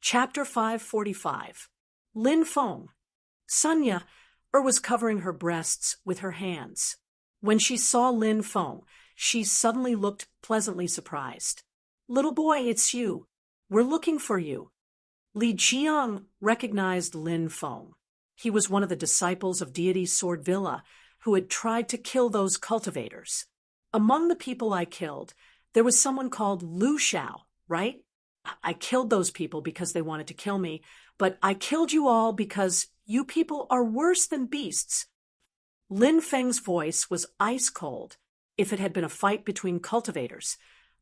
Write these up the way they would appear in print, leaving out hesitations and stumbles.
Chapter 545. Lin Feng. Sunya was covering her breasts with her hands. When she saw Lin Feng, she suddenly looked pleasantly surprised. "Little boy, it's you. We're looking for you." Li Jiang recognized Lin Feng. He was one of the disciples of deity Sword Villa who had tried to kill those cultivators. "Among the people I killed, there was someone called Lu Xiao, right? I killed those people because they wanted to kill me, but I killed you all because you people are worse than beasts." Lin Feng's voice was ice cold. If it had been a fight between cultivators,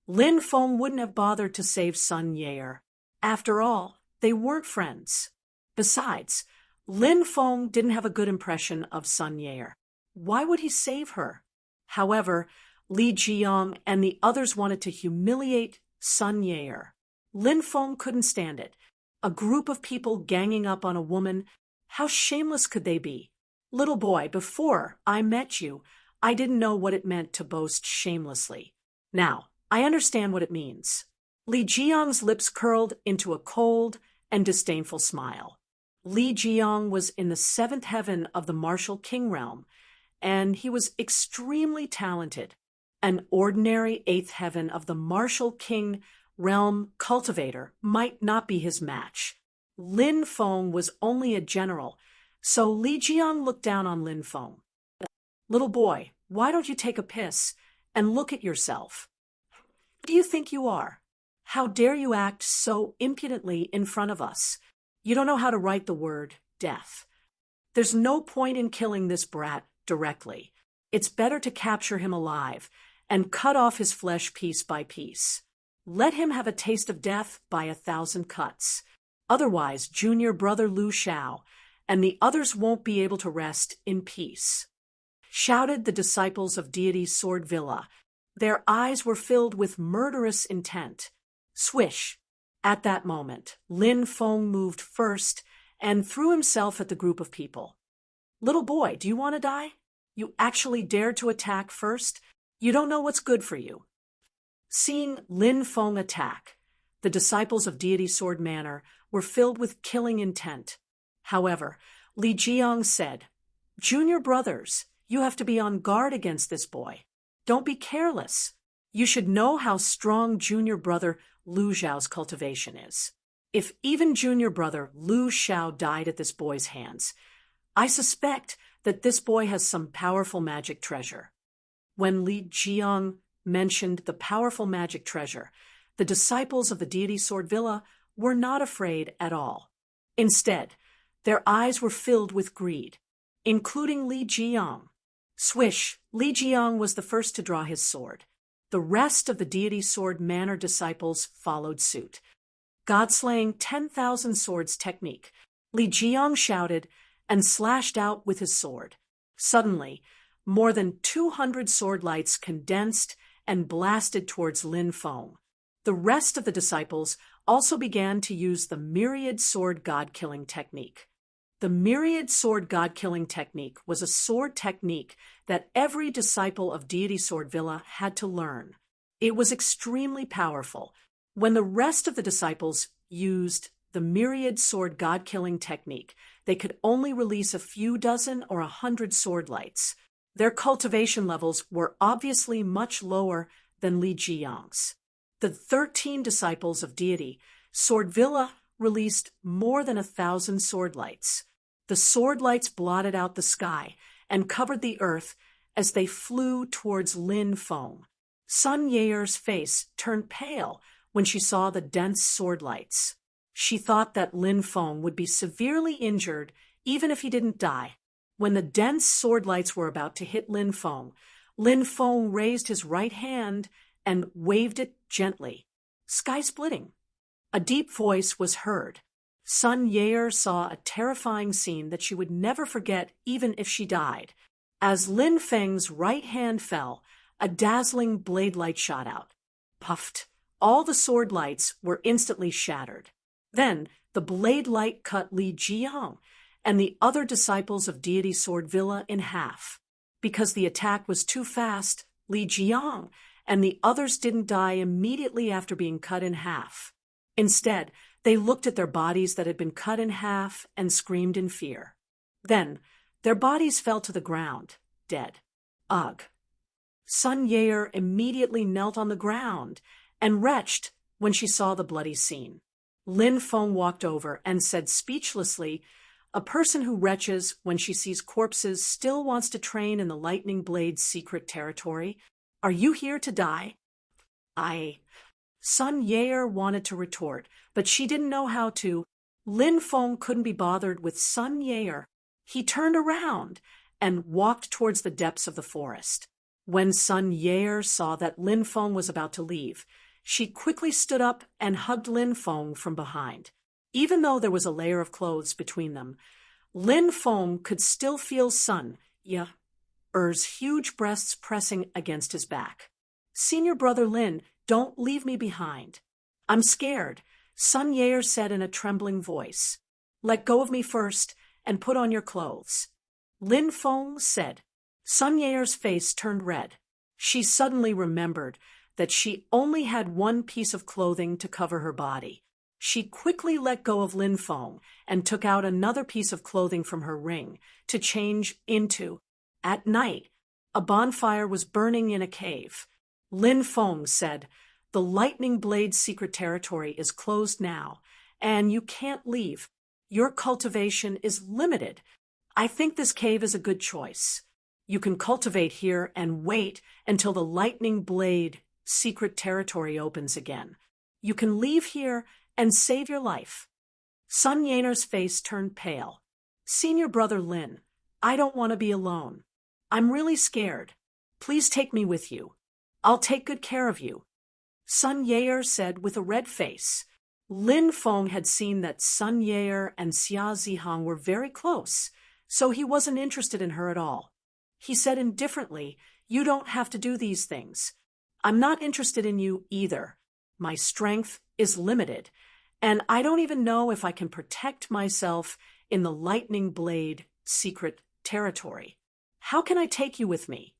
Lin Feng wouldn't have bothered to save Sun Yair. After all, they weren't friends. Besides, Lin Feng didn't have a good impression of Sun Yair. Why would he save her? However, Li Jiang and the others wanted to humiliate Sun Yair. Lin Feng couldn't stand it. A group of people ganging up on a woman, how shameless could they be? "Little boy, before I met you, I didn't know what it meant to boast shamelessly. Now, I understand what it means." Li Jiang's lips curled into a cold and disdainful smile. Li Jiang was in the seventh heaven of the martial king realm, and he was extremely talented. An ordinary eighth heaven of the martial king realm cultivator might not be his match. Lin Feng was only a general, so Li Jiang looked down on Lin Feng. "Little boy, why don't you take a piss and look at yourself? Who do you think you are? How dare you act so impudently in front of us? You don't know how to write the word death. There's no point in killing this brat directly. It's better to capture him alive and cut off his flesh piece by piece. Let him have a taste of death by 1,000 cuts. Otherwise, junior brother Lu Xiao and the others won't be able to rest in peace," shouted the disciples of deity Sword Villa. Their eyes were filled with murderous intent. Swish! At that moment, Lin Feng moved first and threw himself at the group of people. "Little boy, do you want to die? You actually dared to attack first? You don't know what's good for you." Seeing Lin Feng attack, the disciples of deity Sword Manor were filled with killing intent. However, Li Jiang said, "Junior brothers, you have to be on guard against this boy. Don't be careless. You should know how strong junior brother Lu Xiao's cultivation is. If even junior brother Lu Xiao died at this boy's hands, I suspect that this boy has some powerful magic treasure." When Li Jiang mentioned the powerful magic treasure, the disciples of the deity Sword Villa were not afraid at all. Instead, their eyes were filled with greed, including Li Jiang. Swish! Li Jiang was the first to draw his sword. The rest of the deity Sword Manor disciples followed suit. God-slaying 10,000 swords technique, Li Jiang shouted and slashed out with his sword. Suddenly, more than 200 sword lights condensed and blasted towards Lin Feng. The rest of the disciples also began to use the myriad sword god-killing technique. The myriad sword god-killing technique was a sword technique that every disciple of deity Sword Villa had to learn. It was extremely powerful. When the rest of the disciples used the myriad sword god-killing technique, they could only release a few dozen or 100 sword lights. Their cultivation levels were obviously much lower than Li Jiang's. The 13 disciples of deity Sword Villa released more than 1,000 sword lights. The sword lights blotted out the sky and covered the earth as they flew towards Lin Feng. Sun Yair's face turned pale when she saw the dense sword lights. She thought that Lin Feng would be severely injured even if he didn't die. When the dense sword lights were about to hit Lin Feng raised his right hand and waved it gently, sky-splitting. A deep voice was heard. Sun Yair saw a terrifying scene that she would never forget even if she died. As Lin Feng's right hand fell, a dazzling blade light shot out. Puffed. All the sword lights were instantly shattered. Then the blade light cut Li Jiang and the other disciples of deity Sword Villa in half. Because the attack was too fast, Li Jiang and the others didn't die immediately after being cut in half. Instead, They looked at their bodies that had been cut in half and screamed in fear. Then, their bodies fell to the ground, dead. Ugh. Sun Yair immediately knelt on the ground and retched when she saw the bloody scene. Lin Feng walked over and said speechlessly, "A person who retches when she sees corpses still wants to train in the Lightning Blade's secret territory. Are you here to die?" Sun Yair wanted to retort, but she didn't know how to. Lin Feng couldn't be bothered with Sun Yair. He turned around and walked towards the depths of the forest. When Sun Yair saw that Lin Feng was about to leave, she quickly stood up and hugged Lin Feng from behind. Even though there was a layer of clothes between them, Lin Feng could still feel Sun Yair's huge breasts pressing against his back. "Senior brother Lin, don't leave me behind." "I'm scared," Sun Yair said in a trembling voice. "Let go of me first and put on your clothes." Lin Feng said. Sun Yair's face turned red. She suddenly remembered that she only had one piece of clothing to cover her body. She quickly let go of Lin Feng and took out another piece of clothing from her ring to change into. At night, a bonfire was burning in a cave. Lin Feng said, "The Lightning Blade's secret territory is closed now, and you can't leave. Your cultivation is limited. I think this cave is a good choice. You can cultivate here and wait until the Lightning Blade secret territory opens again. You can leave here and save your life." Sun Yair's face turned pale. "Senior brother Lin, I don't want to be alone. I'm really scared. Please take me with you. I'll take good care of you," Sun Yair said with a red face. Lin Feng had seen that Sun Yair and Xia Zihang were very close, so he wasn't interested in her at all. He said indifferently, "You don't have to do these things. I'm not interested in you either. My strength is limited, and I don't even know if I can protect myself in the Lightning Blade secret territory. How can I take you with me?"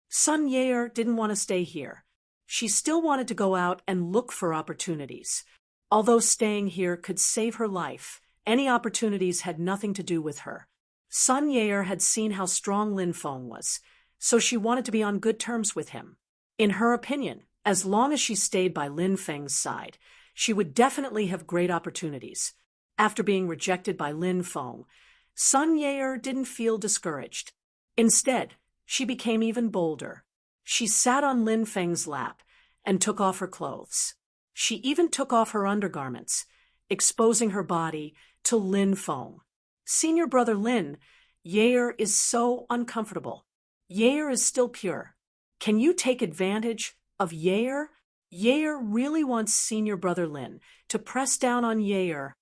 Sun Yair didn't want to stay here. She still wanted to go out and look for opportunities. Although staying here could save her life, any opportunities had nothing to do with her. Sun Yair had seen how strong Lin Feng was, so she wanted to be on good terms with him. In her opinion, as long as she stayed by Lin Feng's side, she would definitely have great opportunities. After being rejected by Lin Feng, Sun Yair didn't feel discouraged. Instead, she became even bolder. She sat on Lin Feng's lap and took off her clothes. She even took off her undergarments, exposing her body to Lin Feng. "Senior brother Lin, Yair is so uncomfortable. Yair is still pure. Can you take advantage of Yair? Yair really wants senior brother Lin to press down on Yair."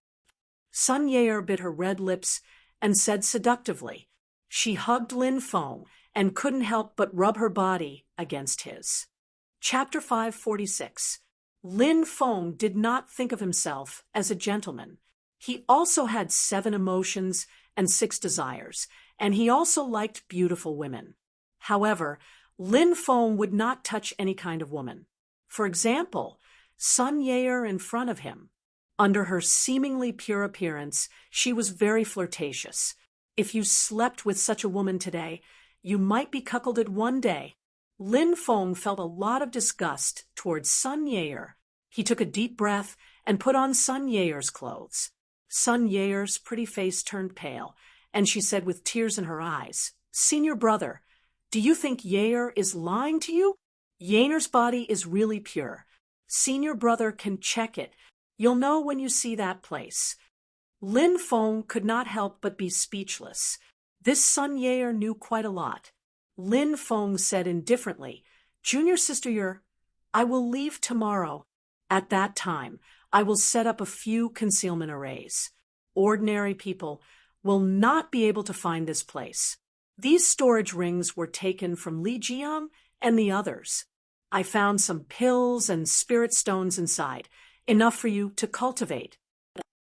Sun Yair bit her red lips and said seductively. She hugged Lin Feng and couldn't help but rub her body against his. Chapter 546. Lin Feng did not think of himself as a gentleman. He also had 7 emotions and 6 desires, and he also liked beautiful women. However, Lin Feng would not touch any kind of woman. For example, Sun Yair in front of him. Under her seemingly pure appearance, she was very flirtatious. If you slept with such a woman today, you might be cuckolded one day. Lin Feng felt a lot of disgust towards Sun Yair. He took a deep breath and put on Sun Yair's clothes. Sun Yair's pretty face turned pale, and she said with tears in her eyes, "Senior brother, do you think Yair is lying to you? Yair's body is really pure. Senior brother can check it. You'll know when you see that place." Lin Feng could not help but be speechless. This Sun Yair knew quite a lot. Lin Feng said indifferently, "Junior sister Yair, I will leave tomorrow. At that time, I will set up a few concealment arrays. Ordinary people will not be able to find this place. These storage rings were taken from Li Jiang and the others. I found some pills and spirit stones inside, enough for you to cultivate."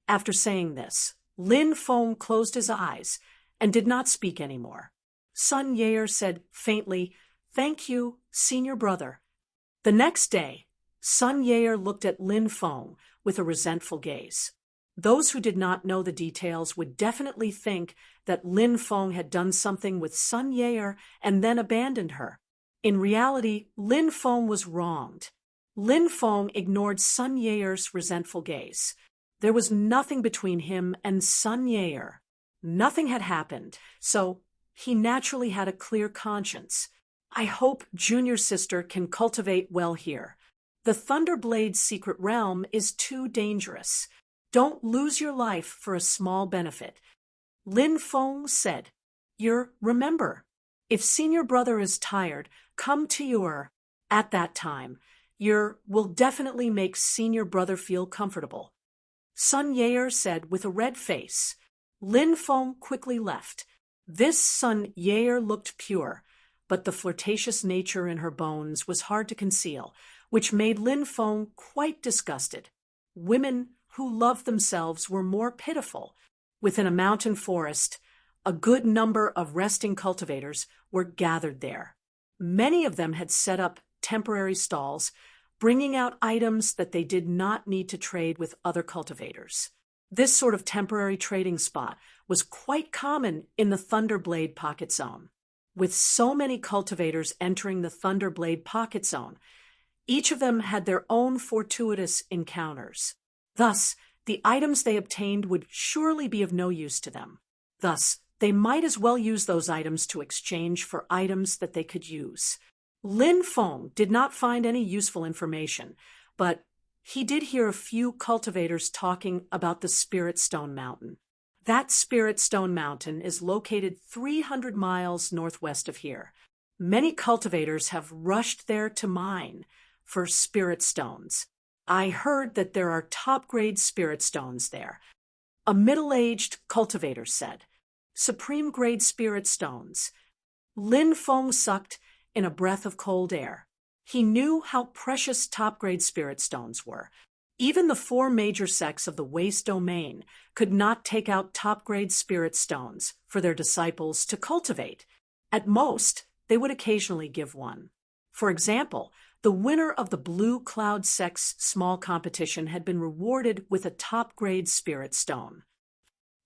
After saying this, Lin Feng closed his eyes and did not speak anymore. Sun Yair said faintly, "Thank you, senior brother." The next day, Sun Yair looked at Lin Feng with a resentful gaze. Those who did not know the details would definitely think that Lin Feng had done something with Sun Yair and then abandoned her. In reality, Lin Feng was wronged. Lin Feng ignored Sun Yair's resentful gaze. There was nothing between him and Sun Yair. Nothing had happened, so he naturally had a clear conscience. I hope Junior's sister can cultivate well here. The Thunderblade's secret realm is too dangerous. Don't lose your life for a small benefit. Lin Feng said, Remember, if senior brother is tired, come to your, at that time, will definitely make senior brother feel comfortable. Sun Yair said with a red face. Lin Feng quickly left. This Sun Yair looked pure, but the flirtatious nature in her bones was hard to conceal, which made Lin Feng quite disgusted. Women who loved themselves were more pitiful. Within a mountain forest, a good number of resting cultivators were gathered there. Many of them had set up temporary stalls, bringing out items that they did not need to trade with other cultivators. This sort of temporary trading spot was quite common in the Thunderblade Pocket Zone. With so many cultivators entering the Thunderblade Pocket Zone, each of them had their own fortuitous encounters. Thus, the items they obtained would surely be of no use to them. Thus, they might as well use those items to exchange for items that they could use. Lin Feng did not find any useful information, but he did hear a few cultivators talking about the Spirit Stone Mountain. That Spirit Stone Mountain is located 300 miles northwest of here. Many cultivators have rushed there to mine for spirit stones. I heard that there are top-grade spirit stones there. A middle-aged cultivator said. Supreme-grade spirit stones. Lin Feng sucked in a breath of cold air. He knew how precious top-grade spirit stones were. Even the 4 major sects of the Waste Domain could not take out top-grade spirit stones for their disciples to cultivate. At most, they would occasionally give one. For example, the winner of the Blue Cloud Sect's small competition had been rewarded with a top-grade spirit stone.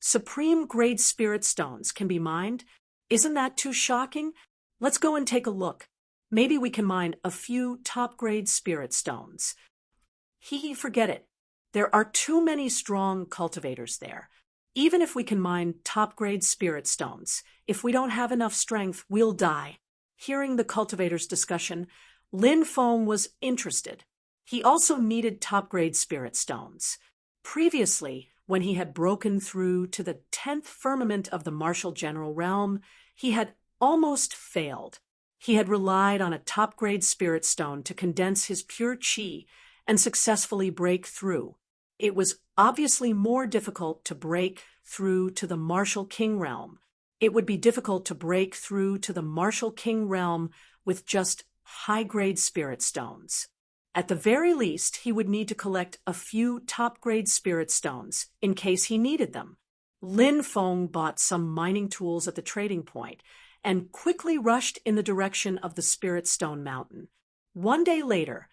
Supreme-grade spirit stones can be mined? Isn't that too shocking? Let's go and take a look. Maybe we can mine a few top-grade spirit stones. Forget it. There are too many strong cultivators there. Even if we can mine top-grade spirit stones, if we don't have enough strength, we'll die. Hearing the cultivators' discussion, Lin Feng was interested. He also needed top-grade spirit stones. Previously, when he had broken through to the 10th firmament of the Martial General Realm, he had almost failed. He had relied on a top-grade spirit stone to condense his pure chi and successfully break through. It was obviously more difficult to break through to the Martial King Realm. It would be difficult to break through to the Martial King Realm with just high-grade spirit stones. At the very least, he would need to collect a few top-grade spirit stones in case he needed them. Lin Feng bought some mining tools at the trading point and quickly rushed in the direction of the Spirit Stone Mountain. One day later,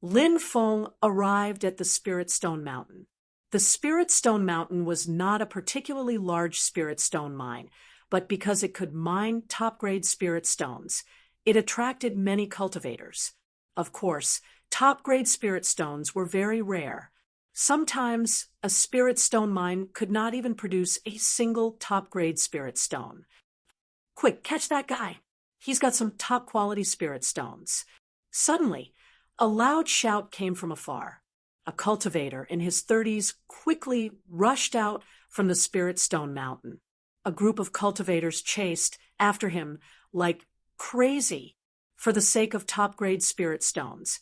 Lin Feng arrived at the Spirit Stone Mountain. The Spirit Stone Mountain was not a particularly large spirit stone mine, but because it could mine top-grade spirit stones, it attracted many cultivators. Of course, top-grade spirit stones were very rare. Sometimes a spirit stone mine could not even produce a single top-grade spirit stone. Quick, catch that guy. He's got some top-quality spirit stones. Suddenly, a loud shout came from afar. A cultivator in his 30s quickly rushed out from the Spirit Stone Mountain. A group of cultivators chased after him like crazy for the sake of top-grade spirit stones.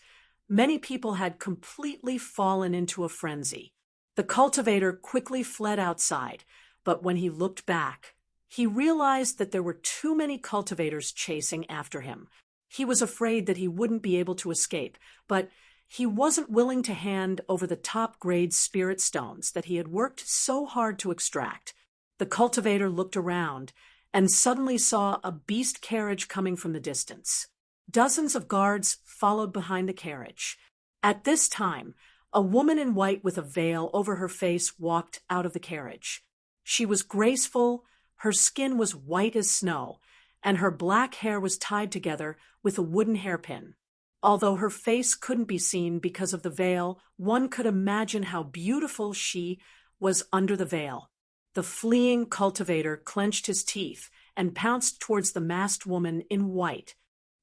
Many people had completely fallen into a frenzy. The cultivator quickly fled outside, but when he looked back, he realized that there were too many cultivators chasing after him. He was afraid that he wouldn't be able to escape, but he wasn't willing to hand over the top-grade spirit stones that he had worked so hard to extract. The cultivator looked around and suddenly saw a beast carriage coming from the distance. Dozens of guards followed behind the carriage. At this time, a woman in white with a veil over her face walked out of the carriage. She was graceful, her skin was white as snow, and her black hair was tied together with a wooden hairpin. Although her face couldn't be seen because of the veil, one could imagine how beautiful she was under the veil. The fleeing cultivator clenched his teeth and pounced towards the masked woman in white.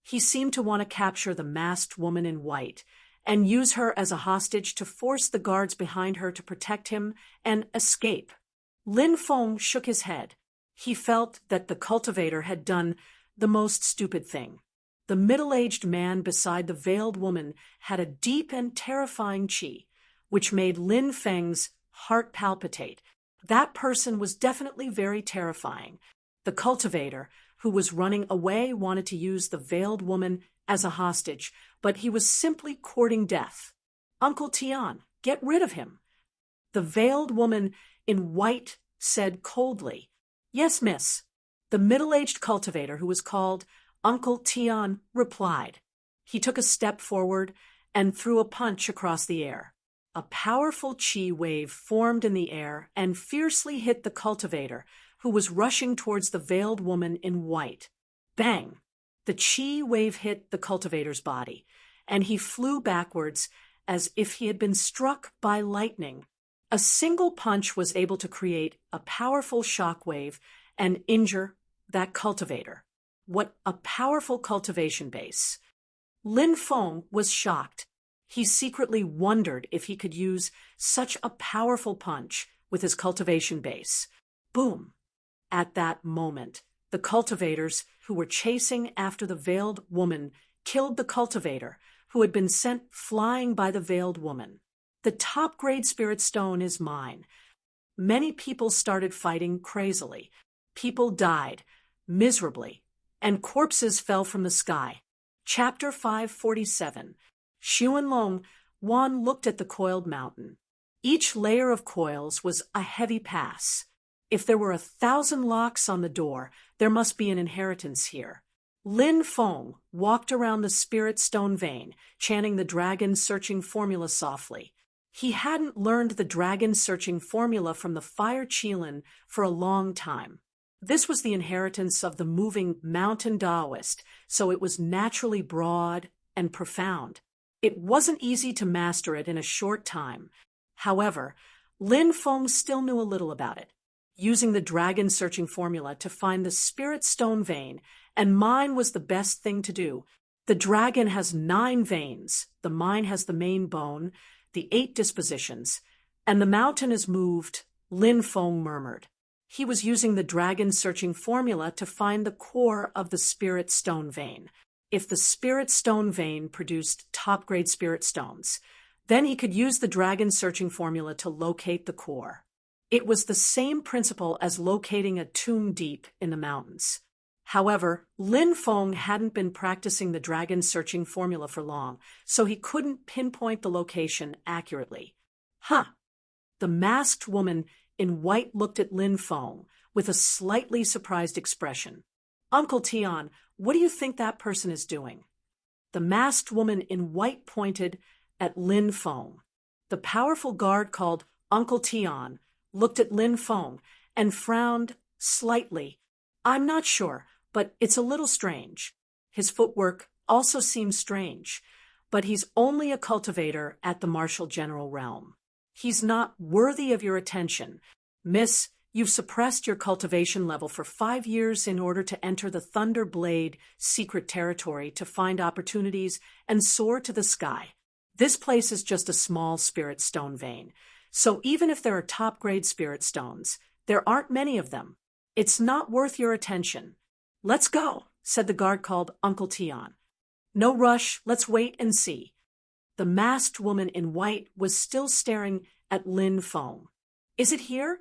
He seemed to want to capture the masked woman in white and use her as a hostage to force the guards behind her to protect him and escape. Lin Feng shook his head. He felt that the cultivator had done the most stupid thing. The middle-aged man beside the veiled woman had a deep and terrifying qi, which made Lin Feng's heart palpitate. That person was definitely very terrifying. The cultivator, who was running away, wanted to use the veiled woman as a hostage, but he was simply courting death. Uncle Tian, get rid of him. The veiled woman in white said coldly, Yes, miss. The middle-aged cultivator, who was called Uncle Tian, replied. He took a step forward and threw a punch across the air. A powerful qi wave formed in the air and fiercely hit the cultivator, who was rushing towards the veiled woman in white. Bang! The qi wave hit the cultivator's body, and he flew backwards as if he had been struck by lightning. A single punch was able to create a powerful shock wave and injure that cultivator. What a powerful cultivation base! Lin Feng was shocked. He secretly wondered if he could use such a powerful punch with his cultivation base. Boom! At that moment, the cultivators who were chasing after the veiled woman killed the cultivator, who had been sent flying by the veiled woman. The top-grade spirit stone is mine. Many people started fighting crazily. People died, miserably, and corpses fell from the sky. Chapter 547. Xuanlong Wan looked at the coiled mountain. Each layer of coils was a heavy pass. If there were 1,000 locks on the door, there must be an inheritance here. Lin Feng walked around the spirit stone vein, chanting the dragon-searching formula softly. He hadn't learned the dragon-searching formula from the fire Qilin for a long time. This was the inheritance of the moving mountain Taoist, so it was naturally broad and profound. It wasn't easy to master it in a short time. However, Lin Feng still knew a little about it. Using the dragon-searching formula to find the spirit stone vein, and mine was the best thing to do. The dragon has 9 veins, the mine has the main bone, the 8 dispositions, and the mountain is moved, Lin Feng murmured. He was using the dragon-searching formula to find the core of the spirit stone vein. If the spirit stone vein produced top-grade spirit stones, then he could use the dragon-searching formula to locate the core. It was the same principle as locating a tomb deep in the mountains. However, Lin Feng hadn't been practicing the dragon-searching formula for long, so he couldn't pinpoint the location accurately. Huh! The masked woman in white looked at Lin Feng with a slightly surprised expression. Uncle Tian, what do you think that person is doing? The masked woman in white pointed at Lin Feng. The powerful guard called Uncle Tian looked at Lin Feng and frowned slightly. I'm not sure, but it's a little strange. His footwork also seems strange, but he's only a cultivator at the martial general realm. He's not worthy of your attention. Miss, you've suppressed your cultivation level for 5 years in order to enter the Thunder Blade secret territory to find opportunities and soar to the sky. This place is just a small spirit stone vein. So even if there are top-grade spirit stones, there aren't many of them. It's not worth your attention. Let's go, said the guard called Uncle Tian. No rush, let's wait and see. The masked woman in white was still staring at Lin Feng. Is it here?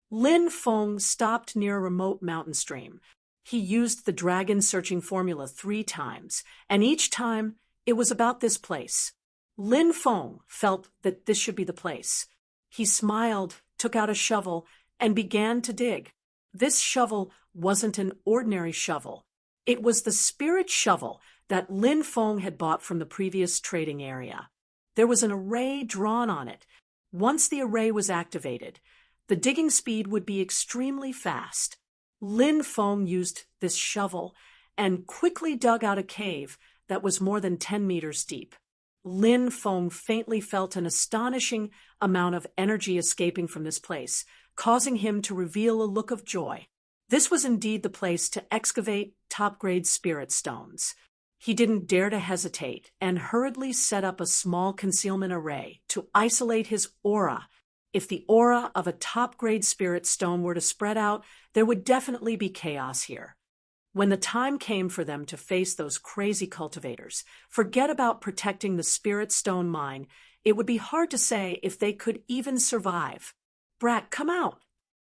Lin Feng stopped near a remote mountain stream. He used the dragon-searching formula 3 times, and each time it was about this place. Lin Feng felt that this should be the place. He smiled, took out a shovel, and began to dig. This shovel wasn't an ordinary shovel. It was the spirit shovel that Lin Feng had bought from the previous trading area. There was an array drawn on it. Once the array was activated, the digging speed would be extremely fast. Lin Feng used this shovel and quickly dug out a cave that was more than 10 meters deep. Lin Feng faintly felt an astonishing amount of energy escaping from this place, causing him to reveal a look of joy. This was indeed the place to excavate top-grade spirit stones. He didn't dare to hesitate and hurriedly set up a small concealment array to isolate his aura. If the aura of a top-grade spirit stone were to spread out, there would definitely be chaos here. When the time came for them to face those crazy cultivators, forget about protecting the spirit stone mine. It would be hard to say if they could even survive. "Brat, come out!"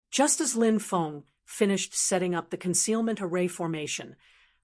Just as Lin Feng finished setting up the concealment array formation,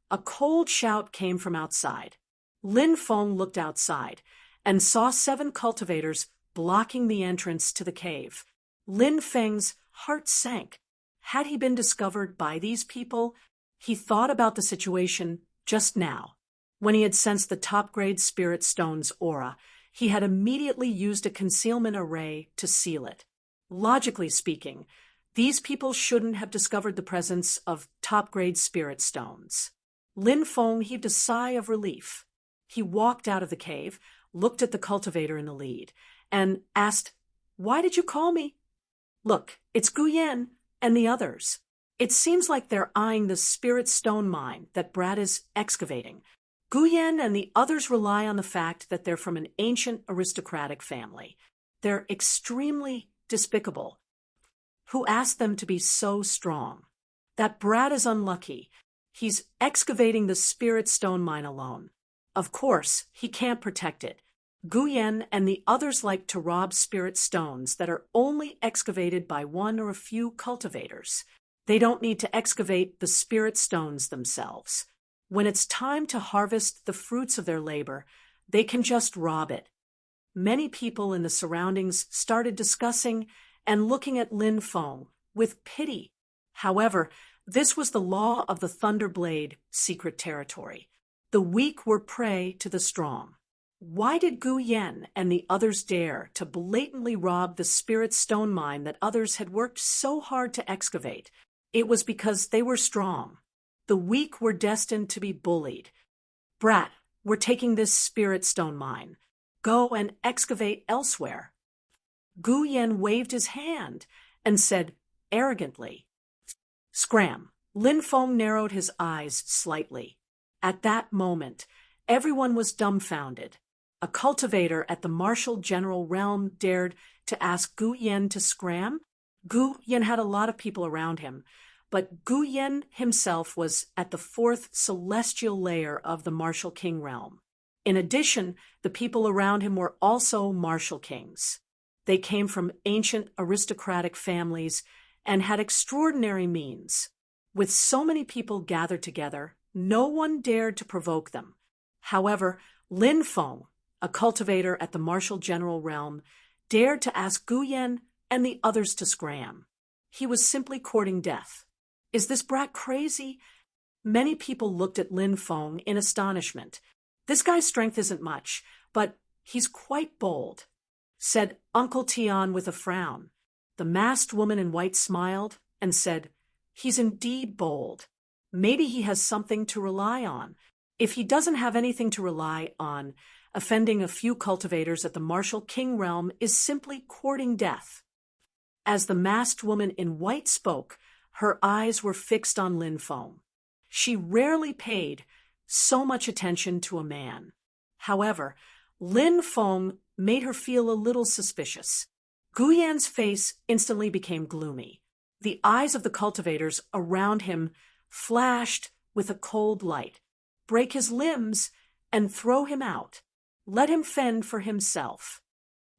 a cold shout came from outside. Lin Feng looked outside and saw 7 cultivators blocking the entrance to the cave. Lin Feng's heart sank. Had he been discovered by these people? He thought about the situation just now. When he had sensed the top-grade spirit stone's aura, he had immediately used a concealment array to seal it. Logically speaking, these people shouldn't have discovered the presence of top-grade spirit stones. Lin Feng heaved a sigh of relief. He walked out of the cave, looked at the cultivator in the lead, and asked, "Why did you call me?" "Look, it's Guyen and the others. It seems like they're eyeing the spirit stone mine that Brad is excavating. Guyen and the others rely on the fact that they're from an ancient aristocratic family. They're extremely despicable. Who asked them to be so strong? That Brad is unlucky. He's excavating the spirit stone mine alone. Of course, he can't protect it. Guyen and the others like to rob spirit stones that are only excavated by one or a few cultivators. They don't need to excavate the spirit stones themselves. When it's time to harvest the fruits of their labor, they can just rob it." Many people in the surroundings started discussing and looking at Lin Feng with pity. However, this was the law of the Thunderblade secret territory. The weak were prey to the strong. Why did Guyen and the others dare to blatantly rob the spirit stone mine that others had worked so hard to excavate? It was because they were strong. The weak were destined to be bullied. "Brat, we're taking this spirit stone mine. Go and excavate elsewhere." Guyen waved his hand and said arrogantly, "Scram." Lin Feng narrowed his eyes slightly. At that moment, everyone was dumbfounded. A cultivator at the Martial General realm dared to ask Guyen to scram? Guyen had a lot of people around him, but Guyen himself was at the 4th celestial layer of the Martial King realm. In addition, the people around him were also Martial Kings. They came from ancient aristocratic families and had extraordinary means. With so many people gathered together, no one dared to provoke them. However, Lin Feng, a cultivator at the Martial General realm, dared to ask Guyen and the others to scram. He was simply courting death. Is this brat crazy? Many people looked at Lin Feng in astonishment. "This guy's strength isn't much, but he's quite bold," said Uncle Tian with a frown. The masked woman in white smiled and said, "He's indeed bold. Maybe he has something to rely on. If he doesn't have anything to rely on, offending a few cultivators at the Martial King realm is simply courting death." As the masked woman in white spoke, her eyes were fixed on Lin Feng. She rarely paid so much attention to a man. However, Lin Feng made her feel a little suspicious. Guyen's face instantly became gloomy. The eyes of the cultivators around him flashed with a cold light. Break his limbs and throw him out. Let him fend for himself,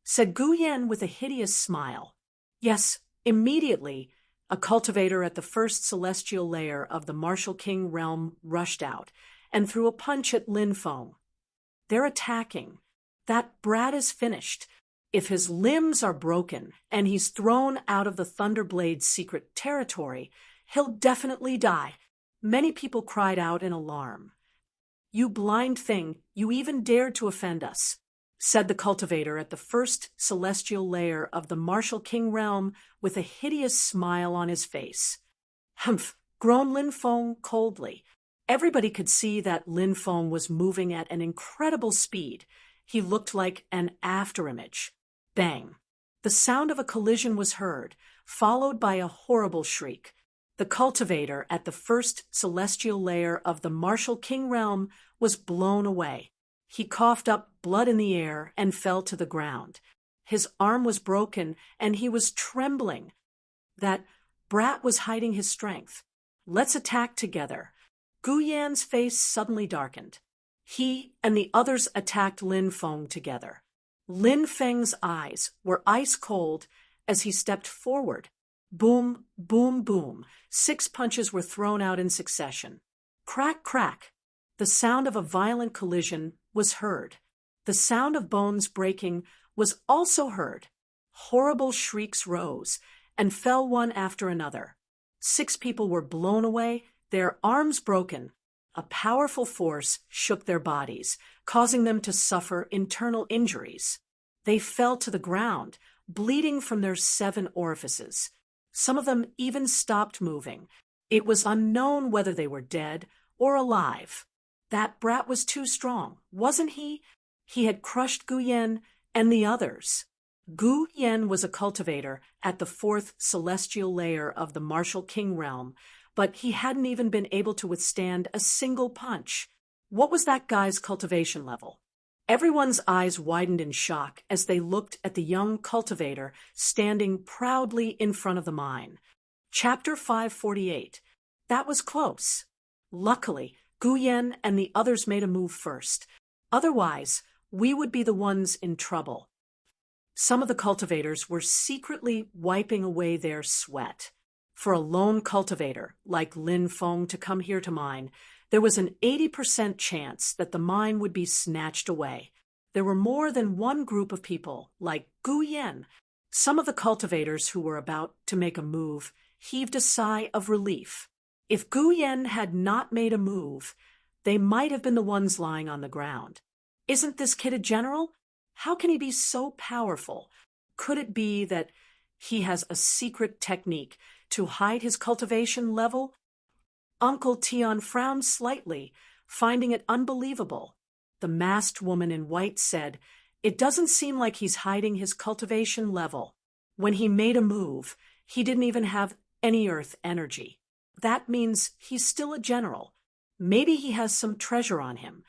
said Guyen with a hideous smile. Yes, immediately, a cultivator at the 1st celestial layer of the Martial King realm rushed out and threw a punch at Lin Feng. They're attacking. That brat is finished. If his limbs are broken and he's thrown out of the Thunderblade's secret territory, he'll definitely die. Many people cried out in alarm. You blind thing, you even dared to offend us. said the cultivator at the first celestial layer of the Martial King realm with a hideous smile on his face. Humph, groaned Lin Feng coldly. Everybody could see that Lin Feng was moving at an incredible speed. He looked like an afterimage. Bang! The sound of a collision was heard, followed by a horrible shriek. The cultivator at the first celestial layer of the Martial King realm was blown away. He coughed up blood in the air and fell to the ground. His arm was broken and he was trembling. That brat was hiding his strength. Let's attack together. Gu Yan's face suddenly darkened. He and the others attacked Lin Feng together. Lin Feng's eyes were ice cold as he stepped forward. Boom, boom, boom. 6 punches were thrown out in succession. Crack, crack. The sound of a violent collision was heard. The sound of bones breaking was also heard. Horrible shrieks rose and fell one after another. 6 people were blown away, their arms broken. A powerful force shook their bodies, causing them to suffer internal injuries. They fell to the ground, bleeding from their 7 orifices. Some of them even stopped moving. It was unknown whether they were dead or alive. That brat was too strong, wasn't he? He had crushed Gu Yan and the others. Gu Yan was a cultivator at the 4th celestial layer of the Martial King realm, but he hadn't even been able to withstand a single punch. What was that guy's cultivation level? Everyone's eyes widened in shock as they looked at the young cultivator standing proudly in front of the mine. Chapter 548. That was close. Luckily, Gu Yan and the others made a move first. Otherwise, we would be the ones in trouble. Some of the cultivators were secretly wiping away their sweat. For a lone cultivator like Lin Feng to come here to mine, there was an 80% chance that the mine would be snatched away. There were more than one group of people, like Gu Yan. Some of the cultivators who were about to make a move heaved a sigh of relief. If Gu Yan had not made a move, they might have been the ones lying on the ground. Isn't this kid a general? How can he be so powerful? Could it be that he has a secret technique to hide his cultivation level? Uncle Tian frowned slightly, finding it unbelievable. The masked woman in white said, "It doesn't seem like he's hiding his cultivation level. When he made a move, he didn't even have any earth energy. That means he's still a general. Maybe he has some treasure on him."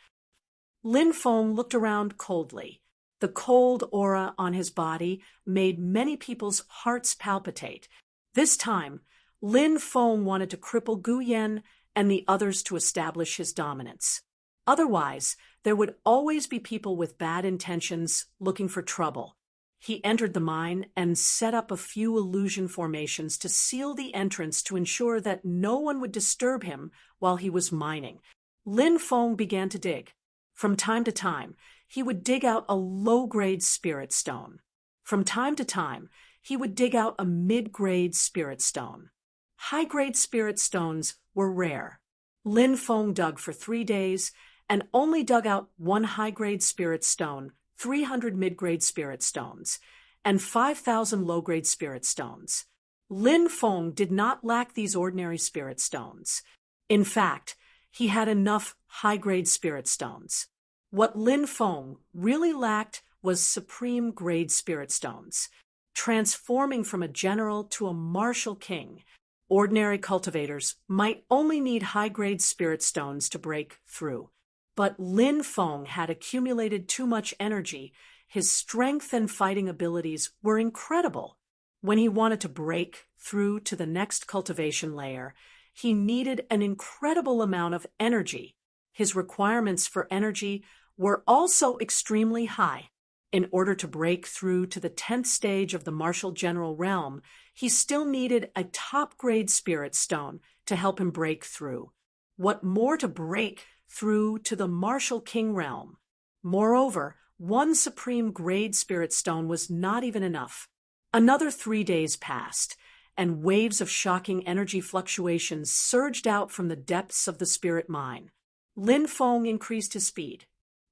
Lin Feng looked around coldly. The cold aura on his body made many people's hearts palpitate. This time, Lin Feng wanted to cripple Gu Yan and the others to establish his dominance. Otherwise, there would always be people with bad intentions looking for trouble. He entered the mine and set up a few illusion formations to seal the entrance to ensure that no one would disturb him while he was mining. Lin Feng began to dig. From time to time, he would dig out a low-grade spirit stone. From time to time, he would dig out a mid-grade spirit stone. High-grade spirit stones were rare. Lin Feng dug for 3 days and only dug out 1 high-grade spirit stone, 300 mid-grade spirit stones, and 5,000 low-grade spirit stones. Lin Feng did not lack these ordinary spirit stones. In fact, he had enough high-grade spirit stones. What Lin Feng really lacked was supreme-grade spirit stones. Transforming from a general to a martial king, ordinary cultivators might only need high-grade spirit stones to break through. But Lin Feng had accumulated too much energy. His strength and fighting abilities were incredible. When he wanted to break through to the next cultivation layer, he needed an incredible amount of energy. His requirements for energy were also extremely high. In order to break through to the 10th stage of the martial general realm, he still needed a top-grade spirit stone to help him break through. What more to break through to the martial king realm? Moreover, 1 supreme grade spirit stone was not even enough. Another 3 days passed, and waves of shocking energy fluctuations surged out from the depths of the spirit mine. Lin Feng increased his speed.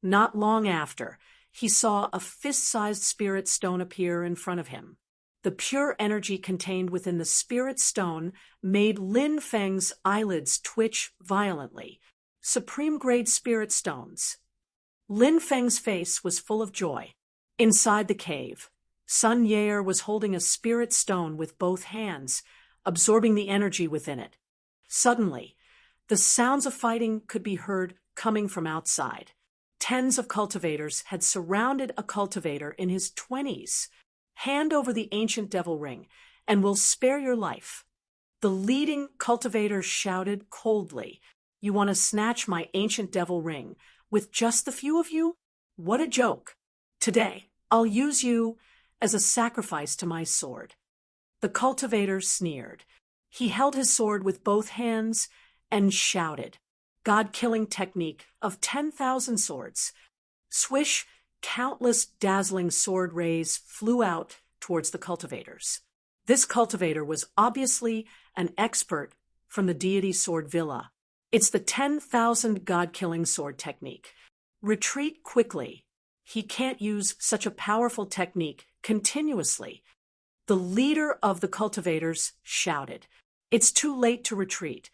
Not long after, he saw a fist-sized spirit stone appear in front of him. The pure energy contained within the spirit stone made Lin Feng's eyelids twitch violently. Supreme-grade spirit stones. Lin Feng's face was full of joy. Inside the cave, Sun Yair was holding a spirit stone with both hands, absorbing the energy within it. Suddenly, the sounds of fighting could be heard coming from outside. Tens of cultivators had surrounded a cultivator in his 20s. Hand over the ancient devil ring, and we'll spare your life. The leading cultivator shouted coldly, "You want to snatch my ancient devil ring with just the few of you? What a joke. Today, I'll use you as a sacrifice to my sword." The cultivator sneered. He held his sword with both hands and shouted, God-killing technique of 10,000 swords. Swish, countless dazzling sword rays flew out towards the cultivators. This cultivator was obviously an expert from the deity sword villa. It's the 10,000 god-killing sword technique. Retreat quickly. He can't use such a powerful technique continuously. The leader of the cultivators shouted, "It's too late to retreat."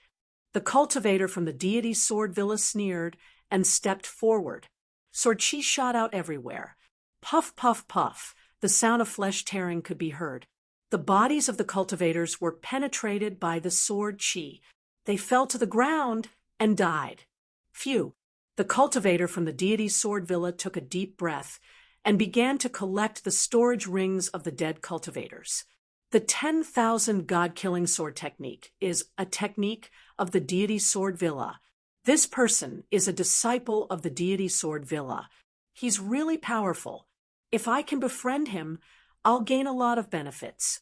The cultivator from the deity sword villa sneered and stepped forward. Sword chi shot out everywhere. Puff, puff, puff. The sound of flesh tearing could be heard. The bodies of the cultivators were penetrated by the sword chi. They fell to the ground and died. Phew. The cultivator from the deity sword villa took a deep breath and began to collect the storage rings of the dead cultivators. The 10,000 god-killing sword technique is a technique of the deity sword villa. This person is a disciple of the deity sword villa. He's really powerful. If I can befriend him, I'll gain a lot of benefits.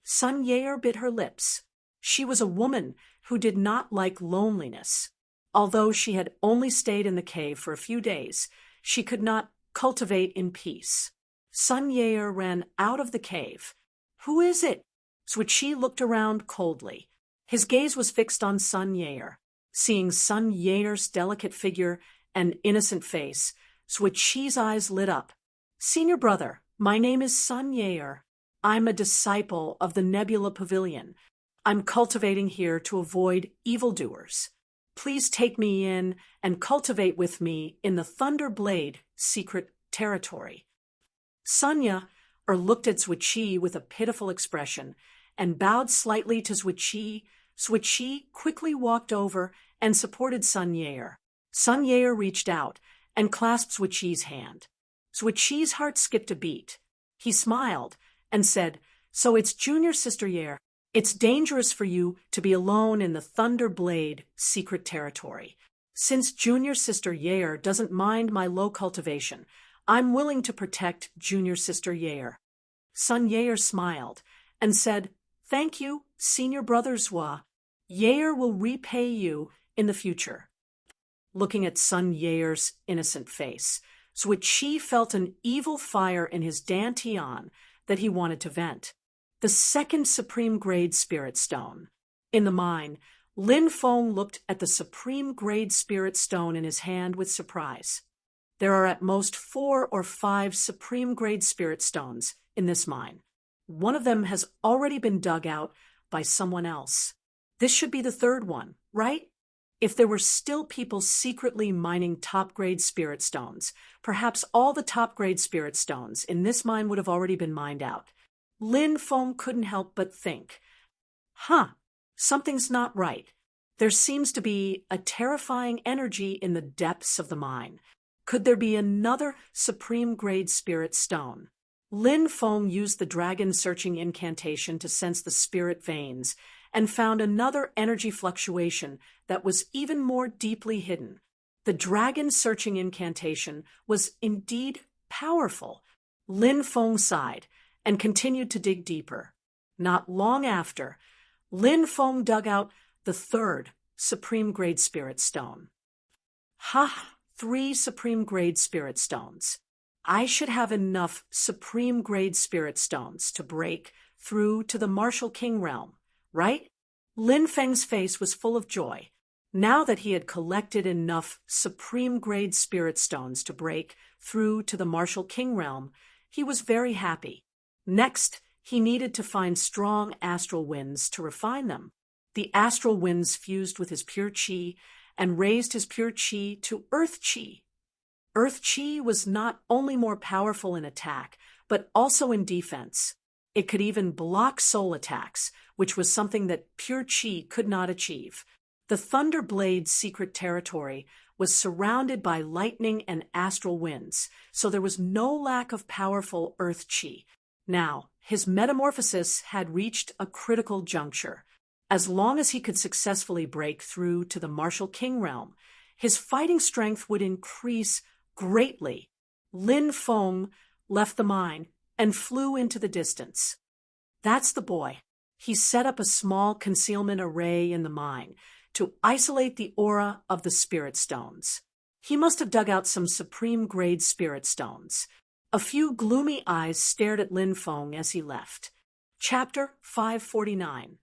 Sun Yair bit her lips. She was a woman who did not like loneliness. Although she had only stayed in the cave for a few days, she could not cultivate in peace. Sun Yair ran out of the cave. Who is it? Switchi looked around coldly. His gaze was fixed on Sun Yair. Seeing Sun Yair's delicate figure and innocent face, Switchi's eyes lit up. "Senior brother, my name is Sun Yair. I'm a disciple of the Nebula Pavilion. I'm cultivating here to avoid evildoers. Please take me in and cultivate with me in the Thunderblade secret territory." Sunya looked at Switchi with a pitiful expression and bowed slightly to Switchi. Switchi quickly walked over and supported Sun Yair. Sun Yair reached out and clasped Switchi's hand. Switchi's heart skipped a beat. He smiled and said, "So it's Junior Sister Yair. It's dangerous for you to be alone in the Thunderblade secret territory. Since Junior Sister Yair doesn't mind my low cultivation, I'm willing to protect Junior Sister Yair." Sun Yair smiled and said, "Thank you, Senior Brother Zwa. Yair will repay you in the future." Looking at Sun Yair's innocent face, Switchi felt an evil fire in his dantian that he wanted to vent. The second supreme grade spirit stone. In the mine, Lin Feng looked at the supreme grade spirit stone in his hand with surprise. There are at most 4 or 5 supreme grade spirit stones in this mine. One of them has already been dug out by someone else. This should be the third one, right? If there were still people secretly mining top-grade spirit stones, perhaps all the top-grade spirit stones in this mine would have already been mined out. Lin Feng couldn't help but think, something's not right. There seems to be a terrifying energy in the depths of the mine. Could there be another supreme-grade spirit stone? Lin Feng used the dragon-searching incantation to sense the spirit veins and found another energy fluctuation that was even more deeply hidden. The dragon-searching incantation was indeed powerful. Lin Feng sighed and continued to dig deeper. Not long after, Lin Feng dug out the third supreme-grade spirit stone. 3 supreme-grade spirit stones. I should have enough supreme-grade spirit stones to break through to the Martial King realm, right? Lin Feng's face was full of joy. Now that he had collected enough supreme-grade spirit stones to break through to the martial king realm, he was very happy. Next, he needed to find strong astral winds to refine them. The astral winds fused with his pure chi and raised his pure chi to earth chi. Earth chi was not only more powerful in attack, but also in defense. It could even block soul attacks, which was something that pure chi could not achieve. The Thunder Blade's secret territory was surrounded by lightning and astral winds, so there was no lack of powerful earth chi. Now, his metamorphosis had reached a critical juncture. As long as he could successfully break through to the martial king realm, his fighting strength would increase greatly. Lin Feng left the mine and flew into the distance. That's the boy. He set up a small concealment array in the mine to isolate the aura of the spirit stones. He must have dug out some supreme-grade spirit stones. A few gloomy eyes stared at Lin Feng as he left. Chapter 549.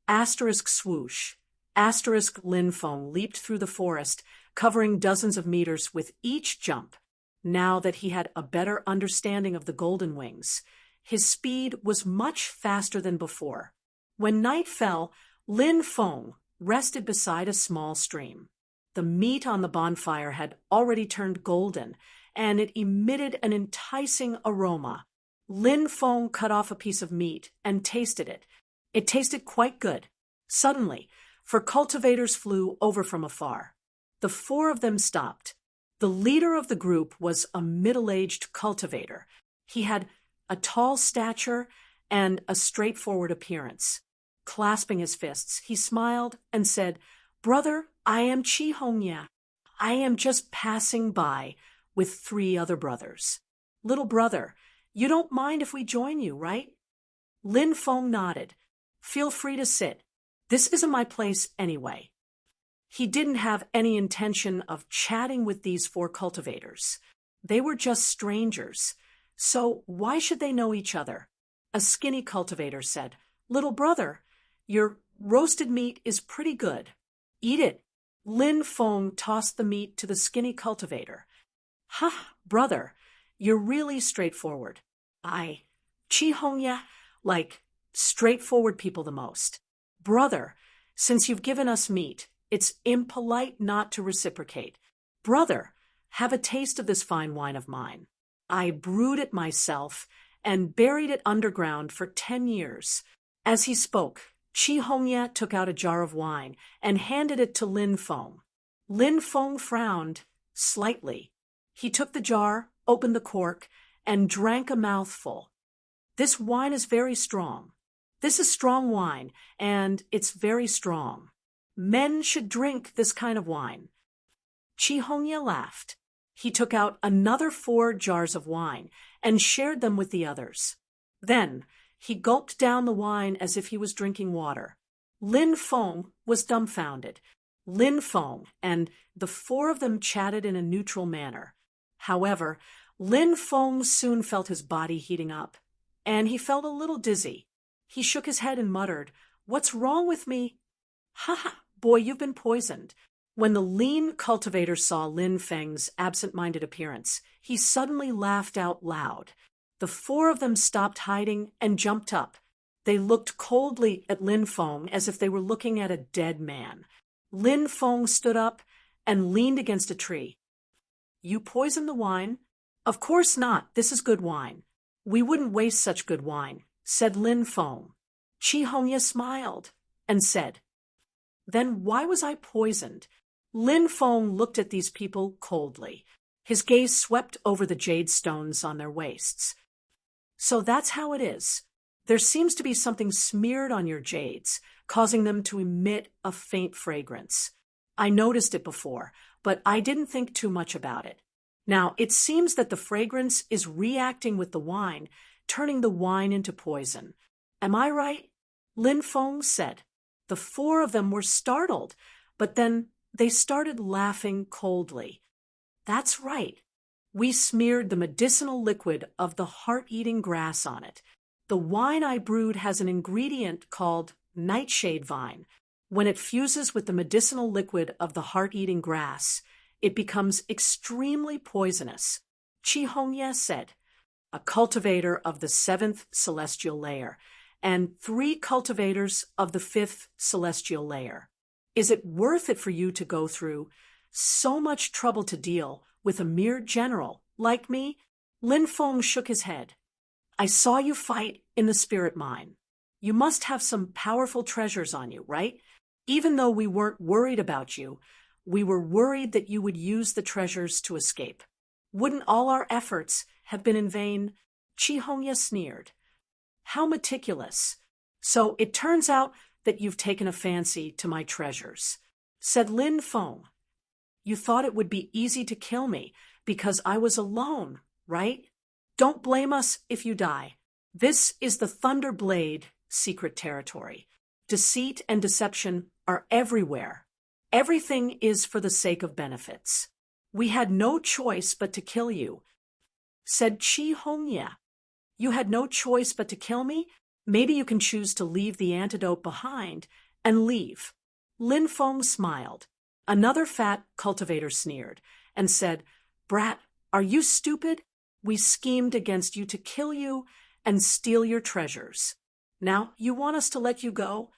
Asterisk swoosh. Asterisk Lin Feng leaped through the forest, covering dozens of meters with each jump. Now that he had a better understanding of the golden wings, his speed was much faster than before. When night fell, Lin Feng rested beside a small stream. The meat on the bonfire had already turned golden, and it emitted an enticing aroma. Lin Feng cut off a piece of meat and tasted it. It tasted quite good. Suddenly, for cultivators flew over from afar. The four of them stopped. The leader of the group was a middle-aged cultivator. He had a tall stature and a straightforward appearance. Clasping his fists, he smiled and said, "Brother, I am Chi Hongya. I am just passing by with 3 other brothers. Little brother, you don't mind if we join you, right?" Lin Feng nodded. "Feel free to sit. This isn't my place anyway." He didn't have any intention of chatting with these 4 cultivators. They were just strangers. So why should they know each other? A skinny cultivator said, "Little brother, your roasted meat is pretty good. Eat it." Lin Feng tossed the meat to the skinny cultivator. "Ha, brother, you're really straightforward. Chi Hongya like straightforward people the most. Brother, since you've given us meat, it's impolite not to reciprocate. Brother, have a taste of this fine wine of mine. I brewed it myself and buried it underground for 10 years. As he spoke, Chi Hongya took out a jar of wine and handed it to Lin Feng. Lin Feng frowned slightly. He took the jar, opened the cork, and drank a mouthful. "This wine is very strong. This is strong wine, and it's very strong. Men should drink this kind of wine." Chi Hongya laughed. He took out another 4 jars of wine and shared them with the others. Then he gulped down the wine as if he was drinking water. Lin Feng was dumbfounded. Lin Feng and the 4 of them chatted in a neutral manner. However, Lin Feng soon felt his body heating up, and he felt a little dizzy. He shook his head and muttered, "What's wrong with me?" "Ha, boy, you've been poisoned." When the lean cultivator saw Lin Feng's absent-minded appearance, he suddenly laughed out loud. The 4 of them stopped hiding and jumped up. They looked coldly at Lin Feng as if they were looking at a dead man. Lin Feng stood up and leaned against a tree. "You poisoned the wine?" "Of course not. This is good wine. We wouldn't waste such good wine," said Lin Feng. Chi Hongya smiled and said, "Then why was I poisoned?" Lin Feng looked at these people coldly. His gaze swept over the jade stones on their waists. "So that's how it is. There seems to be something smeared on your jades, causing them to emit a faint fragrance. I noticed it before, but I didn't think too much about it. Now, it seems that the fragrance is reacting with the wine, turning the wine into poison. Am I right?" Lin Feng said. The 4 of them were startled, but then they started laughing coldly. "That's right. We smeared the medicinal liquid of the heart-eating grass on it. The wine I brewed has an ingredient called nightshade vine. When it fuses with the medicinal liquid of the heart-eating grass, it becomes extremely poisonous, Qi Hongye said, a cultivator of the 7th celestial layer, and 3 cultivators of the 5th celestial layer. Is it worth it for you to go through so much trouble to deal with a mere general like me? Lin Feng shook his head. I saw you fight in the spirit mine. You must have some powerful treasures on you, right? Even though we weren't worried about you, we were worried that you would use the treasures to escape. Wouldn't all our efforts have been in vain? Qi Hongye sneered. How meticulous. So it turns out that you've taken a fancy to my treasures, said Lin Feng. You thought it would be easy to kill me because I was alone, right? Don't blame us if you die. This is the Thunder Blade secret territory. Deceit and deception are everywhere. Everything is for the sake of benefits. We had no choice but to kill you, said Qi Hongye. You had no choice but to kill me? Maybe you can choose to leave the antidote behind and leave. Lin Feng smiled. Another fat cultivator sneered and said, Brat, are you stupid? We schemed against you to kill you and steal your treasures. Now you want us to let you go?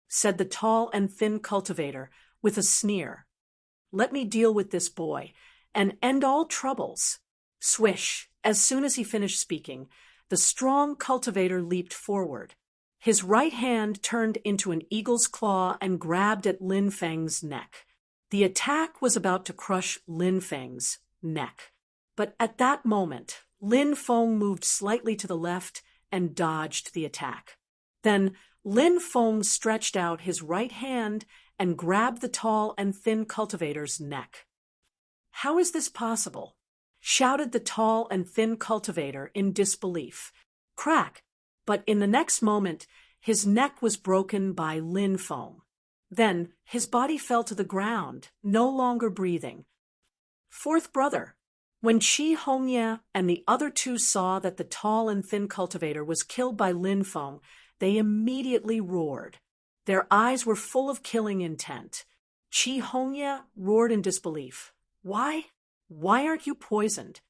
Said the tall and thin cultivator with a sneer. Let me deal with this boy and end all troubles. Swish! As soon as he finished speaking, the strong cultivator leaped forward. His right hand turned into an eagle's claw and grabbed at Lin Feng's neck. The attack was about to crush Lin Feng's neck. But at that moment, Lin Feng moved slightly to the left and dodged the attack. Then Lin Feng stretched out his right hand and grabbed the tall and thin cultivator's neck. How is this possible? Shouted the tall and thin cultivator in disbelief. Crack! But in the next moment, his neck was broken by Lin Feng. Then his body fell to the ground, no longer breathing. Fourth brother. When Qi Hongye and the other 2 saw that the tall and thin cultivator was killed by Lin Feng, they immediately roared. Their eyes were full of killing intent. Qi Hongye roared in disbelief. Why? Why aren't you poisoned?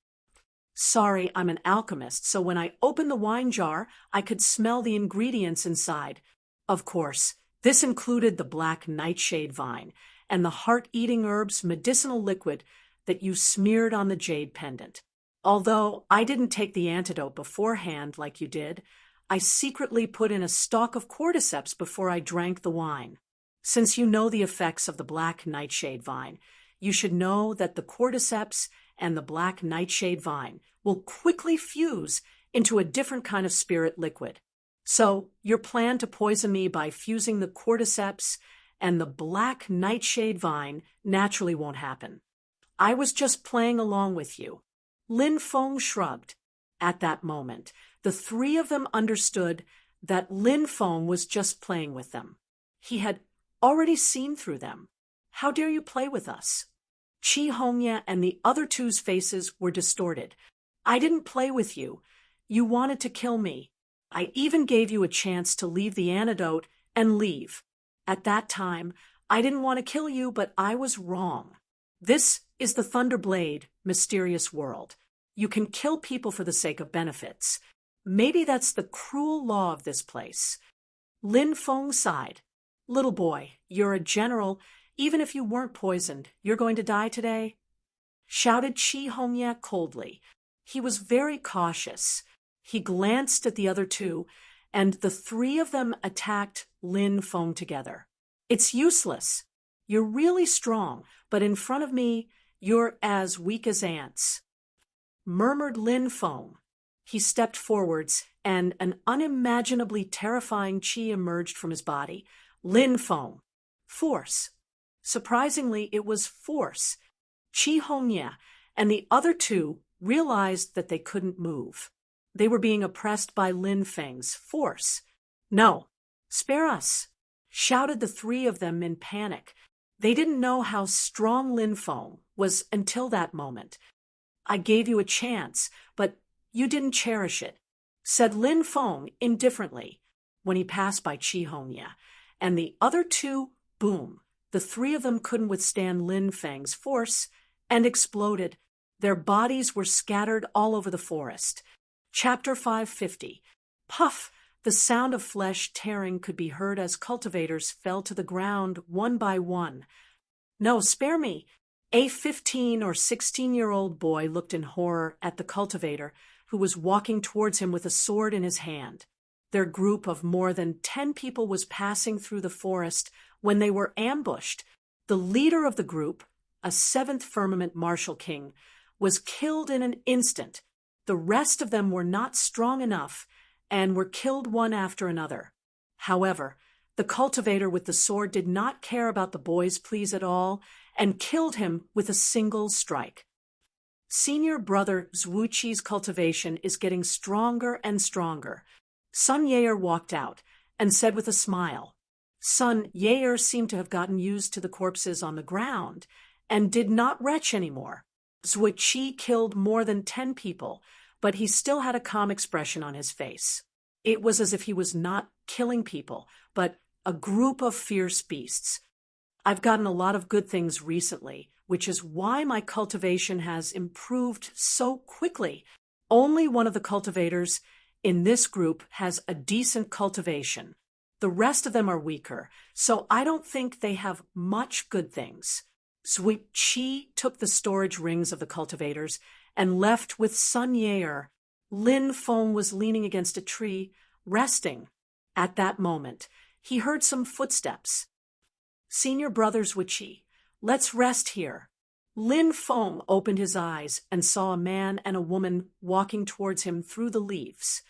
Sorry, I'm an alchemist, so when I opened the wine jar, I could smell the ingredients inside. Of course, this included the black nightshade vine and the heart-eating herb's medicinal liquid that you smeared on the jade pendant. Although I didn't take the antidote beforehand like you did, I secretly put in a stalk of cordyceps before I drank the wine. Since you know the effects of the black nightshade vine, you should know that the cordyceps and the black nightshade vine will quickly fuse into a different kind of spirit liquid. So your plan to poison me by fusing the cordyceps and the black nightshade vine naturally won't happen. I was just playing along with you. Lin Feng shrugged. At that moment, the 3 of them understood that Lin Feng was just playing with them. He had already seen through them. How dare you play with us? Qi Hongye and the other 2's faces were distorted. I didn't play with you. You wanted to kill me. I even gave you a chance to leave the antidote and leave. At that time, I didn't want to kill you, but I was wrong. This is the Thunderblade mysterious world. You can kill people for the sake of benefits. Maybe that's the cruel law of this place. Lin Feng sighed. Little boy, you're a general. Even if you weren't poisoned, you're going to die today? Shouted Qi Hongye coldly. He was very cautious. He glanced at the other 2, and the 3 of them attacked Lin Feng together. It's useless. You're really strong, but in front of me, you're as weak as ants, murmured Lin Feng. He stepped forwards, and an unimaginably terrifying qi emerged from his body. Lin Feng. Force. Surprisingly, it was force. Qi Hongye and the other 2 realized that they couldn't move. They were being oppressed by Lin Feng's force. No, spare us, shouted the 3 of them in panic. They didn't know how strong Lin Feng was until that moment. I gave you a chance, but you didn't cherish it, said Lin Feng indifferently when he passed by Qi Hongye, and the other two, boom. The three of them couldn't withstand Lin Feng's force and exploded. Their bodies were scattered all over the forest. Chapter 550. Puff! The sound of flesh tearing could be heard as cultivators fell to the ground one by one. No, spare me! A 15 or 16-year-old boy looked in horror at the cultivator, who was walking towards him with a sword in his hand. Their group of more than 10 people was passing through the forest when they were ambushed. The leader of the group, a 7th Firmament Martial King, was killed in an instant. The rest of them were not strong enough and were killed one after another. However, the cultivator with the sword did not care about the boy's pleas at all and killed him with a single strike. Senior brother Zhuqi's cultivation is getting stronger and stronger. Sun Yair walked out and said with a smile. Sun Yair seemed to have gotten used to the corpses on the ground and did not retch anymore. Zhuqi killed more than 10 people, but he still had a calm expression on his face. It was as if he was not killing people, but a group of fierce beasts. I've gotten a lot of good things recently, which is why my cultivation has improved so quickly. Only one of the cultivators in this group has a decent cultivation. The rest of them are weaker, so I don't think they have much good things. Zhuqi took the storage rings of the cultivators and left with Sun Yair. Lin Feng was leaning against a tree, resting. At that moment, he heard some footsteps. Senior brother Zhuqi, let's rest here. Lin Feng opened his eyes and saw a man and a woman walking towards him through the leaves.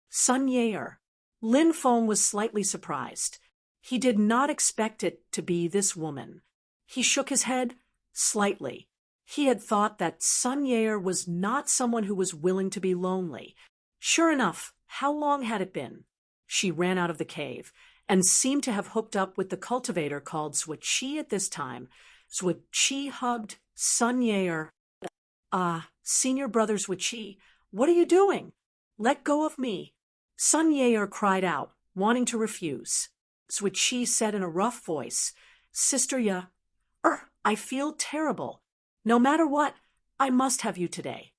Sun Yair. Lin Feng was slightly surprised. He did not expect it to be this woman. He shook his head slightly. He had thought that Sun Yair was not someone who was willing to be lonely. Sure enough, how long had it been? She ran out of the cave and seemed to have hooked up with the cultivator called Zhuqi at this time. Zhuqi hugged Sun Yair. Senior brother Zhuqi, what are you doing? Let go of me. Sun Yair cried out, wanting to refuse. Zhuqi said in a rough voice, Sister Ya, I feel terrible. No matter what, I must have you today.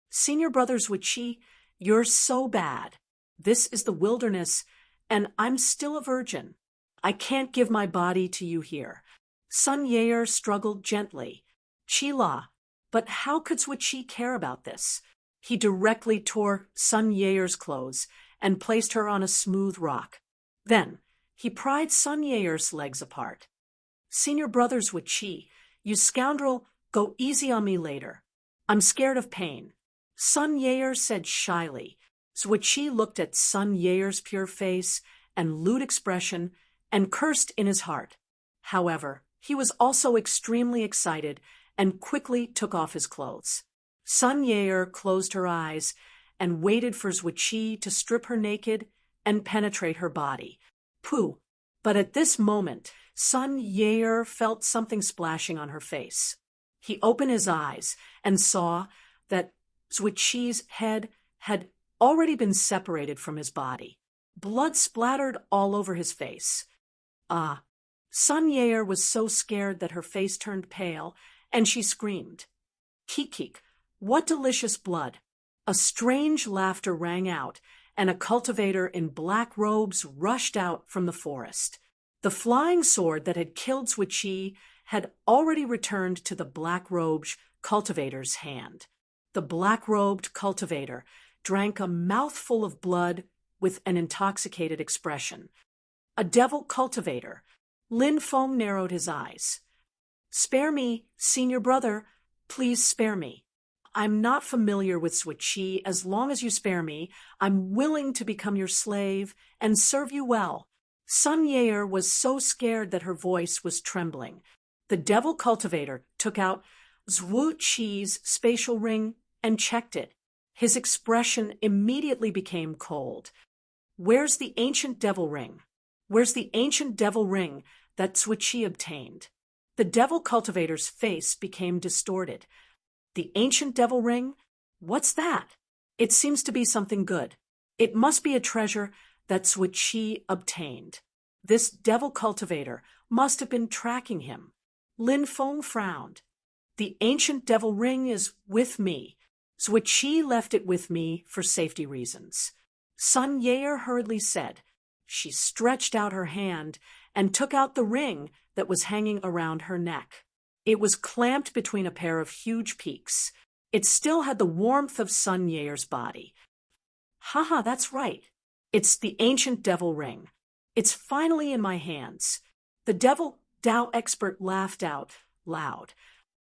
Senior brother Zhuqi, you're so bad. This is the wilderness, and I'm still a virgin. I can't give my body to you here. Sun Yair struggled gently. Chila, but how could Zhuqi care about this? He directly tore Sun Yair's clothes and placed her on a smooth rock. Then he pried Sun Yair's legs apart. Senior brother Zhuqi, you scoundrel, go easy on me later. I'm scared of pain. Sun Yair said shyly. Zhuqi looked at Sun Yair's pure face and lewd expression and cursed in his heart. However, he was also extremely excited and quickly took off his clothes. Sun Yair closed her eyes and waited for Zhuqi to strip her naked and penetrate her body. Pooh! But at this moment, Sun Yair felt something splashing on her face. He opened his eyes and saw that Zhuqi's head had already been separated from his body. Blood splattered all over his face. Sun Yair was so scared that her face turned pale, and she screamed. Kik, what delicious blood! A strange laughter rang out, and a cultivator in black robes rushed out from the forest. The flying sword that had killed Zhuqi had already returned to the black-robed cultivator's hand. The black-robed cultivator drank a mouthful of blood with an intoxicated expression. A devil cultivator. Lin Feng narrowed his eyes. Spare me, senior brother. Please spare me. I'm not familiar with Zhuqi. As long as you spare me, I'm willing to become your slave and serve you well. Sun Yair was so scared that her voice was trembling. The devil cultivator took out Zhuqi's spatial ring and checked it. His expression immediately became cold. Where's the ancient devil ring? Where's the ancient devil ring that Zhuqi obtained? The devil cultivator's face became distorted. The ancient devil ring? What's that? It seems to be something good. It must be a treasure that Zhuqi obtained. This devil cultivator must have been tracking him. Lin Feng frowned. The ancient devil ring is with me, so Qi left it with me for safety reasons. Sun Yair hurriedly said. She stretched out her hand and took out the ring that was hanging around her neck. It was clamped between a pair of huge peaks. It still had the warmth of Sun Yair's body. Haha, that's right. It's the ancient devil ring. It's finally in my hands. The devil Tao expert laughed out loud.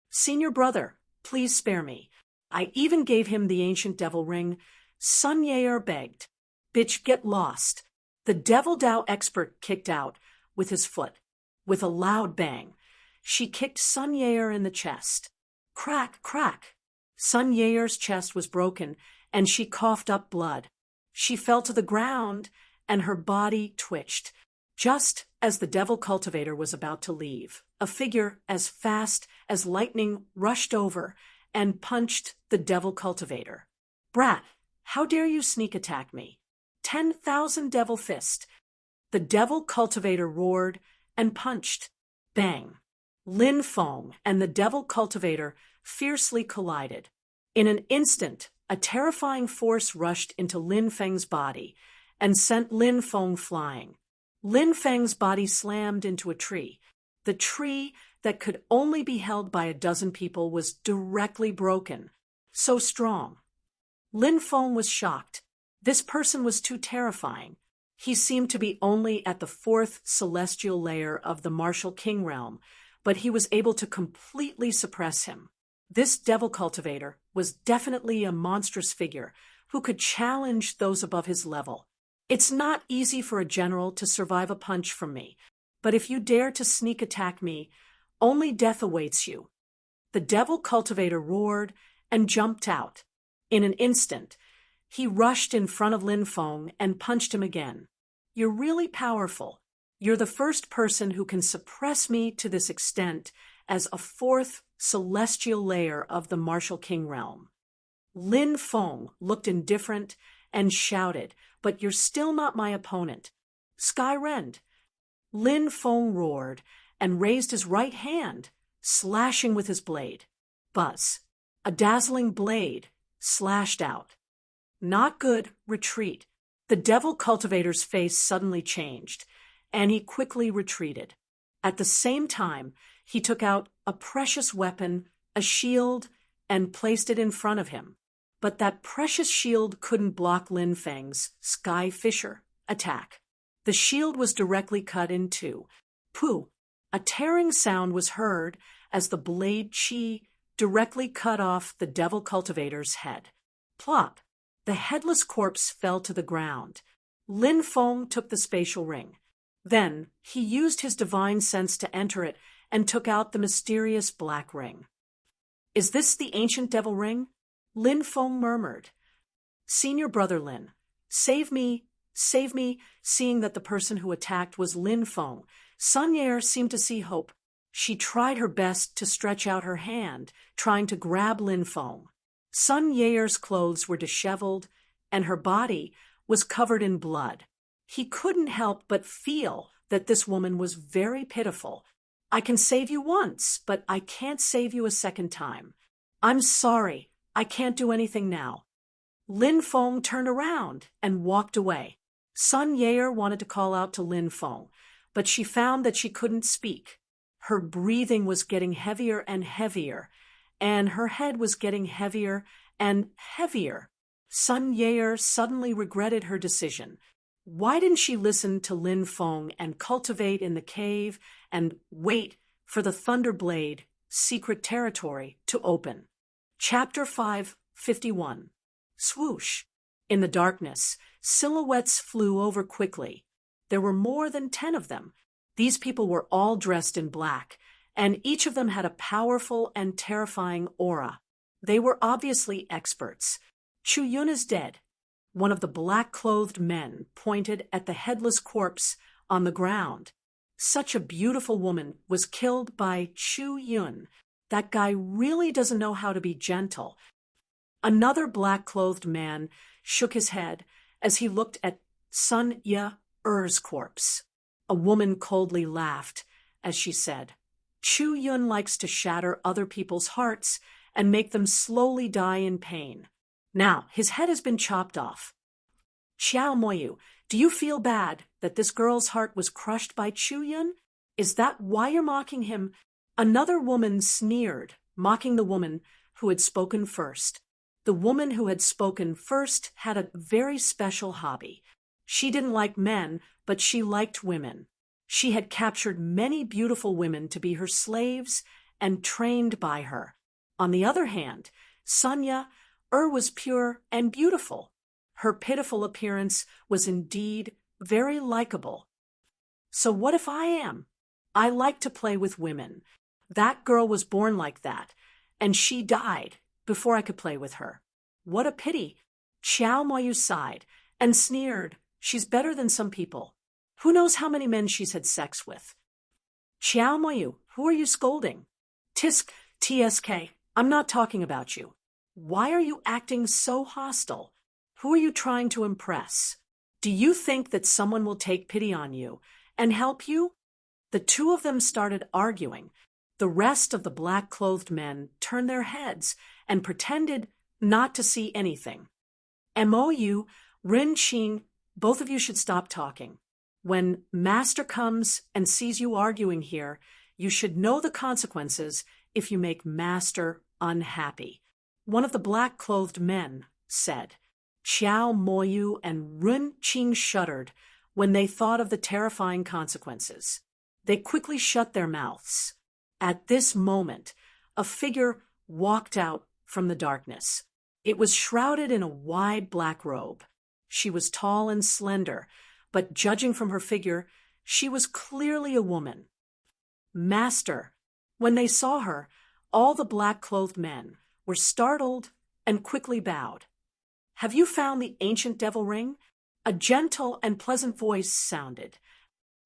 Senior brother, please spare me. I even gave him the ancient devil ring. Sun Yair begged. Bitch, get lost. The devil Tao expert kicked out with his foot. With a loud bang, she kicked Sun Yair in the chest. Crack, crack. Sun Yair's chest was broken, and she coughed up blood. She fell to the ground, and her body twitched. Just as the devil cultivator was about to leave, a figure as fast as lightning rushed over and punched the devil cultivator. Brat, how dare you sneak attack me? 10,000 devil fist. The devil cultivator roared and punched. Bang. Lin Feng and the devil cultivator fiercely collided. In an instant, a terrifying force rushed into Lin Feng's body and sent Lin Feng flying. Lin Feng's body slammed into a tree. The tree that could only be held by a dozen people was directly broken. So strong. Lin Feng was shocked. This person was too terrifying. He seemed to be only at the 4th celestial layer of the martial king realm, but he was able to completely suppress him. This devil cultivator was definitely a monstrous figure who could challenge those above his level. It's not easy for a general to survive a punch from me, but if you dare to sneak attack me, only death awaits you. The devil cultivator roared and jumped out. In an instant, he rushed in front of Lin Feng and punched him again. You're really powerful. You're the first person who can suppress me to this extent as a 4th celestial layer of the martial king realm. Lin Feng looked indifferent and shouted, but you're still not my opponent. Sky rend. Lin Feng roared and raised his right hand, slashing with his blade. Buzz. A dazzling blade slashed out. Not good, retreat. The devil cultivator's face suddenly changed, and he quickly retreated. At the same time, he took out a precious weapon, a shield, and placed it in front of him. But that precious shield couldn't block Lin Feng's Sky Fisher attack. The shield was directly cut in two. Pooh! A tearing sound was heard as the blade Qi directly cut off the devil cultivator's head. Plop! The headless corpse fell to the ground. Lin Feng took the spatial ring. Then he used his divine sense to enter it and took out the mysterious black ring. Is this the ancient devil ring? Lin Feng murmured. Senior brother Lin, save me, save me. Seeing that the person who attacked was Lin Feng, Sun Yair seemed to see hope. She tried her best to stretch out her hand, trying to grab Lin Feng. Sun Yair's clothes were disheveled, and her body was covered in blood. He couldn't help but feel that this woman was very pitiful. I can save you once, but I can't save you a second time. I'm sorry, I can't do anything now. Lin Feng turned around and walked away. Sun Yair wanted to call out to Lin Feng, but she found that she couldn't speak. Her breathing was getting heavier and heavier, and her head was getting heavier and heavier. Sun Yair suddenly regretted her decision. Why didn't she listen to Lin Feng and cultivate in the cave and wait for the Thunderblade secret territory to open? Chapter 551. Swoosh. In the darkness, silhouettes flew over quickly. There were more than 10 of them. These people were all dressed in black, and each of them had a powerful and terrifying aura. They were obviously experts. Chu Yun is dead. One of the black-clothed men pointed at the headless corpse on the ground. Such a beautiful woman was killed by Chu Yun. That guy really doesn't know how to be gentle. Another black-clothed man shook his head as he looked at Sun Yair's corpse. A woman coldly laughed as she said, Chu Yun likes to shatter other people's hearts and make them slowly die in pain. Now, his head has been chopped off. Xiao Moyu, do you feel bad that this girl's heart was crushed by Chu Yun? Is that why you're mocking him? Another woman sneered, mocking the woman who had spoken first. The woman who had spoken first had a very special hobby. She didn't like men, but she liked women. She had captured many beautiful women to be her slaves and trained by her. On the other hand, Sonia was pure and beautiful. Her pitiful appearance was indeed very likable. So what if I am? I like to play with women. That girl was born like that, and she died before I could play with her. What a pity. Xiao Moyu sighed and sneered. She's better than some people. Who knows how many men she's had sex with? Xiao Moyu, who are you scolding? TSK, I'm not talking about you. Why are you acting so hostile? Who are you trying to impress? Do you think that someone will take pity on you and help you? The two of them started arguing. The rest of the black-clothed men turned their heads and pretended not to see anything. Mou, Rin Qing, both of you should stop talking. When Master comes and sees you arguing here, you should know the consequences if you make Master unhappy. One of the black-clothed men said. Xiao Moyu and Rin Qing shuddered when they thought of the terrifying consequences. They quickly shut their mouths. At this moment, a figure walked out from the darkness. It was shrouded in a wide black robe. She was tall and slender, but judging from her figure, she was clearly a woman. Master. When they saw her, all the black-clothed men were startled and quickly bowed. Have you found the ancient devil ring? A gentle and pleasant voice sounded.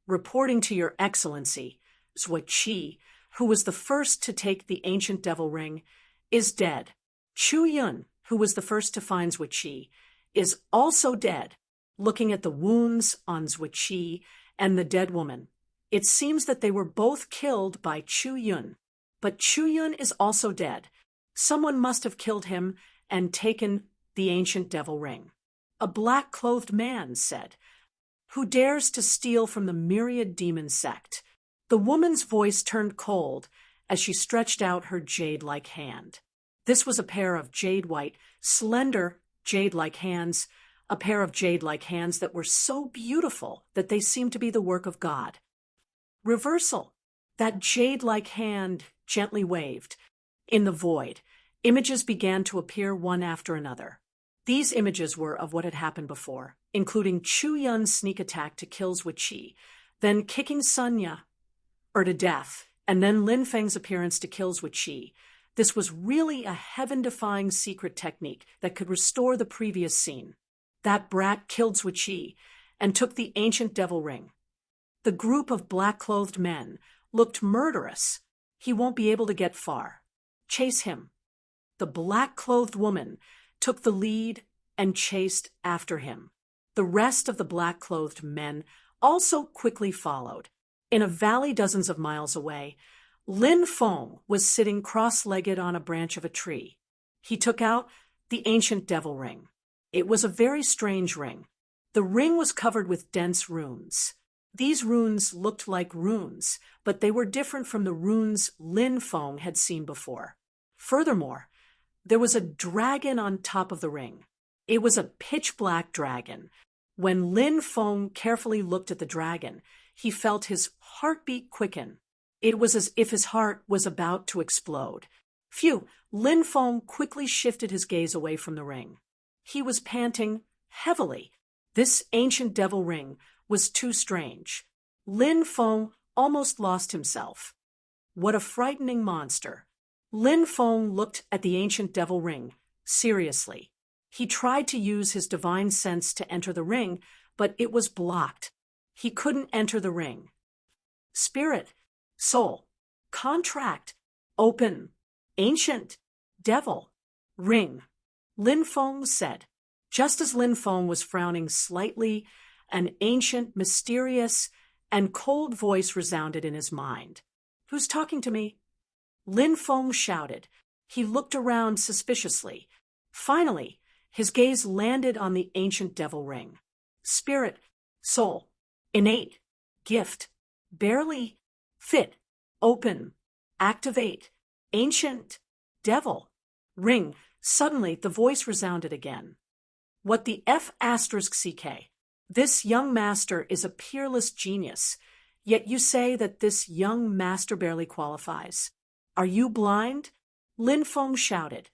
Reporting to your excellency, Zhuo Qi, who was the first to take the ancient devil ring, is dead. Chu Yun, who was the first to find Zhuo Qi, is also dead. Looking at the wounds on Zhuo Qi and the dead woman, it seems that they were both killed by Chu Yun. But Chu Yun is also dead. Someone must have killed him and taken the ancient devil ring. A black-clothed man said, Who dares to steal from the myriad demon sect? The woman's voice turned cold as she stretched out her jade-like hand. This was a pair of jade-white, slender, jade-like hands, a pair of jade-like hands that were so beautiful that they seemed to be the work of God. Reversal. That jade-like hand gently waved. In the void, images began to appear one after another. These images were of what had happened before, including Chu Yun's sneak attack to kill Zhuo Qi, then kicking Sonia to death, and then Lin Feng's appearance to kill Zhuo Qi. This was really a heaven-defying secret technique that could restore the previous scene. That brat killed Zhuo Qi and took the ancient devil ring. The group of black-clothed men looked murderous. He won't be able to get far. Chase him. The black-clothed woman took the lead and chased after him. The rest of the black-clothed men also quickly followed. In a valley dozens of miles away, Lin Feng was sitting cross-legged on a branch of a tree. He took out the ancient devil ring. It was a very strange ring. The ring was covered with dense runes. These runes looked like runes, but they were different from the runes Lin Feng had seen before. Furthermore, there was a dragon on top of the ring. It was a pitch-black dragon. When Lin Feng carefully looked at the dragon, he felt his heartbeat quicken. It was as if his heart was about to explode. Phew! Lin Feng quickly shifted his gaze away from the ring. He was panting heavily. This ancient devil ring was too strange. Lin Feng almost lost himself. What a frightening monster. Lin Feng looked at the ancient devil ring seriously. He tried to use his divine sense to enter the ring, but it was blocked. He couldn't enter the ring. Spirit, soul, contract, open, ancient, devil, ring, Lin Feng said. Just as Lin Feng was frowning slightly, an ancient, mysterious, and cold voice resounded in his mind. "Who's talking to me?" Lin Feng shouted. He looked around suspiciously. Finally, his gaze landed on the ancient devil ring. Spirit, soul, innate, gift, barely, fit, open, activate, ancient, devil, ring. Suddenly, the voice resounded again. "What the F***CK? This young master is a peerless genius, yet you say that this young master barely qualifies. Are you blind?" Lin Feng shouted.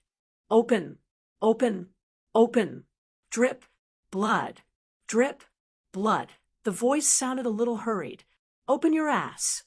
"Open, open, open, drip, blood, drip, blood." The voice sounded a little hurried. "Open your ass."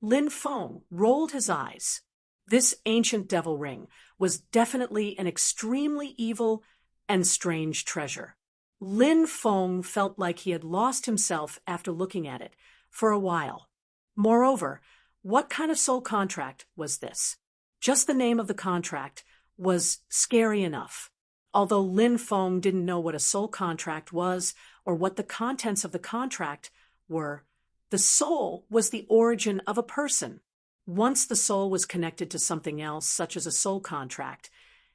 Lin Feng rolled his eyes. This ancient devil ring was definitely an extremely evil and strange treasure. Lin Feng felt like he had lost himself after looking at it for a while. Moreover, what kind of soul contract was this? Just the name of the contract was scary enough. Although Lin Feng didn't know what a soul contract was or what the contents of the contract were, the soul was the origin of a person. Once the soul was connected to something else, such as a soul contract,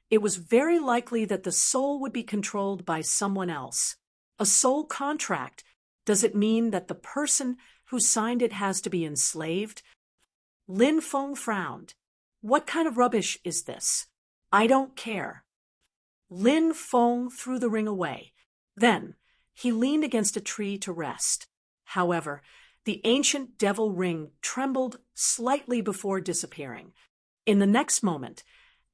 it was very likely that the soul would be controlled by someone else. A soul contract, does it mean that the person who signed it has to be enslaved? Lin Feng frowned. What kind of rubbish is this? I don't care. Lin Feng threw the ring away. Then, he leaned against a tree to rest. However, the ancient devil ring trembled slightly before disappearing. In the next moment,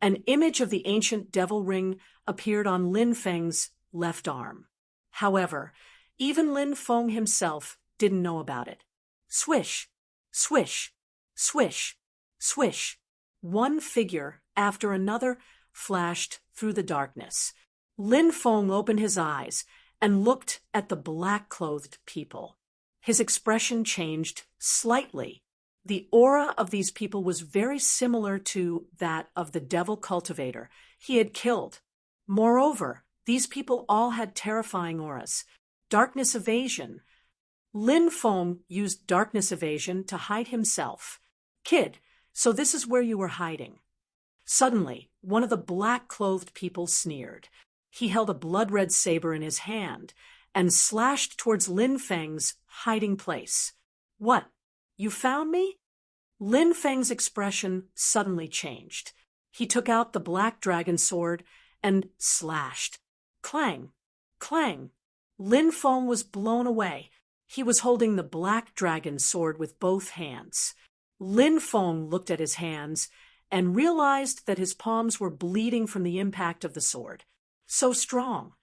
an image of the ancient devil ring appeared on Lin Feng's left arm. However, even Lin Feng himself didn't know about it. Swish, swish, swish, swish. One figure after another flashed through the darkness. Lin Feng opened his eyes and looked at the black-clothed people. His expression changed slightly. The aura of these people was very similar to that of the devil cultivator he had killed. Moreover, these people all had terrifying auras. Darkness evasion. Lin Feng used darkness evasion to hide himself. "Kid, so this is where you were hiding." Suddenly, one of the black-clothed people sneered. He held a blood-red saber in his hand and slashed towards Lin Feng's hiding place. "What? You found me?" Lin Feng's expression suddenly changed. He took out the black dragon sword and slashed. Clang! Clang! Lin Feng was blown away. He was holding the black dragon sword with both hands. Lin Feng looked at his hands and realized that his palms were bleeding from the impact of the sword. So strong.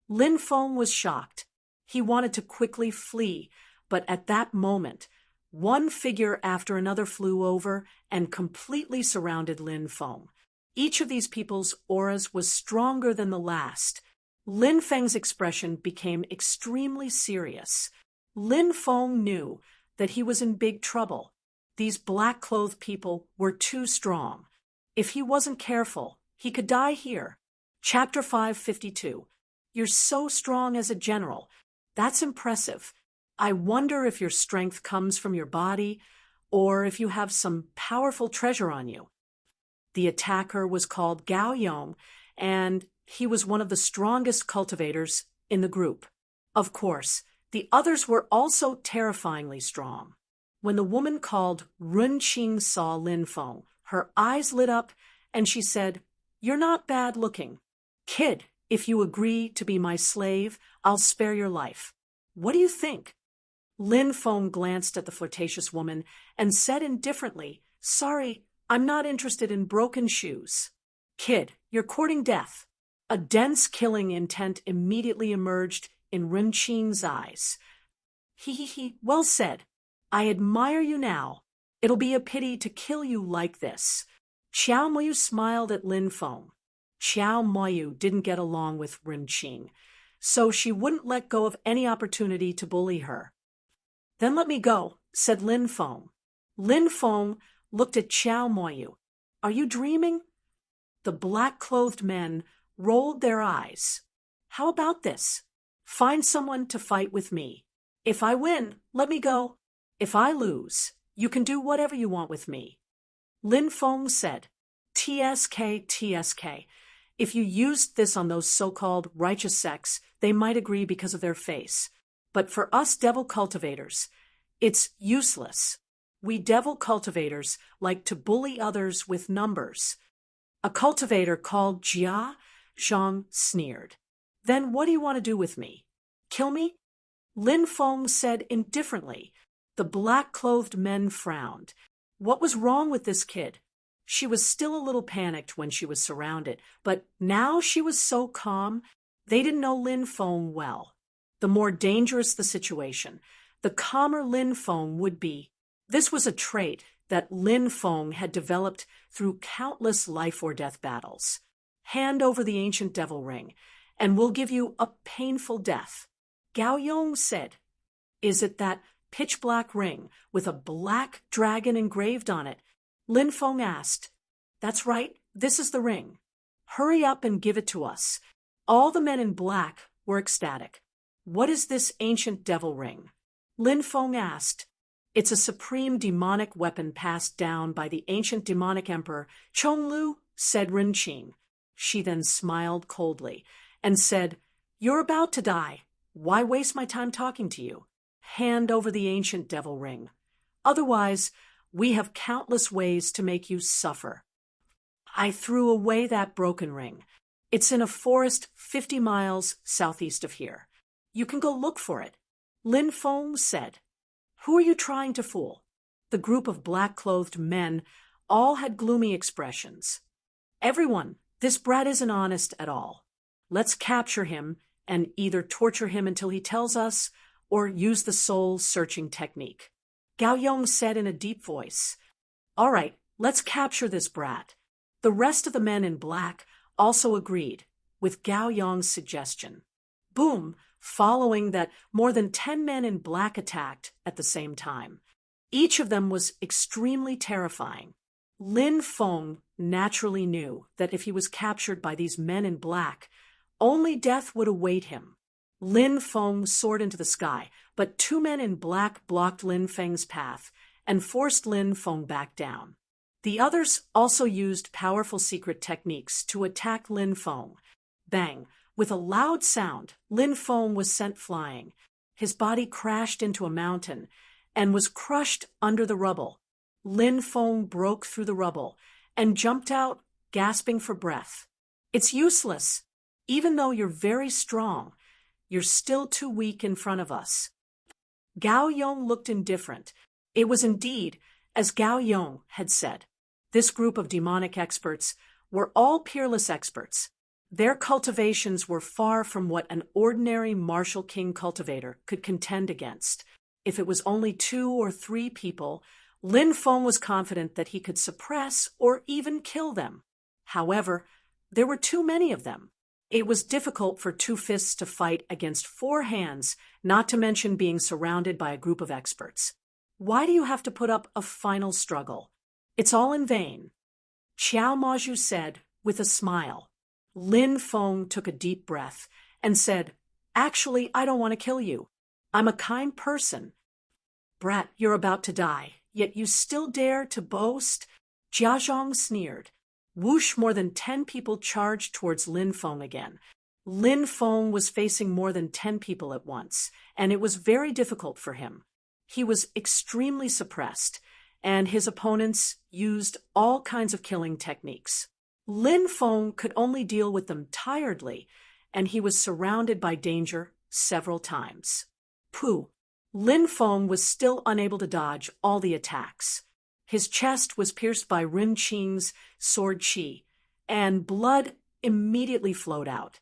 Lin Feng was shocked. He wanted to quickly flee, but at that moment, one figure after another flew over and completely surrounded Lin Feng. Each of these people's auras was stronger than the last. Lin Feng's expression became extremely serious. Lin Feng knew that he was in big trouble. These black-clothed people were too strong. If he wasn't careful, he could die here. Chapter 552. You're so strong as a general. That's impressive. I wonder if your strength comes from your body or if you have some powerful treasure on you. The attacker was called Gao Yong, and he was one of the strongest cultivators in the group. Of course, the others were also terrifyingly strong. When the woman called Run Qing saw Lin Feng, her eyes lit up, and she said, "You're not bad looking. Kid, if you agree to be my slave, I'll spare your life. What do you think?" Lin Feng glanced at the flirtatious woman and said indifferently, "Sorry, I'm not interested in broken shoes." "Kid, you're courting death." A dense killing intent immediately emerged in Run Qing's eyes. He, well said. I admire you now. It'll be a pity to kill you like this." Xiao Moyu smiled at Lin Feng. Xiao Moyu didn't get along with Run Qing, so she wouldn't let go of any opportunity to bully her. "Then let me go," said Lin Feng. Lin Feng looked at Xiao Moyu. "Are you dreaming?" The black-clothed men rolled their eyes. "How about this? Find someone to fight with me. If I win, let me go." If I lose, you can do whatever you want with me. Lin Feng said, TSK, TSK. If you used this on those so-called righteous sects, they might agree because of their face. But for us devil cultivators, it's useless. We devil cultivators like to bully others with numbers. A cultivator called Jia Zhang sneered. Then what do you want to do with me? Kill me? Lin Feng said indifferently. The black-clothed men frowned. What was wrong with this kid? She was still a little panicked when she was surrounded, but now she was so calm. They didn't know Lin Feng well. The more dangerous the situation, the calmer Lin Feng would be. This was a trait that Lin Feng had developed through countless life-or-death battles. Hand over the ancient devil ring, and we'll give you a painful death. Gao Yong said, Is it that pitch-black ring with a black dragon engraved on it? Lin Feng asked. That's right, this is the ring. Hurry up and give it to us. All the men in black were ecstatic. What is this ancient devil ring? Lin Feng asked. It's a supreme demonic weapon passed down by the ancient demonic emperor Chonglu, said Rin Qing. She then smiled coldly and said, You're about to die. Why waste my time talking to you? Hand over the ancient devil ring. Otherwise, we have countless ways to make you suffer. I threw away that broken ring. It's in a forest 50 miles southeast of here. You can go look for it. Lin Feng said. Who are you trying to fool? The group of black-clothed men all had gloomy expressions. Everyone, this brat isn't honest at all. Let's capture him and either torture him until he tells us or use the soul-searching technique. Gao Yong said in a deep voice. All right, let's capture this brat. The rest of the men in black also agreed with Gao Yong's suggestion. Boom! Following that, more than 10 men in black attacked at the same time. Each of them was extremely terrifying. Lin Feng naturally knew that if he was captured by these men in black, only death would await him. Lin Feng soared into the sky, but 2 men in black blocked Lin Feng's path and forced Lin Feng back down. The others also used powerful secret techniques to attack Lin Feng. Bang! With a loud sound, Lin Feng was sent flying. His body crashed into a mountain and was crushed under the rubble. Lin Feng broke through the rubble and jumped out, gasping for breath. It's useless. Even though you're very strong, you're still too weak in front of us. Gao Yong looked indifferent. It was indeed, as Gao Yong had said. This group of demonic experts were all peerless experts. Their cultivations were far from what an ordinary martial king cultivator could contend against. If it was only 2 or 3 people, Lin Feng was confident that he could suppress or even kill them. However, there were too many of them. It was difficult for 2 fists to fight against 4 hands, not to mention being surrounded by a group of experts. Why do you have to put up a final struggle? It's all in vain. Qiao Maju said, with a smile. Lin Feng took a deep breath and said, Actually, I don't want to kill you. I'm a kind person. Brat, you're about to die, yet you still dare to boast? Jia Zhang sneered. Whoosh, more than 10 people charged towards Lin Feng again. Lin Feng was facing more than 10 people at once, and it was very difficult for him. He was extremely suppressed, and his opponents used all kinds of killing techniques. Lin Feng could only deal with them tiredly, and he was surrounded by danger several times. Pooh! Lin Feng was still unable to dodge all the attacks. His chest was pierced by Rin Qing's sword qi, and blood immediately flowed out.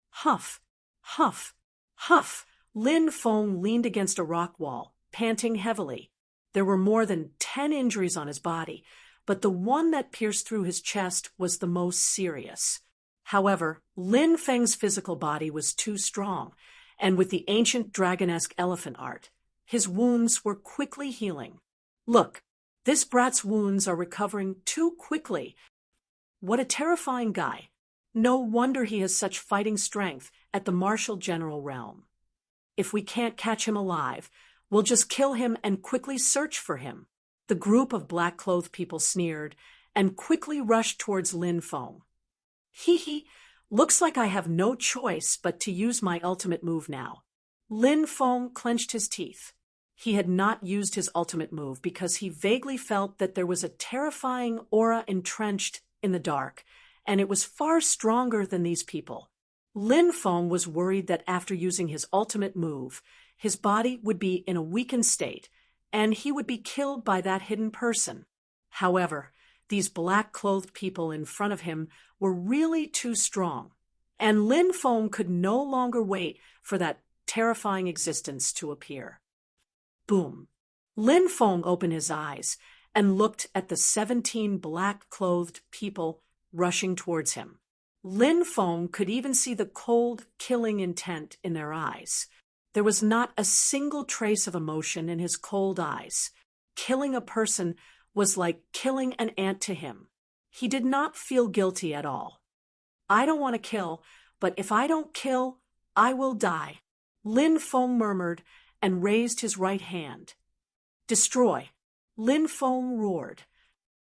Huff! Huff! Huff! Lin Feng leaned against a rock wall, panting heavily. There were more than 10 injuries on his body, but the one that pierced through his chest was the most serious. However, Lin Feng's physical body was too strong, and with the ancient dragon-esque elephant art, his wounds were quickly healing. Look, this brat's wounds are recovering too quickly. What a terrifying guy. No wonder he has such fighting strength at the martial general realm. If we can't catch him alive, We'll just kill him and quickly search for him." The group of black-clothed people sneered and quickly rushed towards Lin Feng. "Hee hee, looks like I have no choice but to use my ultimate move now." Lin Feng clenched his teeth. He had not used his ultimate move because he vaguely felt that there was a terrifying aura entrenched in the dark, and it was far stronger than these people. Lin Feng was worried that after using his ultimate move, his body would be in a weakened state, and he would be killed by that hidden person. However, these black-clothed people in front of him were really too strong, and Lin Feng could no longer wait for that terrifying existence to appear. Boom! Lin Feng opened his eyes and looked at the 17 black-clothed people rushing towards him. Lin Feng could even see the cold, killing intent in their eyes. There was not a single trace of emotion in his cold eyes. Killing a person was like killing an ant to him. He did not feel guilty at all. "I don't want to kill, but if I don't kill, I will die," Lin Feng murmured and raised his right hand. "Destroy!" Lin Feng roared.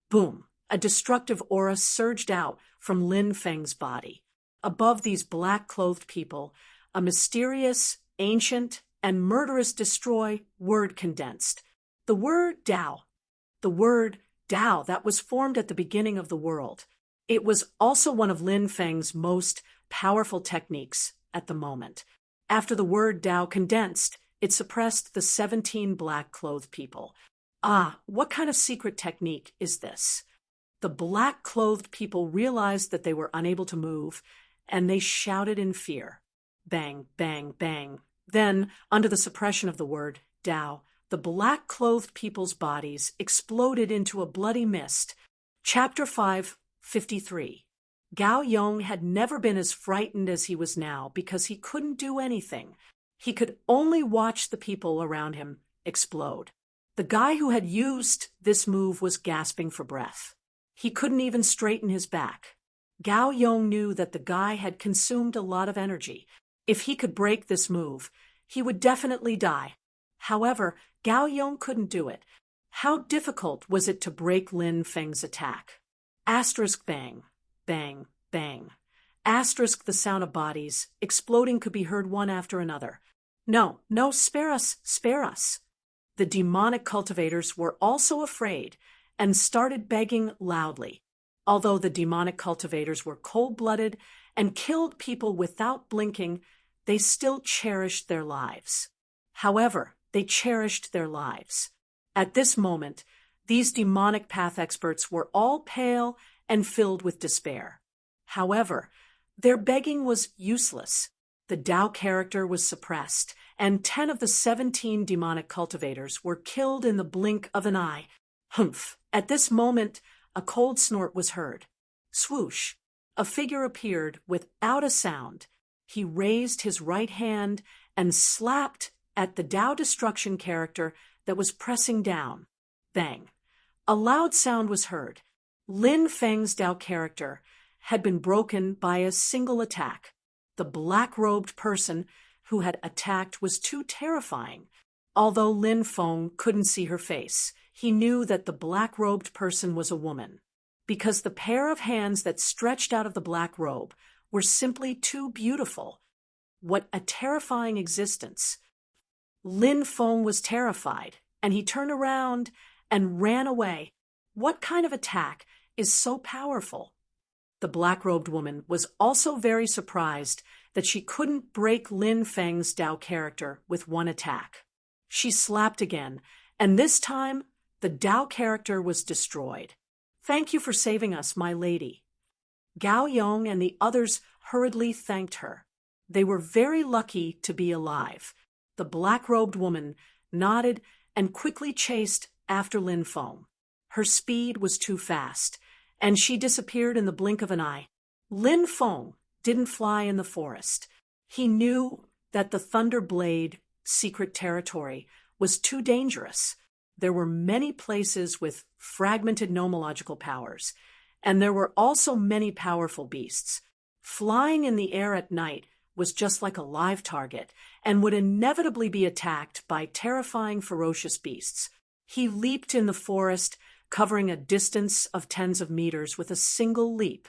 Boom! A destructive aura surged out from Lin Feng's body. Above these black-clothed people, a mysterious, ancient, and murderous destroy word condensed. The word Tao. The word Tao that was formed at the beginning of the world. It was also one of Lin Feng's most powerful techniques at the moment. After the word Tao condensed, it suppressed the 17 black-clothed people. Ah, what kind of secret technique is this? The black-clothed people realized that they were unable to move, and they shouted in fear. Bang, bang, bang. Then, under the suppression of the word Tao, the black-clothed people's bodies exploded into a bloody mist. Chapter 5:53. Gao Yong had never been as frightened as he was now because he couldn't do anything. He could only watch the people around him explode. The guy who had used this move was gasping for breath. He couldn't even straighten his back. Gao Yong knew that the guy had consumed a lot of energy. If he could break this move, he would definitely die. However, Gao Yong couldn't do it. How difficult was it to break Lin Feng's attack? Asterisk bang, bang, bang. Asterisk the sound of bodies exploding could be heard one after another. No, no, spare us, spare us. The demonic cultivators were also afraid and started begging loudly. Although the demonic cultivators were cold-blooded and killed people without blinking, they still cherished their lives. However, they cherished their lives. At this moment, these demonic path experts were all pale and filled with despair. However, their begging was useless. The Tao character was suppressed, and 10 of the 17 demonic cultivators were killed in the blink of an eye. Humph! At this moment, a cold snort was heard. Swoosh! A figure appeared without a sound. He raised his right hand and slapped at the Tao destruction character that was pressing down. Bang! A loud sound was heard. Lin Feng's Tao character had been broken by a single attack. The black-robed person who had attacked was too terrifying. Although Lin Feng couldn't see her face, he knew that the black-robed person was a woman, because the pair of hands that stretched out of the black robe were simply too beautiful. What a terrifying existence! Lin Feng was terrified, and he turned around and ran away. What kind of attack is so powerful? The black-robed woman was also very surprised that she couldn't break Lin Feng's Tao character with one attack. She slapped again, and this time the Tao character was destroyed. "Thank you for saving us, my lady." Gao Yong and the others hurriedly thanked her. They were very lucky to be alive. The black-robed woman nodded and quickly chased after Lin Feng. Her speed was too fast, and she disappeared in the blink of an eye. Lin Feng didn't fly in the forest. He knew that the Thunder Blade secret territory was too dangerous. There were many places with fragmented nomological powers, and there were also many powerful beasts. Flying in the air at night was just like a live target and would inevitably be attacked by terrifying, ferocious beasts. He leaped in the forest, covering a distance of tens of meters with a single leap.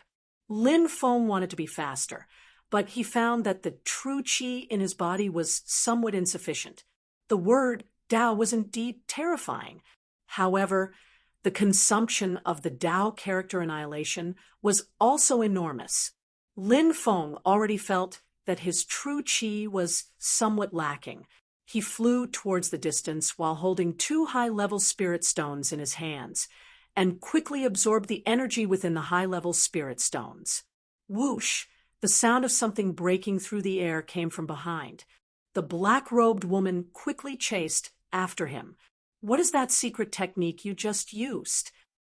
Lin Feng wanted to be faster, but he found that the true qi in his body was somewhat insufficient. The word Dao was indeed terrifying. However, the consumption of the Dao character annihilation was also enormous. Lin Feng already felt that his true qi was somewhat lacking. He flew towards the distance while holding 2 high-level spirit stones in his hands, and quickly absorbed the energy within the high-level spirit stones. Whoosh! The sound of something breaking through the air came from behind. The black-robed woman quickly chased after him. "What is that secret technique you just used?"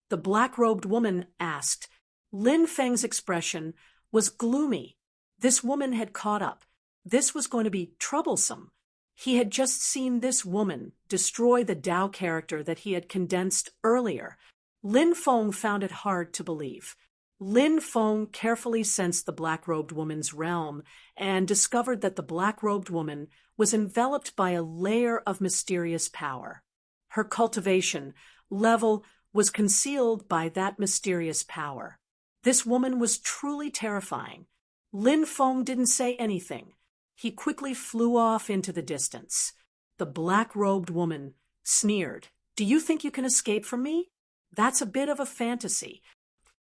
the black-robed woman asked. Lin Feng's expression was gloomy. This woman had caught up. This was going to be troublesome. He had just seen this woman destroy the Dao character that he had condensed earlier. Lin Feng found it hard to believe. Lin Feng carefully sensed the black-robed woman's realm and discovered that the black-robed woman was enveloped by a layer of mysterious power. Her cultivation level was concealed by that mysterious power. This woman was truly terrifying. Lin Feng didn't say anything. He quickly flew off into the distance. The black-robed woman sneered. "Do you think you can escape from me? That's a bit of a fantasy.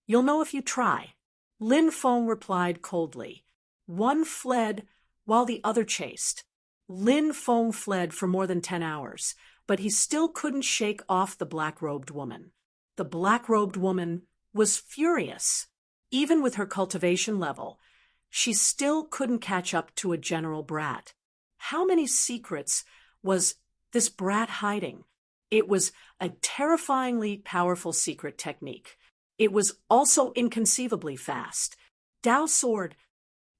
You'll know if you try." Lin Feng replied coldly. One fled while the other chased. Lin Feng fled for more than 10 hours, but he still couldn't shake off the black-robed woman. The black-robed woman was furious. Even with her cultivation level, she still couldn't catch up to a general brat. How many secrets was this brat hiding? It was a terrifyingly powerful secret technique. It was also inconceivably fast. Dao sword.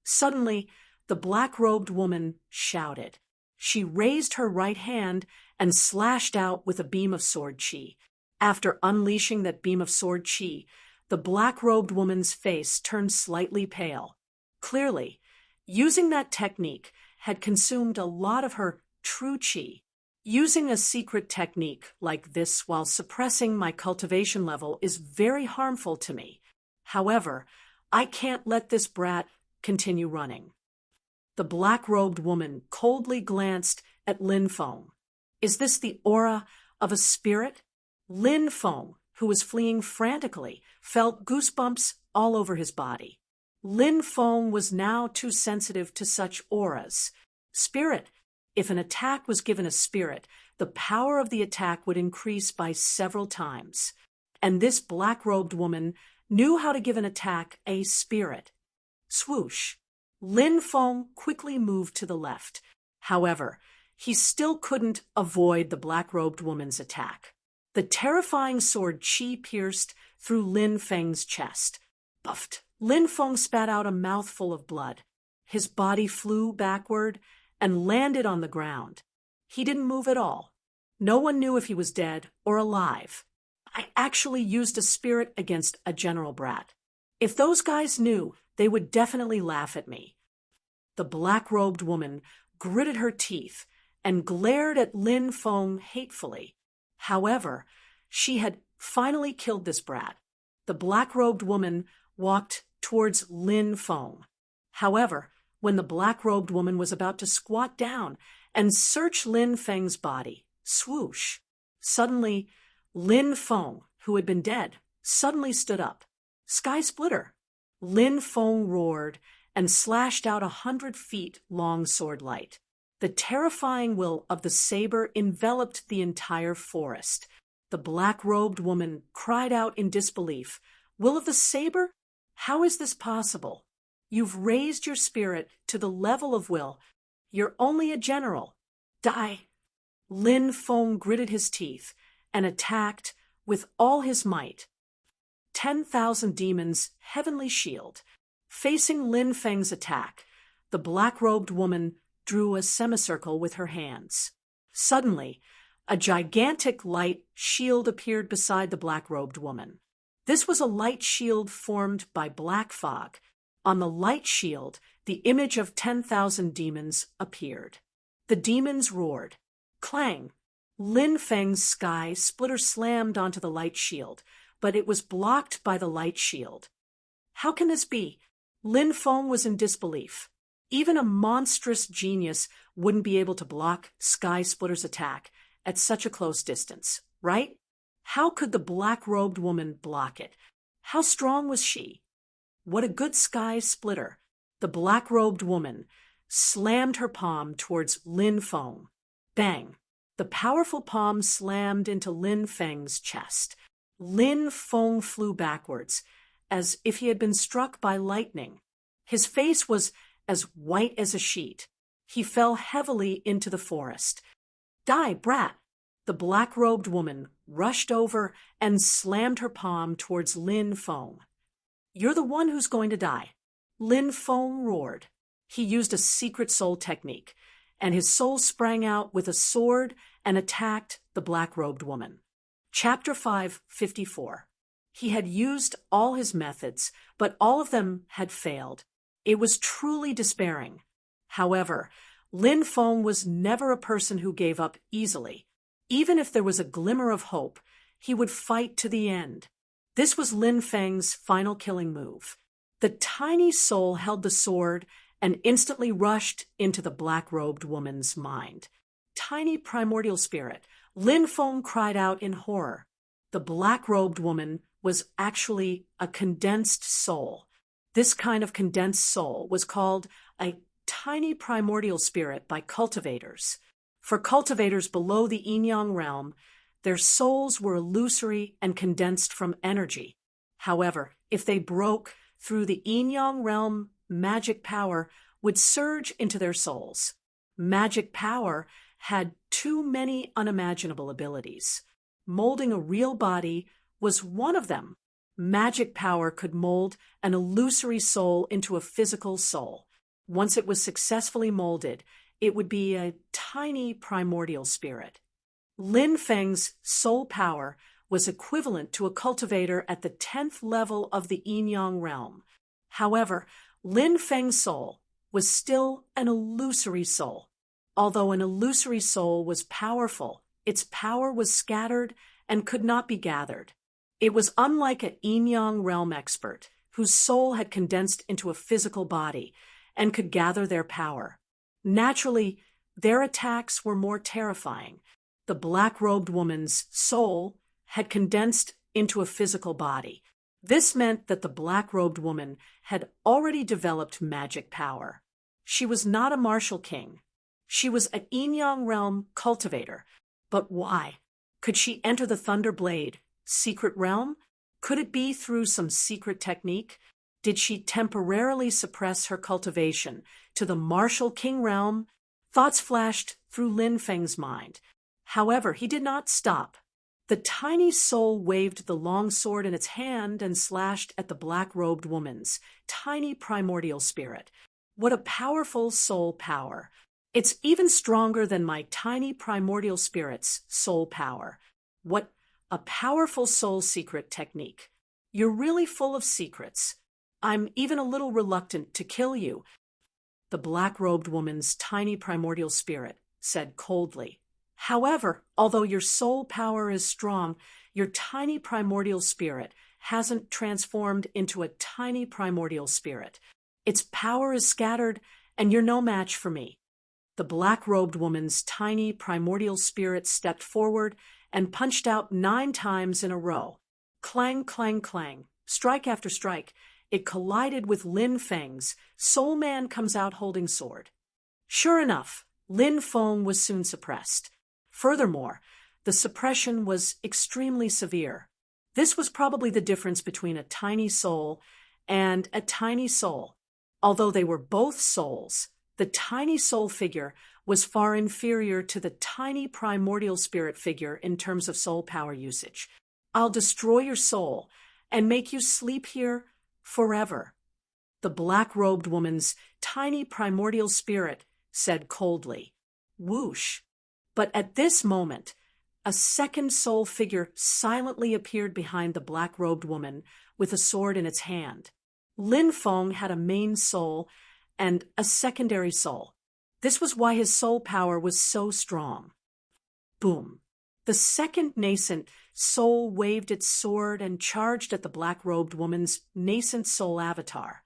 Suddenly, the black-robed woman shouted. She raised her right hand and slashed out with a beam of sword chi. After unleashing that beam of sword chi, the black-robed woman's face turned slightly pale. Clearly, using that technique had consumed a lot of her true qi. Using a secret technique like this while suppressing my cultivation level is very harmful to me. However, I can't let this brat continue running. The black-robed woman coldly glanced at Lin Feng. Is this the aura of a spirit? Lin Feng, who was fleeing frantically, felt goosebumps all over his body. Lin Feng was now too sensitive to such auras. Spirit. If an attack was given a spirit, the power of the attack would increase by several times. And this black-robed woman knew how to give an attack a spirit. Swoosh. Lin Feng quickly moved to the left. However, he still couldn't avoid the black-robed woman's attack. The terrifying sword chi pierced through Lin Feng's chest. Buffed. Lin Feng spat out a mouthful of blood. His body flew backward and landed on the ground. He didn't move at all. No one knew if he was dead or alive. I actually used a spirit against a general brat. If those guys knew, they would definitely laugh at me. The black-robed woman gritted her teeth and glared at Lin Feng hatefully. However, she had finally killed this brat. The black-robed woman walked towards Lin Feng. However, when the black-robed woman was about to squat down and search Lin Feng's body, swoosh. Suddenly, Lin Feng, who had been dead, suddenly stood up. Sky splitter. Lin Feng roared and slashed out 100 feet long sword light. The terrifying will of the saber enveloped the entire forest. The black-robed woman cried out in disbelief. Will of the saber? How is this possible? You've raised your spirit to the level of will. You're only a general. Die. Lin Feng gritted his teeth and attacked with all his might. 10,000 demons, heavenly shield. Facing Lin Feng's attack, the black-robed woman drew a semicircle with her hands. Suddenly, a gigantic light shield appeared beside the black-robed woman. This was a light shield formed by black fog. On the light shield, the image of 10,000 demons appeared. The demons roared. Clang! Lin Feng's sky splitter slammed onto the light shield, but it was blocked by the light shield. How can this be? Lin Feng was in disbelief. Even a monstrous genius wouldn't be able to block Sky Splitter's attack at such a close distance, right? How could the black-robed woman block it? How strong was she? What a good Sky Splitter! The black-robed woman slammed her palm towards Lin Feng. Bang! The powerful palm slammed into Lin Feng's chest. Lin Feng flew backwards, as if he had been struck by lightning. His face was as white as a sheet. He fell heavily into the forest. Die, brat! The black-robed woman rushed over and slammed her palm towards Lin Feng. You're the one who's going to die. Lin Feng roared. He used a secret soul technique, and his soul sprang out with a sword and attacked the black-robed woman. Chapter 554. He had used all his methods, but all of them had failed. It was truly despairing. However, Lin Feng was never a person who gave up easily. Even if there was a glimmer of hope, he would fight to the end. This was Lin Feng's final killing move. The tiny soul held the sword and instantly rushed into the black-robed woman's mind. Tiny primordial spirit, Lin Feng cried out in horror. The black-robed woman was actually a condensed soul. This kind of condensed soul was called a tiny primordial spirit by cultivators. For cultivators below the yin-yang realm, their souls were illusory and condensed from energy. However, if they broke through the yin-yang realm, magic power would surge into their souls. Magic power had too many unimaginable abilities. Molding a real body was one of them. Magic power could mold an illusory soul into a physical soul. Once it was successfully molded, it would be a tiny primordial spirit. Lin Feng's soul power was equivalent to a cultivator at the 10th level of the yin-yang realm. However, Lin Feng's soul was still an illusory soul. Although an illusory soul was powerful, its power was scattered and could not be gathered. It was unlike a yin-yang realm expert, whose soul had condensed into a physical body and could gather their power. Naturally, their attacks were more terrifying. The black-robed woman's soul had condensed into a physical body. This meant that the black-robed woman had already developed magic power. She was not a martial king. She was a yin-yang realm cultivator. But why? Could she enter the Thunderblade secret realm? Could it be through some secret technique? Did she temporarily suppress her cultivation to the martial king realm? Thoughts flashed through Lin Feng's mind. However, he did not stop. The tiny soul waved the long sword in its hand and slashed at the black-robed woman's tiny primordial spirit. What a powerful soul power! It's even stronger than my tiny primordial spirit's soul power. What a powerful soul secret technique. You're really full of secrets. I'm even a little reluctant to kill you. The black-robed woman's tiny primordial spirit said coldly. However, although your soul power is strong, your tiny primordial spirit hasn't transformed into a tiny primordial spirit. Its power is scattered, and you're no match for me. The black-robed woman's tiny primordial spirit stepped forward and punched out 9 times in a row. Clang, clang, clang, strike after strike. It collided with Lin Feng's. Soul Man comes out holding sword. Sure enough, Lin Feng was soon suppressed. Furthermore, the suppression was extremely severe. This was probably the difference between a tiny soul and a tiny soul. Although they were both souls, the tiny soul figure was far inferior to the tiny primordial spirit figure in terms of soul power usage. I'll destroy your soul and make you sleep here forever. The black-robed woman's tiny primordial spirit said coldly. Whoosh! But at this moment, a second soul figure silently appeared behind the black-robed woman with a sword in its hand. Lin Feng had a main soul and a secondary soul. This was why his soul power was so strong. Boom. The second nascent soul waved its sword and charged at the black-robed woman's nascent soul avatar.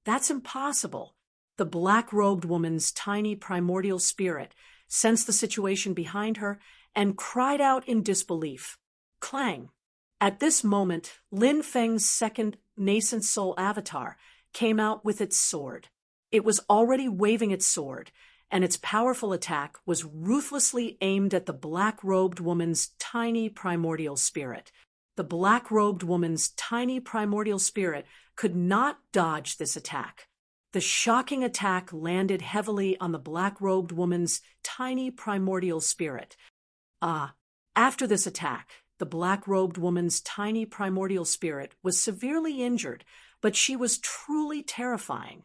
That's impossible. The black-robed woman's tiny primordial spirit sensed the situation behind her and cried out in disbelief. Clang! At this moment, Lin Feng's second nascent soul avatar came out with its sword. It was already waving its sword, and its powerful attack was ruthlessly aimed at the black-robed woman's tiny primordial spirit. The black-robed woman's tiny primordial spirit could not dodge this attack. The shocking attack landed heavily on the black-robed woman's tiny primordial spirit. After this attack, the black-robed woman's tiny primordial spirit was severely injured, but she was truly terrifying.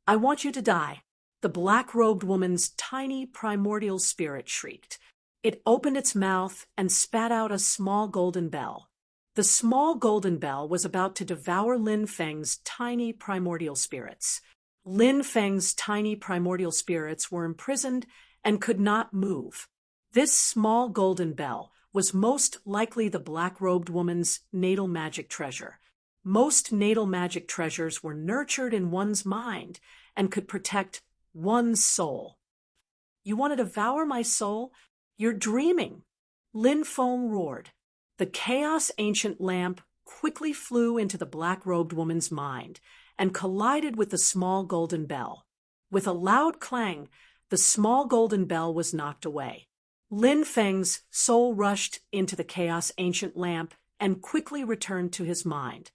"I want you to die," the black-robed woman's tiny primordial spirit shrieked. It opened its mouth and spat out a small golden bell. The small golden bell was about to devour Lin Feng's tiny primordial spirits. Lin Feng's tiny primordial spirits were imprisoned and could not move. This small golden bell was most likely the black-robed woman's natal magic treasure. Most natal magic treasures were nurtured in one's mind and could protect one's soul. "You want to devour my soul? You're dreaming," Lin Feng roared. The chaos ancient lamp quickly flew into the black-robed woman's mind and collided with the small golden bell. With a loud clang, the small golden bell was knocked away. Lin Feng's soul rushed into the chaos ancient lamp and quickly returned to his mind.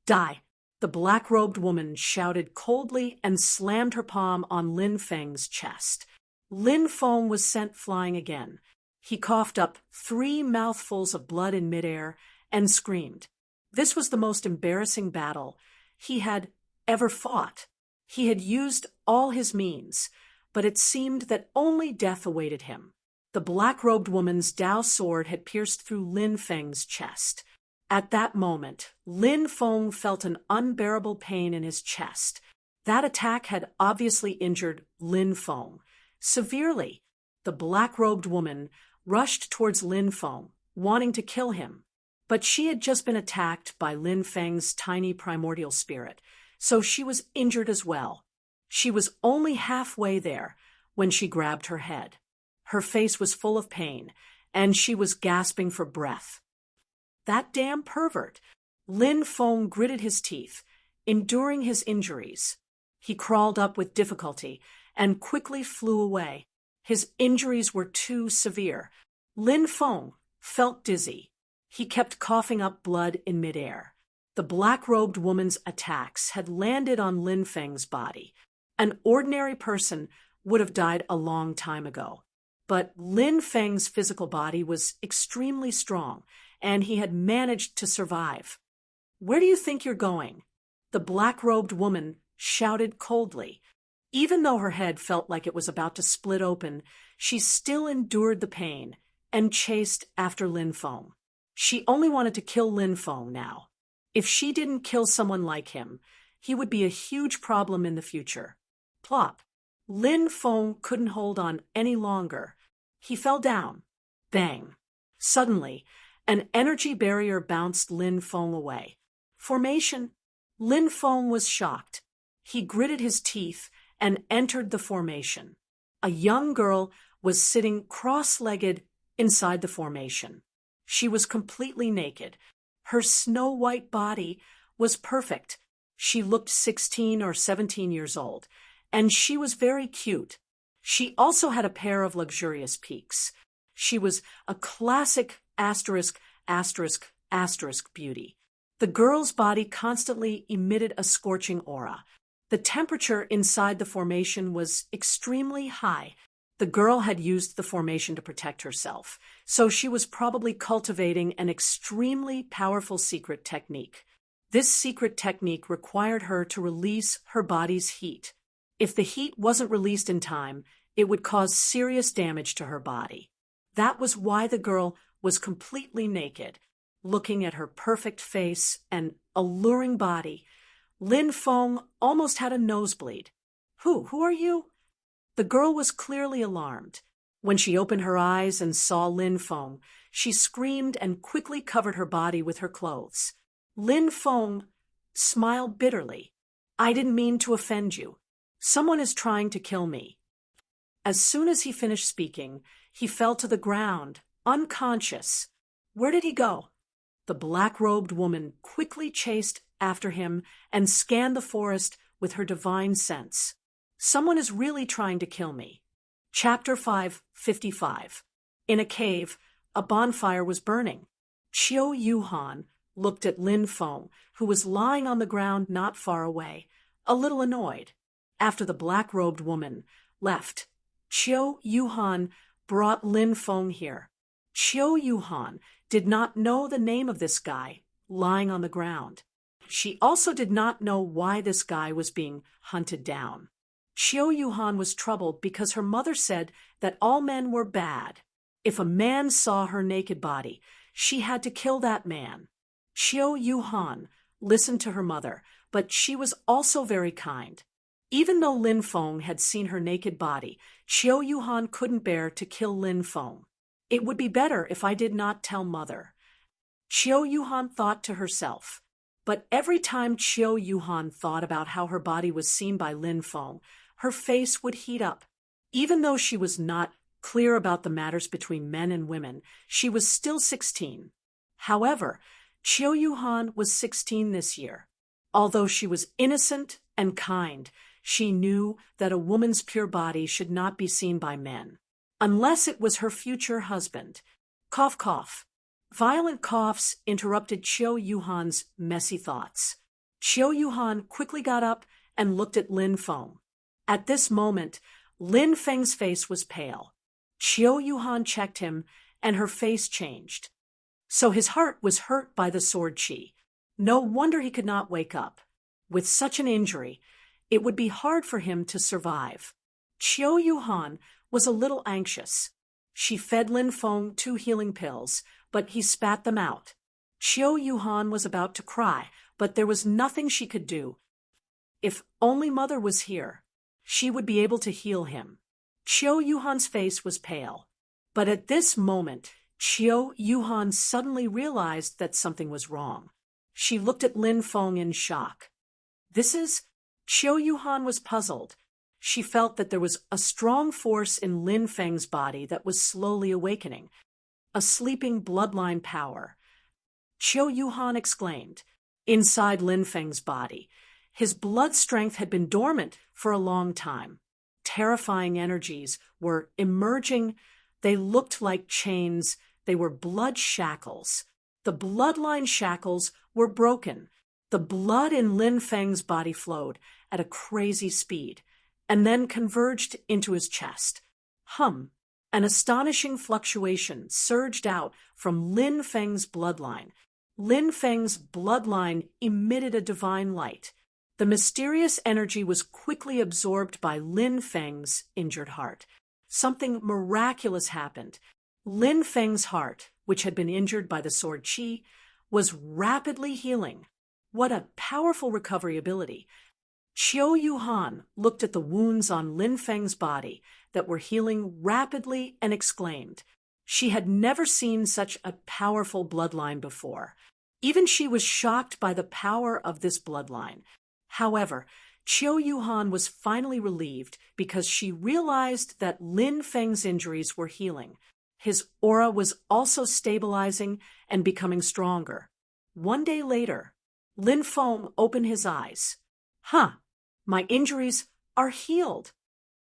"Die!" the black-robed woman shouted coldly and slammed her palm on Lin Feng's chest. Lin Feng was sent flying again. He coughed up 3 mouthfuls of blood in midair and screamed. This was the most embarrassing battle he had ever fought. He had used all his means, but it seemed that only death awaited him. The black-robed woman's Dao sword had pierced through Lin Feng's chest. At that moment, Lin Feng felt an unbearable pain in his chest. That attack had obviously injured Lin Feng severely. The black-robed woman rushed towards Lin Feng, wanting to kill him. But she had just been attacked by Lin Feng's tiny primordial spirit, so she was injured as well. She was only halfway there when she grabbed her head. Her face was full of pain, and she was gasping for breath. That damn pervert! Lin Feng gritted his teeth, enduring his injuries. He crawled up with difficulty and quickly flew away. His injuries were too severe. Lin Feng felt dizzy. He kept coughing up blood in midair. The black-robed woman's attacks had landed on Lin Feng's body. An ordinary person would have died a long time ago. But Lin Feng's physical body was extremely strong, and he had managed to survive. "Where do you think you're going?" the black-robed woman shouted coldly. Even though her head felt like it was about to split open, she still endured the pain and chased after Lin Feng. She only wanted to kill Lin Feng now. If she didn't kill someone like him, he would be a huge problem in the future. Plop. Lin Feng couldn't hold on any longer. He fell down. Bang. Suddenly, an energy barrier bounced Lin Feng away. Formation. Lin Feng was shocked. He gritted his teeth and entered the formation. A young girl was sitting cross-legged inside the formation. She was completely naked. Her snow-white body was perfect. She looked 16 or 17 years old, and she was very cute. She also had a pair of luxurious peaks. She was a classic asterisk beauty. The girl's body constantly emitted a scorching aura. The temperature inside the formation was extremely high. The girl had used the formation to protect herself, so she was probably cultivating an extremely powerful secret technique. This secret technique required her to release her body's heat. If the heat wasn't released in time, it would cause serious damage to her body. That was why the girl was completely naked, looking at her perfect face and alluring body. Lin Feng almost had a nosebleed. Who are you? The girl was clearly alarmed. When she opened her eyes and saw Lin Feng, she screamed and quickly covered her body with her clothes. Lin Feng smiled bitterly. I didn't mean to offend you. Someone is trying to kill me. As soon as he finished speaking, he fell to the ground, unconscious. Where did he go? The black-robed woman quickly chased after him and scanned the forest with her divine sense. Someone is really trying to kill me. Chapter 5:55. In a cave, a bonfire was burning. Qiu Yuhan looked at Lin Feng, who was lying on the ground not far away, a little annoyed. After the black-robed woman left, Qiu Yuhan brought Lin Feng here. Qiu Yuhan did not know the name of this guy lying on the ground. She also did not know why this guy was being hunted down. Qiu Yuhan was troubled because her mother said that all men were bad. If a man saw her naked body, she had to kill that man. Qiu Yuhan listened to her mother, but she was also very kind. Even though Lin Feng had seen her naked body, Qiu Yuhan couldn't bear to kill Lin Feng. It would be better if I did not tell mother. Qiu Yuhan thought to herself. But every time Qiu Yuhan thought about how her body was seen by Lin Feng, her face would heat up. Even though she was not clear about the matters between men and women, she was still 16. However, Qiu Yuhan was 16 this year. Although she was innocent and kind, she knew that a woman's pure body should not be seen by men, unless it was her future husband. Cough, cough. Violent coughs interrupted Qiu Yuhan's messy thoughts. Qiu Yuhan quickly got up and looked at Lin Feng. At this moment, Lin Feng's face was pale. Qiu Yuhan checked him, and her face changed. So his heart was hurt by the sword qi. No wonder he could not wake up. With such an injury, it would be hard for him to survive. Qiu Yuhan was a little anxious. She fed Lin Feng 2 healing pills, but he spat them out. Qiu Yuhan was about to cry, but there was nothing she could do. If only mother was here, she would be able to heal him. Qiu Yuhan's face was pale. But at this moment, Qiu Yuhan suddenly realized that something was wrong. She looked at Lin Feng in shock. Qiu Yuhan was puzzled. She felt that there was a strong force in Lin Feng's body that was slowly awakening. A sleeping bloodline power. Qiu Yuhan exclaimed. Inside Lin Feng's body, his blood strength had been dormant for a long time. Terrifying energies were emerging. They looked like chains. They were blood shackles. The bloodline shackles were broken. The blood in Lin Feng's body flowed at a crazy speed, and then converged into his chest. An astonishing fluctuation surged out from Lin Feng's bloodline. Lin Feng's bloodline emitted a divine light. The mysterious energy was quickly absorbed by Lin Feng's injured heart. Something miraculous happened. Lin Feng's heart, which had been injured by the sword qi, was rapidly healing. What a powerful recovery ability. Qiu Yuhan looked at the wounds on Lin Feng's body that were healing rapidly and exclaimed. She had never seen such a powerful bloodline before. Even she was shocked by the power of this bloodline. However, Qiu Yuhan was finally relieved because she realized that Lin Feng's injuries were healing. His aura was also stabilizing and becoming stronger. One day later, Lin Feng opened his eyes. My injuries are healed.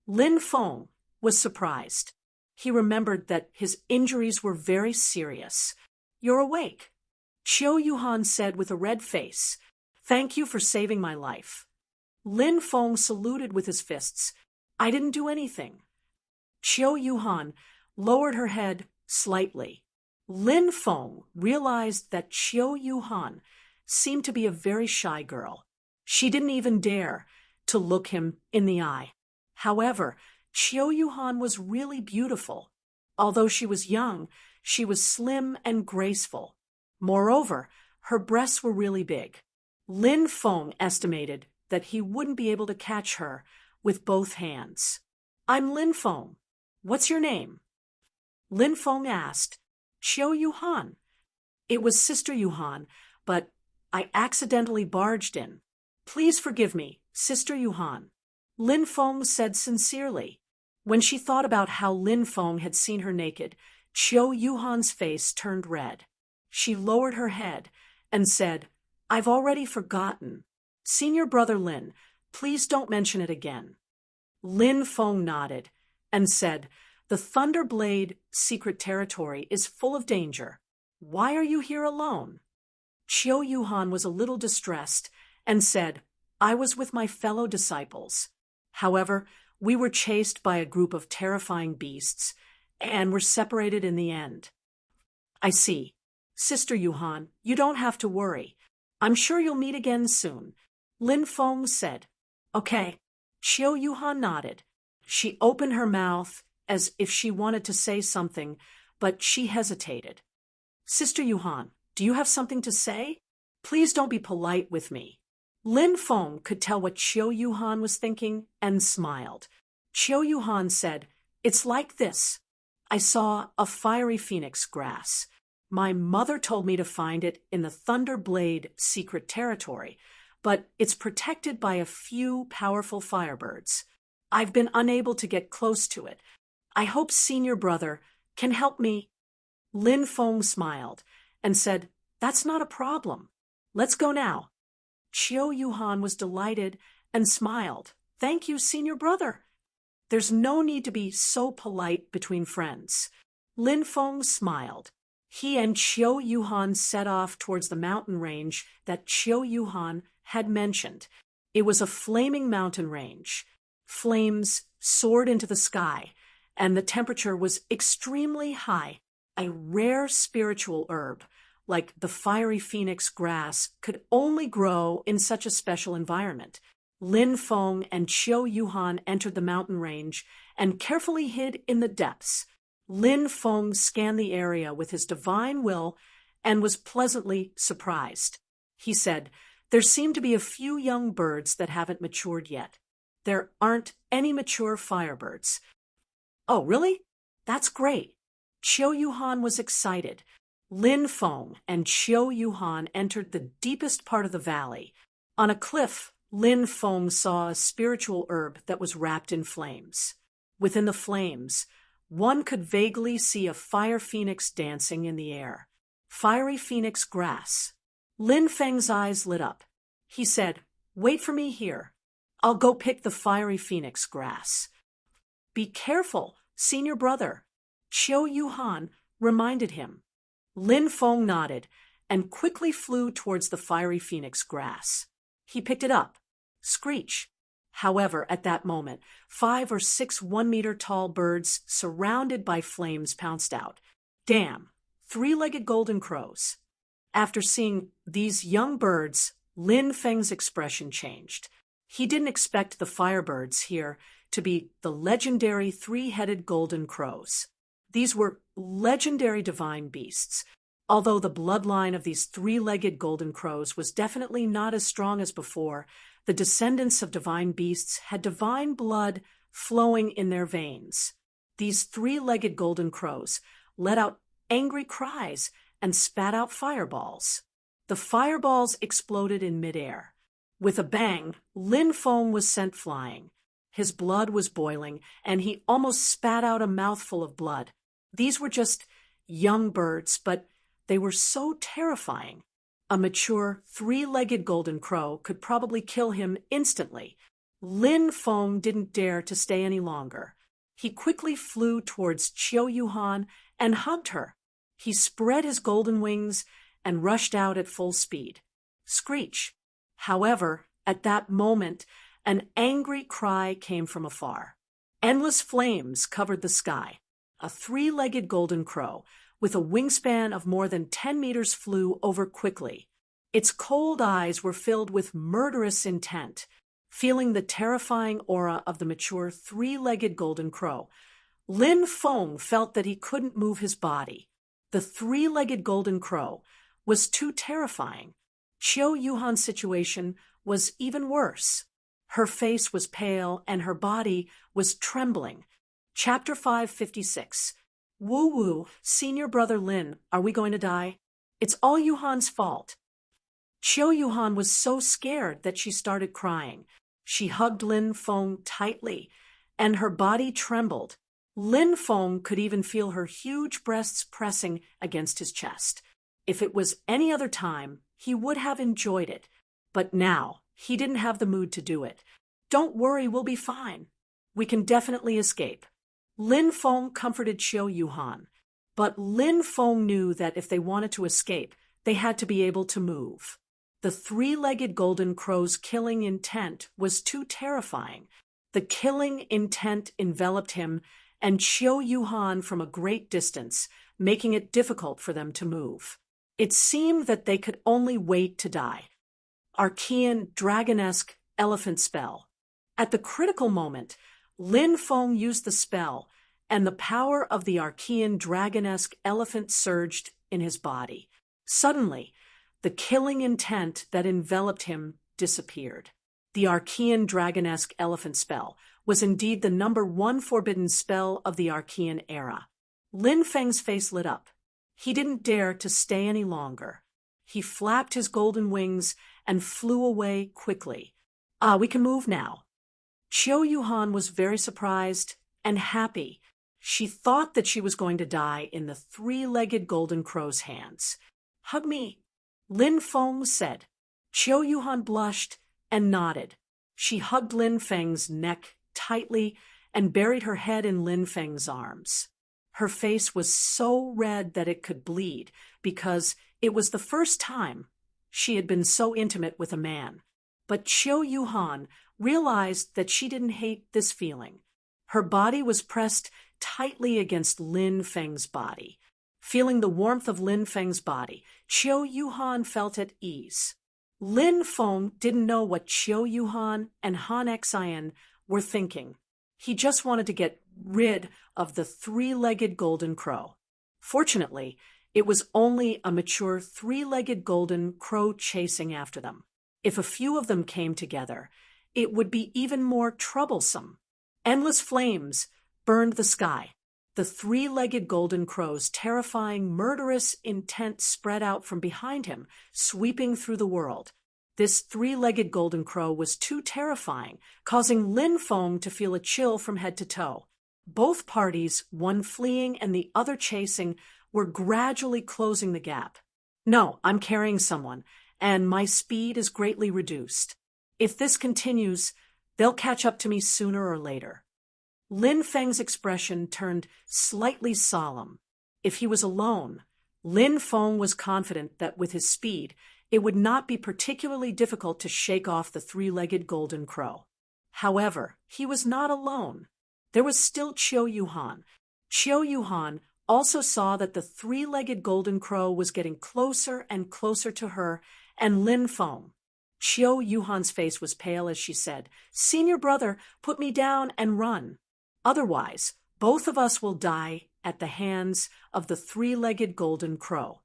Lin Feng was surprised. He remembered that his injuries were very serious. You're awake, Qiu Yuhan said with a red face. Thank you for saving my life. Lin Feng saluted with his fists. I didn't do anything. Qiu Yuhan lowered her head slightly. Lin Feng realized that Qiu Yuhan seemed to be a very shy girl. She didn't even dare to look him in the eye. However, Qiu Yuhan was really beautiful. Although she was young, she was slim and graceful. Moreover, her breasts were really big. Lin Feng estimated that he wouldn't be able to catch her with both hands. I'm Lin Feng. What's your name? Lin Feng asked. Xiao Yuhan. It was Sister Yuhan, but I accidentally barged in. Please forgive me, Sister Yuhan. Lin Feng said sincerely. When she thought about how Lin Feng had seen her naked, Xiao Yuhan's face turned red. She lowered her head and said, I've already forgotten. Senior brother Lin, please don't mention it again. Lin Feng nodded and said, The Thunderblade secret territory is full of danger. Why are you here alone? Xiao Yuhan was a little distressed and said, I was with my fellow disciples. However, we were chased by a group of terrifying beasts and were separated in the end. I see. Sister Yuhan, you don't have to worry. I'm sure you'll meet again soon. Lin Feng said. Okay. Xiao Yuhan nodded. She opened her mouth as if she wanted to say something, but she hesitated. Sister Yuhan, do you have something to say? Please don't be polite with me. Lin Feng could tell what Xiao Yuhan was thinking and smiled. Xiao Yuhan said, It's like this. I saw a fiery phoenix grass. My mother told me to find it in the Thunderblade secret territory, but it's protected by a few powerful firebirds. I've been unable to get close to it. I hope senior brother can help me. Lin Feng smiled and said, That's not a problem. Let's go now. Xiao Yuhan was delighted and smiled. Thank you, senior brother. There's no need to be so polite between friends. Lin Feng smiled. He and Xiao Yuhan set off towards the mountain range that Xiao Yuhan had mentioned. It was a flaming mountain range. Flames soared into the sky, and the temperature was extremely high. A rare spiritual herb, like the fiery phoenix grass, could only grow in such a special environment. Lin Feng and Xiao Yuhan entered the mountain range and carefully hid in the depths. Lin Feng scanned the area with his divine will and was pleasantly surprised. He said, There seem to be a few young birds that haven't matured yet. There aren't any mature firebirds. Oh, really? That's great. Xiao Yuhan was excited. Lin Feng and Xiao Yuhan entered the deepest part of the valley. On a cliff, Lin Feng saw a spiritual herb that was wrapped in flames. Within the flames, one could vaguely see a fire phoenix dancing in the air. Fiery phoenix grass. Lin Feng's eyes lit up. He said, Wait for me here. I'll go pick the fiery phoenix grass. Be careful, senior brother. Xiao Yuhan reminded him. Lin Feng nodded and quickly flew towards the fiery phoenix grass. He picked it up. Screech. However, at that moment, 5 or 6 one-meter-tall birds surrounded by flames pounced out. Damn! 3-legged golden crows. After seeing these young birds, Lin Feng's expression changed. He didn't expect the firebirds here to be the legendary 3-headed golden crows. These were legendary divine beasts. Although the bloodline of these 3-legged golden crows was definitely not as strong as before, the descendants of divine beasts had divine blood flowing in their veins. These 3-legged golden crows let out angry cries and spat out fireballs. The fireballs exploded in midair. With a bang, Lin Feng was sent flying. His blood was boiling, and he almost spat out a mouthful of blood. These were just young birds, but they were so terrifying. A mature 3-legged golden crow could probably kill him instantly. Lin Feng didn't dare to stay any longer. He quickly flew towards Xiao Yuhan and hugged her. He spread his golden wings and rushed out at full speed. Screech. However, at that moment, an angry cry came from afar. Endless flames covered the sky. A 3-legged golden crow, with a wingspan of more than 10 meters, flew over quickly. Its cold eyes were filled with murderous intent. Feeling the terrifying aura of the mature 3-legged golden crow, Lin Feng felt that he couldn't move his body. The 3-legged golden crow was too terrifying. Xiao Yuhan's situation was even worse. Her face was pale and her body was trembling. Chapter 556. Woo woo, senior brother Lin, are we going to die? It's all Yuhan's fault. Chiu Yuhan was so scared that she started crying. She hugged Lin Feng tightly, and her body trembled. Lin Feng could even feel her huge breasts pressing against his chest. If it was any other time, he would have enjoyed it. But now, he didn't have the mood to do it. Don't worry, we'll be fine. We can definitely escape. Lin Feng comforted Chiu Yuhan. But Lin Feng knew that if they wanted to escape, they had to be able to move. The three-legged golden crow's killing intent was too terrifying. The killing intent enveloped him and Chiu Yuhan from a great distance, making it difficult for them to move. It seemed that they could only wait to die. Archean dragonesque elephant spell. At the critical moment, Lin Feng used the spell, and the power of the Archean dragonesque elephant surged in his body. Suddenly, the killing intent that enveloped him disappeared. The Archean dragonesque elephant spell was indeed the #1 forbidden spell of the Archean era. Lin Feng's face lit up. He didn't dare to stay any longer. He flapped his golden wings and flew away quickly. We can move now. Chiu Yuhan was very surprised and happy. She thought that she was going to die in the three-legged golden crow's hands. Hug me, Lin Feng said. Chiu Yuhan blushed and nodded. She hugged Lin Feng's neck tightly and buried her head in Lin Feng's arms. Her face was so red that it could bleed because it was the first time she had been so intimate with a man. But Chiu Yuhan realized that she didn't hate this feeling. Her body was pressed tightly against Lin Feng's body. Feeling the warmth of Lin Feng's body, Chiu Yuhan felt at ease. Lin Feng didn't know what Chiu Yuhan and Han Xian were thinking. He just wanted to get rid of the three-legged golden crow. Fortunately, it was only a mature three-legged golden crow chasing after them. If a few of them came together, it would be even more troublesome. Endless flames burned the sky. The three-legged golden crow's terrifying, murderous intent spread out from behind him, sweeping through the world. This three-legged golden crow was too terrifying, causing Lin Feng to feel a chill from head to toe. Both parties, one fleeing and the other chasing, were gradually closing the gap. No, I'm carrying someone, and my speed is greatly reduced. If this continues, they'll catch up to me sooner or later. Lin Feng's expression turned slightly solemn. If he was alone, Lin Feng was confident that with his speed, it would not be particularly difficult to shake off the three-legged golden crow. However, he was not alone. There was still Chiu Yuhan. Chiu Yuhan also saw that the three-legged golden crow was getting closer and closer to her and Lin Feng. Chiu Yuhan's face was pale as she said, "Senior brother, put me down and run. Otherwise, both of us will die at the hands of the three-legged golden crow."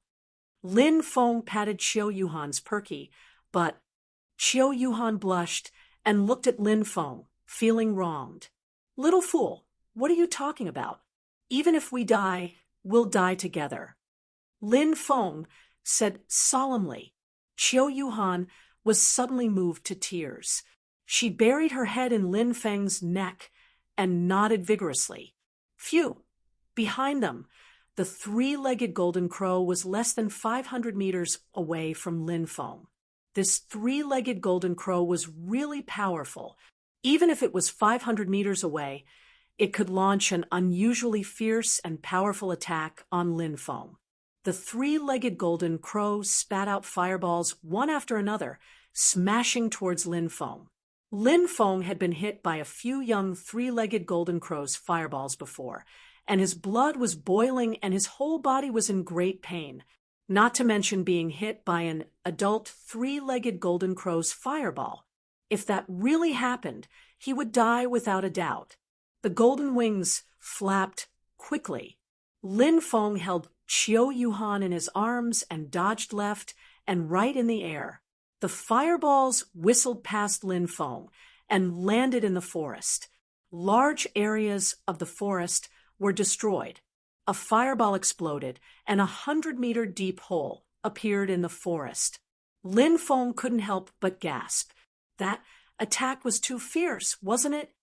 Lin Feng patted Chiu Yuhan's perky, but Chiu Yuhan blushed and looked at Lin Feng, feeling wronged. "Little fool, what are you talking about? Even if we die, we'll die together." Lin Feng said solemnly. Chiu Yuhan was suddenly moved to tears. She buried her head in Lin Feng's neck and nodded vigorously. Phew! Behind them, the three-legged golden crow was less than 500 meters away from Lin Feng. This three-legged golden crow was really powerful. Even if it was 500 meters away, it could launch an unusually fierce and powerful attack on Lin Feng. The three-legged golden crow spat out fireballs one after another, smashing towards Lin Feng. Lin Feng had been hit by a few young three-legged golden crow's fireballs before, and his blood was boiling and his whole body was in great pain, not to mention being hit by an adult three-legged golden crow's fireball. If that really happened, he would die without a doubt. The golden wings flapped quickly. Lin Feng held Chiu Yuhan in his arms and dodged left and right in the air. The fireballs whistled past Lin Feng, and landed in the forest. Large areas of the forest were destroyed. A fireball exploded, and 100-meter deep hole appeared in the forest. Lin Feng couldn't help but gasp. That attack was too fierce, wasn't it?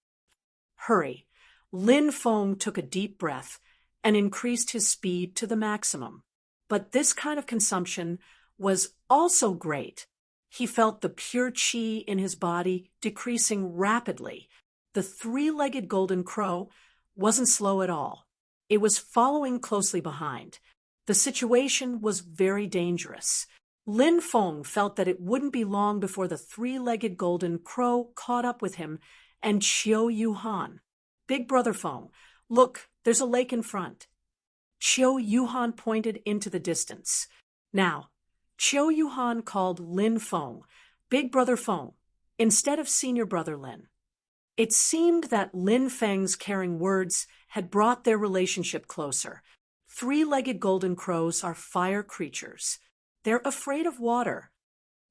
Hurry. Lin Feng took a deep breath and increased his speed to the maximum. But this kind of consumption was also great. He felt the pure qi in his body decreasing rapidly. The three-legged golden crow wasn't slow at all. It was following closely behind. The situation was very dangerous. Lin Feng felt that it wouldn't be long before the three-legged golden crow caught up with him and Qiu Yuhan. Big Brother Feng, look, there's a lake in front. Qiu Yuhan pointed into the distance. Now, Qiu Yuhan called Lin Feng, Big Brother Feng, instead of Senior Brother Lin. It seemed that Lin Feng's caring words had brought their relationship closer. Three-legged golden crows are fire creatures. They're afraid of water.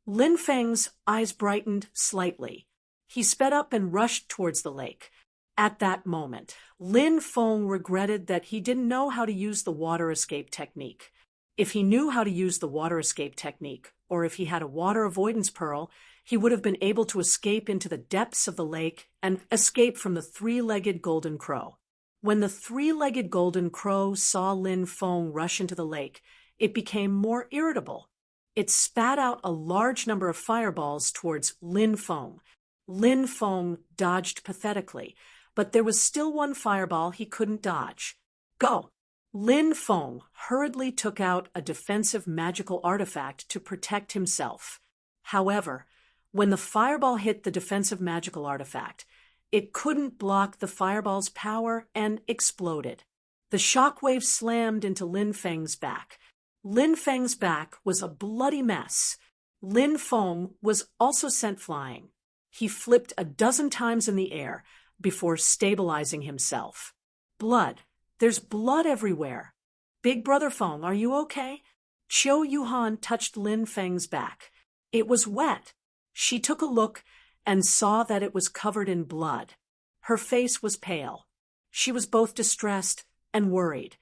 Lin Feng's eyes brightened slightly. He sped up and rushed towards the lake. At that moment, Lin Feng regretted that he didn't know how to use the water escape technique. If he knew how to use the water escape technique, or if he had a water avoidance pearl, he would have been able to escape into the depths of the lake and escape from the three-legged golden crow. When the three-legged golden crow saw Lin Feng rush into the lake, it became more irritable. It spat out a large number of fireballs towards Lin Feng. Lin Feng dodged pathetically, but there was still one fireball he couldn't dodge. Go! Lin Feng hurriedly took out a defensive magical artifact to protect himself. However, when the fireball hit the defensive magical artifact, it couldn't block the fireball's power and exploded. The shockwave slammed into Lin Feng's back. Lin Feng's back was a bloody mess. Lin Feng was also sent flying. He flipped a dozen times in the air before stabilizing himself. Blood. There's blood everywhere. Big Brother Feng, are you okay? Qiu Yuhan touched Lin Feng's back. It was wet. She took a look and saw that it was covered in blood. Her face was pale. She was both distressed and worried.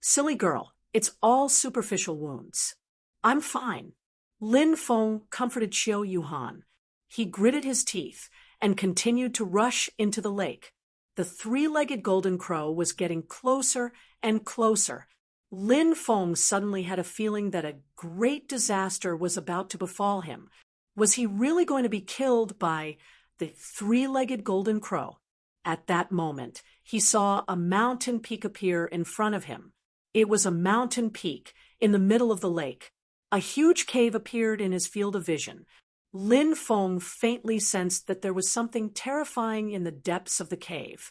Silly girl, it's all superficial wounds. I'm fine. Lin Feng comforted Qiu Yuhan. He gritted his teeth and continued to rush into the lake. The three-legged golden crow was getting closer and closer. Lin Feng suddenly had a feeling that a great disaster was about to befall him. Was he really going to be killed by the three-legged golden crow? At that moment, he saw a mountain peak appear in front of him. It was a mountain peak in the middle of the lake. A huge cave appeared in his field of vision. Lin Feng faintly sensed that there was something terrifying in the depths of the cave.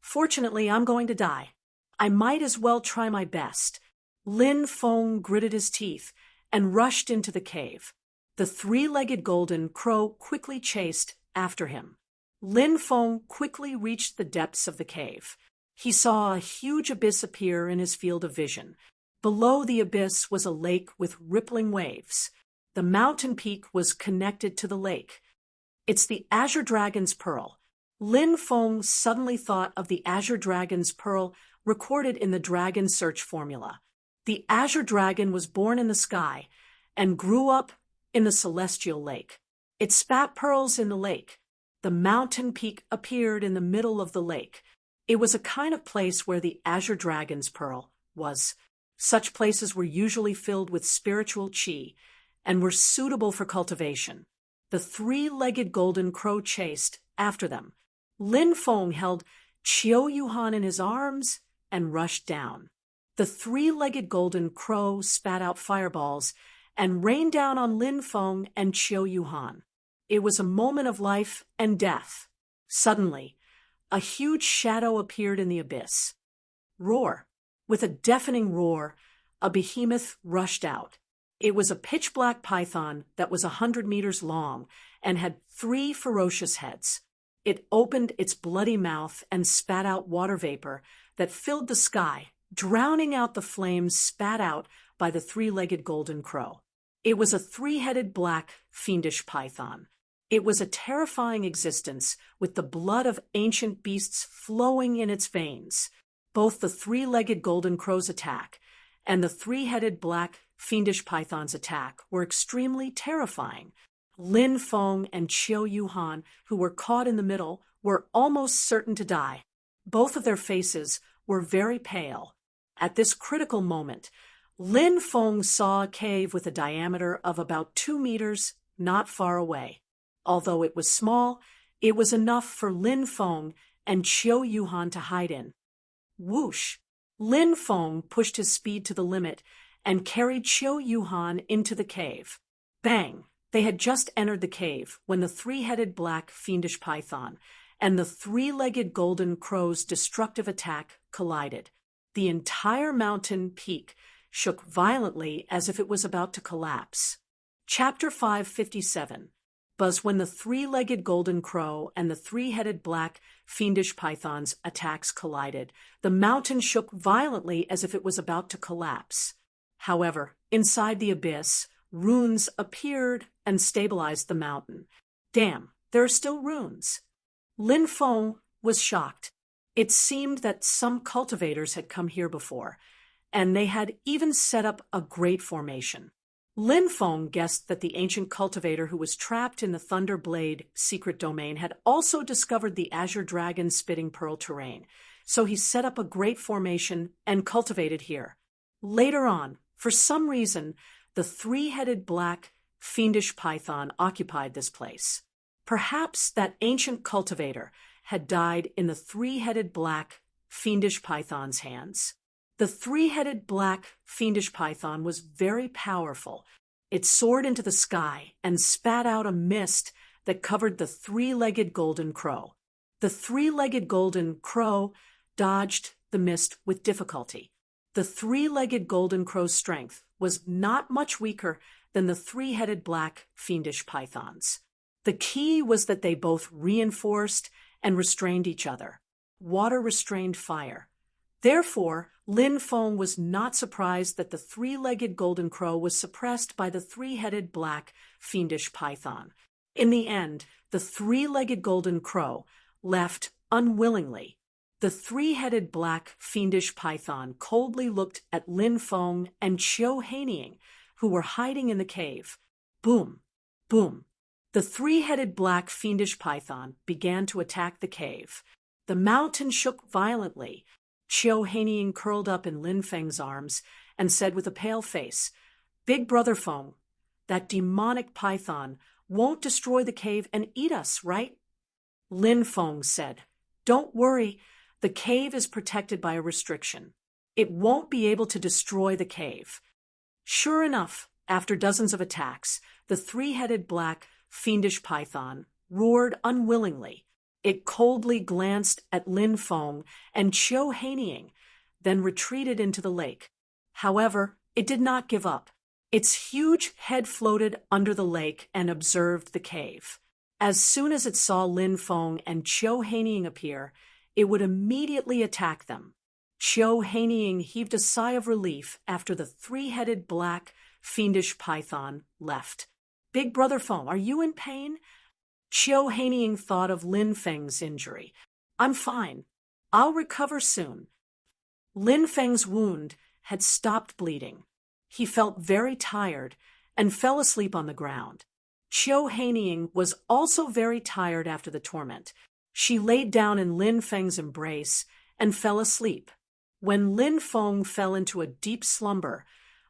Fortunately, I'm going to die. I might as well try my best. Lin Feng gritted his teeth and rushed into the cave. The three-legged golden crow quickly chased after him. Lin Feng quickly reached the depths of the cave. He saw a huge abyss appear in his field of vision. Below the abyss was a lake with rippling waves. The mountain peak was connected to the lake. It's the Azure Dragon's Pearl. Lin Feng suddenly thought of the Azure Dragon's Pearl recorded in the Dragon Search formula. The Azure Dragon was born in the sky and grew up in the celestial lake. It spat pearls in the lake. The mountain peak appeared in the middle of the lake. It was a kind of place where the Azure Dragon's Pearl was. Such places were usually filled with spiritual qi and were suitable for cultivation. The three-legged golden crow chased after them. Lin Feng held Qiu Yuhan in his arms and rushed down. The three-legged golden crow spat out fireballs and rained down on Lin Feng and Qiu Yuhan. It was a moment of life and death. Suddenly, a huge shadow appeared in the abyss. Roar! With a deafening roar, a behemoth rushed out. It was a pitch-black python that was 100 meters long and had 3 ferocious heads. It opened its bloody mouth and spat out water vapor that filled the sky, drowning out the flames spat out by the three-legged golden crow. It was a 3-headed black, fiendish python. It was a terrifying existence with the blood of ancient beasts flowing in its veins. Both the three-legged golden crow's attack and the three-headed black fiendish python's attack were extremely terrifying. Lin Feng and Qiu Yuhan, who were caught in the middle, were almost certain to die. Both of their faces were very pale. At this critical moment, Lin Feng saw a cave with a diameter of about 2 meters not far away. Although it was small, it was enough for Lin Feng and Qiu Yuhan to hide in. Whoosh! Lin Feng pushed his speed to the limit and carried Qiu Yuhan into the cave. Bang! They had just entered the cave when the three-headed black fiendish python and the three-legged golden crow's destructive attack collided. The entire mountain peak shook violently as if it was about to collapse. Chapter 557. Buzz. When the three-legged golden crow and the three-headed black fiendish python's attacks collided, the mountain shook violently as if it was about to collapse. However, inside the abyss, runes appeared and stabilized the mountain. Damn, there are still runes. Lin Feng was shocked. It seemed that some cultivators had come here before, and they had even set up a great formation. Lin Feng guessed that the ancient cultivator who was trapped in the Thunder Blade secret domain had also discovered the Azure Dragon Spitting Pearl terrain, so he set up a great formation and cultivated here. Later on, for some reason, the three-headed black fiendish python occupied this place. Perhaps that ancient cultivator had died in the three-headed black fiendish python's hands. The three-headed black fiendish python was very powerful. It soared into the sky and spat out a mist that covered the three-legged golden crow. The three-legged golden crow dodged the mist with difficulty. The three-legged golden crow's strength was not much weaker than the three-headed black fiendish python's. The key was that they both reinforced and restrained each other. Water restrained fire. Therefore, Lin Feng was not surprised that the three-legged golden crow was suppressed by the three-headed black fiendish python. In the end, the three-legged golden crow left unwillingly. The three-headed black fiendish python coldly looked at Lin Feng and Qiu Haining, who were hiding in the cave. Boom! Boom! The three-headed black fiendish python began to attack the cave. The mountain shook violently. Qiu Haining curled up in Lin Feng's arms and said with a pale face, "Big Brother Feng, that demonic python won't destroy the cave and eat us, right?" Lin Feng said, "Don't worry, the cave is protected by a restriction. It won't be able to destroy the cave." Sure enough, after dozens of attacks, the three-headed black fiendish python roared unwillingly. It coldly glanced at Lin Feng and Qiu Haining, then retreated into the lake. However, it did not give up. Its huge head floated under the lake and observed the cave. As soon as it saw Lin Feng and Qiu Haining appear, it would immediately attack them. Qiu Haining heaved a sigh of relief after the three-headed black fiendish python left. "Big Brother Feng, are you in pain?" Qiu Haining thought of Lin Feng's injury. "I'm fine. I'll recover soon." Lin Feng's wound had stopped bleeding. He felt very tired and fell asleep on the ground. Qiu Haining was also very tired after the torment. She laid down in Lin Feng's embrace and fell asleep. When Lin Feng fell into a deep slumber,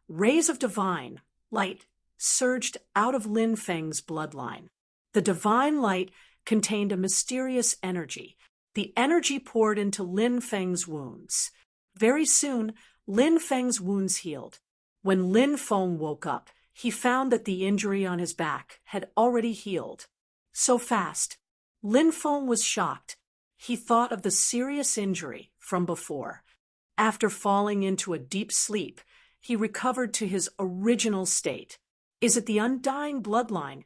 rays of divine light surged out of Lin Feng's bloodline. The divine light contained a mysterious energy. The energy poured into Lin Feng's wounds. Very soon, Lin Feng's wounds healed. When Lin Feng woke up, he found that the injury on his back had already healed. So fast. Lin Feng was shocked. He thought of the serious injury from before. After falling into a deep sleep, he recovered to his original state. Is it the undying bloodline?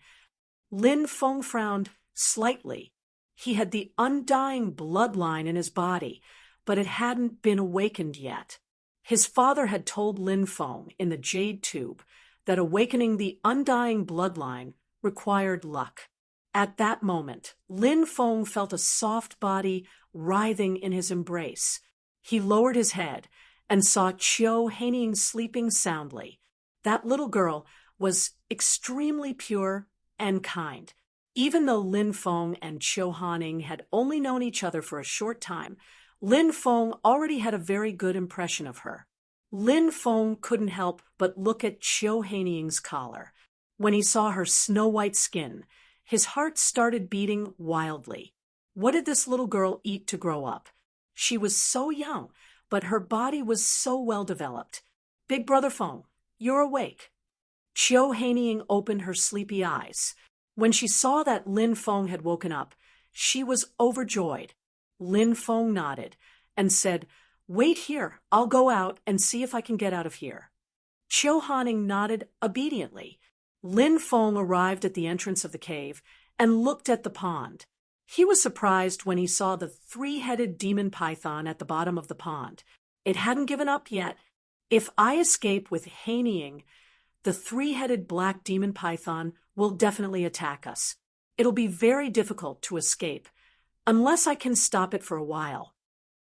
Lin Feng frowned slightly. He had the undying bloodline in his body, but it hadn't been awakened yet. His father had told Lin Feng in the Jade Tube that awakening the undying bloodline required luck. At that moment, Lin Feng felt a soft body writhing in his embrace. He lowered his head and saw Qiu Haining sleeping soundly. That little girl was extremely pure and kind. Even though Lin Feng and Qiu Haining had only known each other for a short time, Lin Feng already had a very good impression of her. Lin Feng couldn't help but look at Qiu Haining's collar. When he saw her snow-white skin, his heart started beating wildly. What did this little girl eat to grow up? She was so young, but her body was so well developed. Big Brother Feng, you're awake. Qiu Haining opened her sleepy eyes. When she saw that Lin Feng had woken up, she was overjoyed. Lin Feng nodded and said, "Wait here, I'll go out and see if I can get out of here." Qiu Haining nodded obediently. Lin Feng arrived at the entrance of the cave and looked at the pond. He was surprised when he saw the three-headed demon python at the bottom of the pond. It hadn't given up yet. If I escape with Haining, the three-headed black demon python will definitely attack us. It'll be very difficult to escape, unless I can stop it for a while.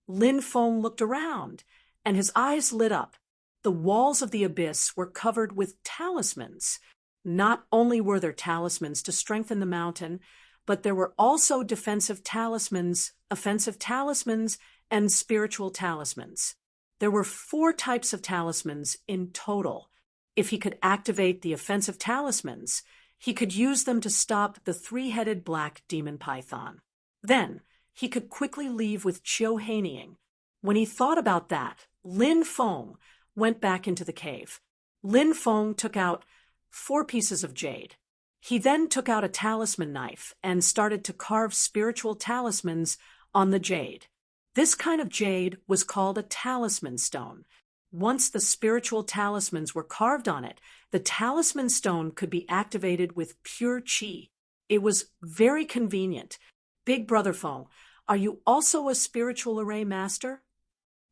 Lin Feng looked around, and his eyes lit up. The walls of the abyss were covered with talismans. Not only were there talismans to strengthen the mountain, but there were also defensive talismans, offensive talismans, and spiritual talismans. There were 4 types of talismans in total. If he could activate the offensive talismans, he could use them to stop the three-headed black demon python. Then, he could quickly leave with Qiu Haining. When he thought about that, Lin Feng went back into the cave. Lin Feng took out 4 pieces of jade. He then took out a talisman knife and started to carve spiritual talismans on the jade. This kind of jade was called a talisman stone. Once the spiritual talismans were carved on it, the talisman stone could be activated with pure qi. It was very convenient. Big Brother Feng, are you also a spiritual array master?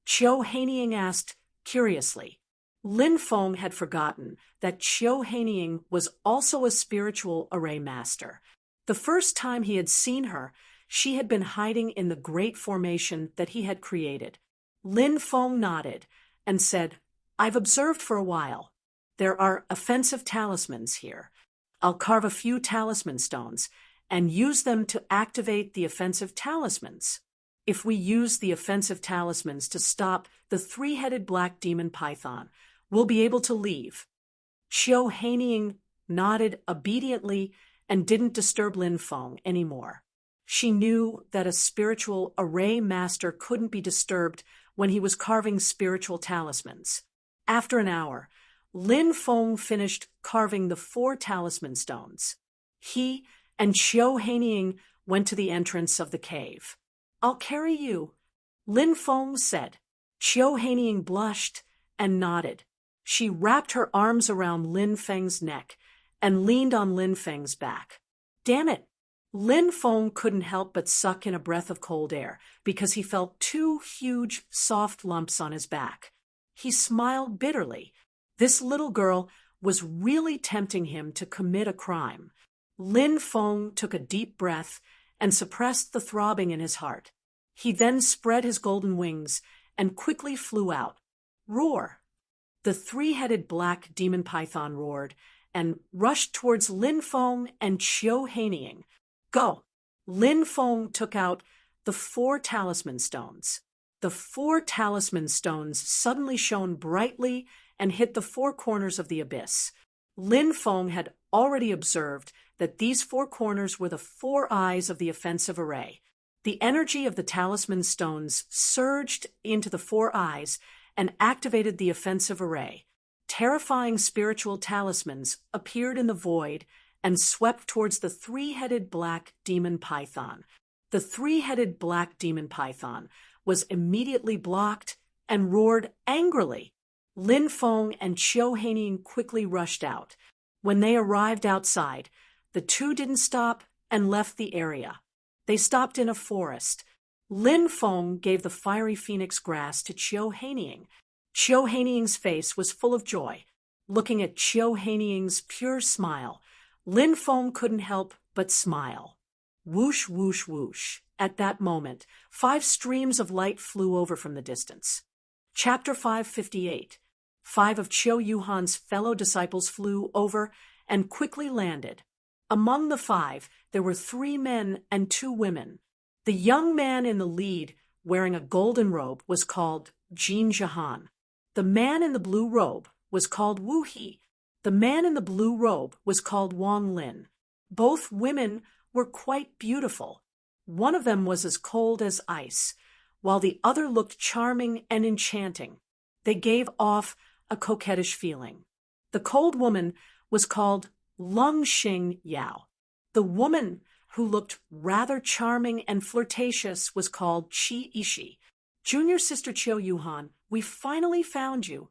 Qiu Haining asked curiously. Lin Feng had forgotten that Qiu Haining was also a spiritual array master. The first time he had seen her, she had been hiding in the great formation that he had created. Lin Feng nodded and said, "I've observed for a while. There are offensive talismans here. I'll carve a few talisman stones and use them to activate the offensive talismans. If we use the offensive talismans to stop the three-headed black demon python, we'll be able to leave." Qiu Haining nodded obediently and didn't disturb Lin Feng anymore. She knew that a spiritual array master couldn't be disturbed when he was carving spiritual talismans. After an hour, Lin Feng finished carving the 4 talisman stones. He and Qiu Haining went to the entrance of the cave. "I'll carry you," Lin Feng said. Qiu Haining blushed and nodded. She wrapped her arms around Lin Feng's neck and leaned on Lin Feng's back. Damn it! Lin Feng couldn't help but suck in a breath of cold air because he felt 2 huge, soft lumps on his back. He smiled bitterly. This little girl was really tempting him to commit a crime. Lin Feng took a deep breath and suppressed the throbbing in his heart. He then spread his golden wings and quickly flew out. Roar! The 3-headed black demon python roared and rushed towards Lin Feng and Qiu Haining. Go! Lin Feng took out the 4 talisman stones. The 4 talisman stones suddenly shone brightly and hit the 4 corners of the abyss. Lin Feng had already observed that these 4 corners were the 4 eyes of the offensive array. The energy of the talisman stones surged into the 4 eyes and activated the offensive array. Terrifying spiritual talismans appeared in the void and swept towards the 3-headed black demon python. The 3-headed black demon python was immediately blocked and roared angrily. Lin Feng and Qiu Haining quickly rushed out. When they arrived outside, the 2 didn't stop and left the area. They stopped in a forest. Lin Feng gave the fiery phoenix grass to Qiu Haining. Qiu Haining's face was full of joy. Looking at Qiu Haining's pure smile, Lin Feng couldn't help but smile. Whoosh, whoosh, whoosh. At that moment, 5 streams of light flew over from the distance. Chapter 558. 5 of Qiu Yuhan's fellow disciples flew over and quickly landed. Among the 5, there were 3 men and 2 women. The young man in the lead, wearing a golden robe, was called Jin Jahan. The man in the blue robe was called Wu He. The man in the blue robe was called Wang Lin. Both women were quite beautiful. One of them was as cold as ice, while the other looked charming and enchanting. They gave off a coquettish feeling. The cold woman was called Lung Xing Yao. The woman who looked rather charming and flirtatious was called Qi Ishi. Junior sister Qiu Yuhan, we finally found you,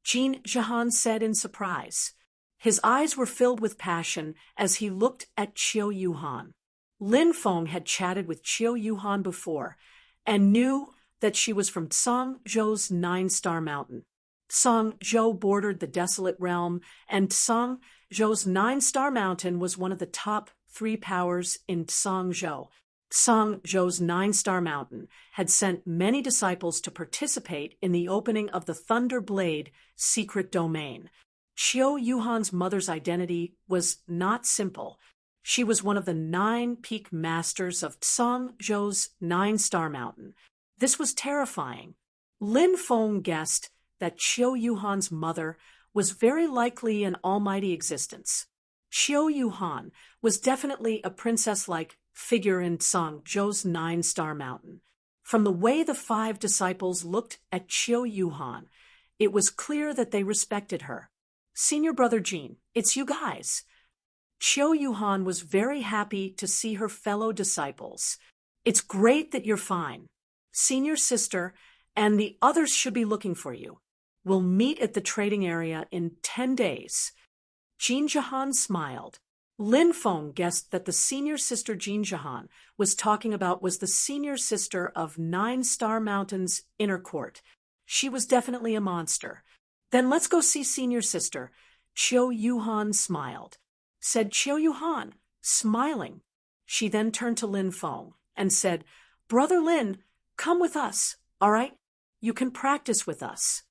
Jin Jahan said in surprise. His eyes were filled with passion as he looked at Qiu Yuhan. Lin Feng had chatted with Qiu Yuhan before and knew that she was from Cangzhou's 9-star mountain. Cangzhou bordered the desolate realm, and Cangzhou's 9-star mountain was one of the top 3 powers in Cangzhou. Cangzhou's 9-star mountain had sent many disciples to participate in the opening of the Thunder Blade secret domain. Qiu Yuhan's mother's identity was not simple. She was one of the 9 peak masters of Cangzhou's 9-star mountain. This was terrifying. Lin Feng guessed that Qiu Yuhan's mother was very likely an almighty existence. Qiu Yuhan was definitely a princess-like figure in Cangzhou's 9-star mountain. From the way the 5 disciples looked at Qiu Yuhan, it was clear that they respected her. Senior brother Jin, it's you guys. Qiu Yuhan was very happy to see her fellow disciples. It's great that you're fine. Senior sister and the others should be looking for you. We'll meet at the trading area in 10 days. Jin Jahan smiled. Lin Feng guessed that the senior sister Jin Jahan was talking about was the senior sister of 9-star mountain's inner court. She was definitely a monster. Then let's go see senior sister. Qiu Yuhan smiled. Said Qiu Yuhan, smiling. She then turned to Lin Feng and said, Brother Lin, come with us, all right? You can practice with us.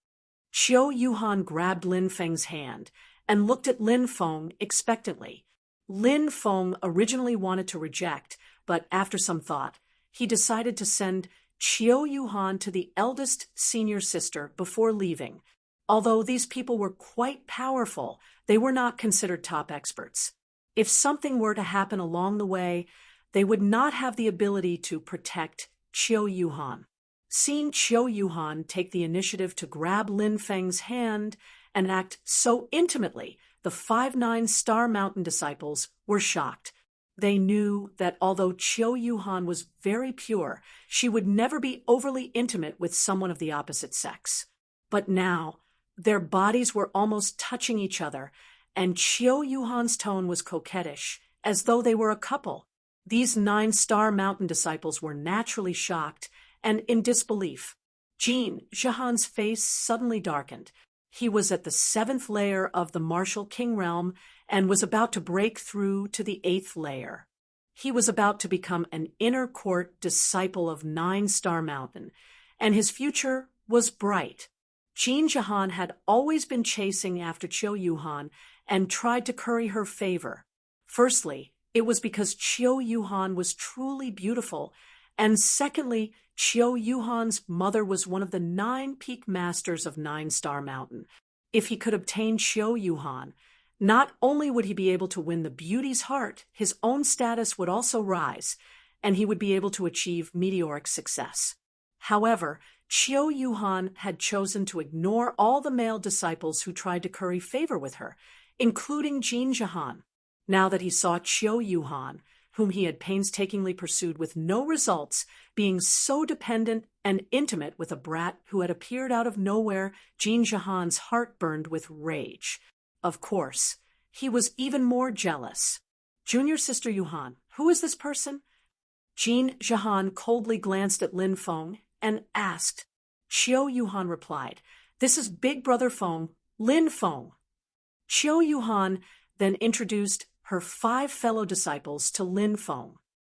Qiu Yuhan grabbed Lin Feng's hand and looked at Lin Feng expectantly. Lin Feng originally wanted to reject, but after some thought, he decided to send Qiu Yuhan to the eldest senior sister before leaving. Although these people were quite powerful, they were not considered top experts. If something were to happen along the way, they would not have the ability to protect Qiu Yuhan. Seeing Qiu Yuhan take the initiative to grab Lin Feng's hand and act so intimately, the 5 9-star mountain disciples were shocked. They knew that although Qiu Yuhan was very pure, she would never be overly intimate with someone of the opposite sex. But now, their bodies were almost touching each other, and Qiu Yuhan's tone was coquettish, as though they were a couple. These 9-star mountain disciples were naturally shocked and in disbelief. Jin Jahan's face suddenly darkened. He was at the 7th layer of the martial king realm and was about to break through to the 8th layer. He was about to become an inner court disciple of 9-star mountain, and his future was bright. Jin Jahan had always been chasing after Qiu Yuhan and tried to curry her favor. Firstly, it was because Qiu Yuhan was truly beautiful, and secondly, Qiu Yuhan's mother was one of the 9 peak masters of 9-star mountain. If he could obtain Qiu Yuhan, not only would he be able to win the beauty's heart, his own status would also rise, and he would be able to achieve meteoric success. However, Qiu Yuhan had chosen to ignore all the male disciples who tried to curry favor with her, including Jin Jahan. Now that he saw Qiu Yuhan, whom he had painstakingly pursued with no results, being so dependent and intimate with a brat who had appeared out of nowhere, Jin Jahan's heart burned with rage. Of course, he was even more jealous. Junior sister Yuhan, who is this person? Jin Jahan coldly glanced at Lin Feng and asked. Qiu Yuhan replied, This is big brother Feng, Lin Feng. Qiu Yuhan then introduced her 5 fellow disciples to Lin Feng.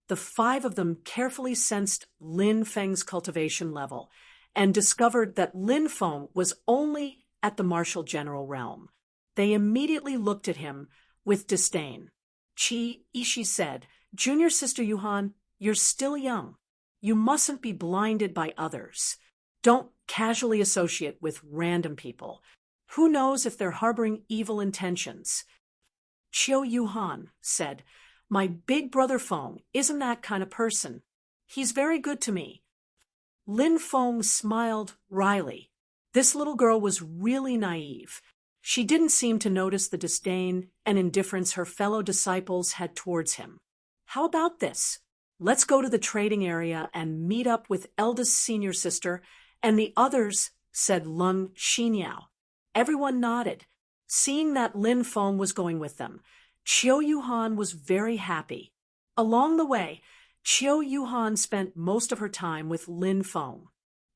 The 5 of them carefully sensed Lin Feng's cultivation level and discovered that Lin Feng was only at the martial general realm. They immediately looked at him with disdain. Qi Ishi said, "Junior Sister Yuhan, you're still young. You mustn't be blinded by others. Don't casually associate with random people. Who knows if they're harboring evil intentions?" Qiu Yuhan said, "My big brother Feng isn't that kind of person. He's very good to me." Lin Feng smiled wryly. This little girl was really naive. She didn't seem to notice the disdain and indifference her fellow disciples had towards him. "How about this? Let's go to the trading area and meet up with eldest senior sister and the others," said Lung Xiniao. Everyone nodded. Seeing that Lin Feng was going with them, Qiu Yuhan was very happy. Along the way, Qiu Yuhan spent most of her time with Lin Feng.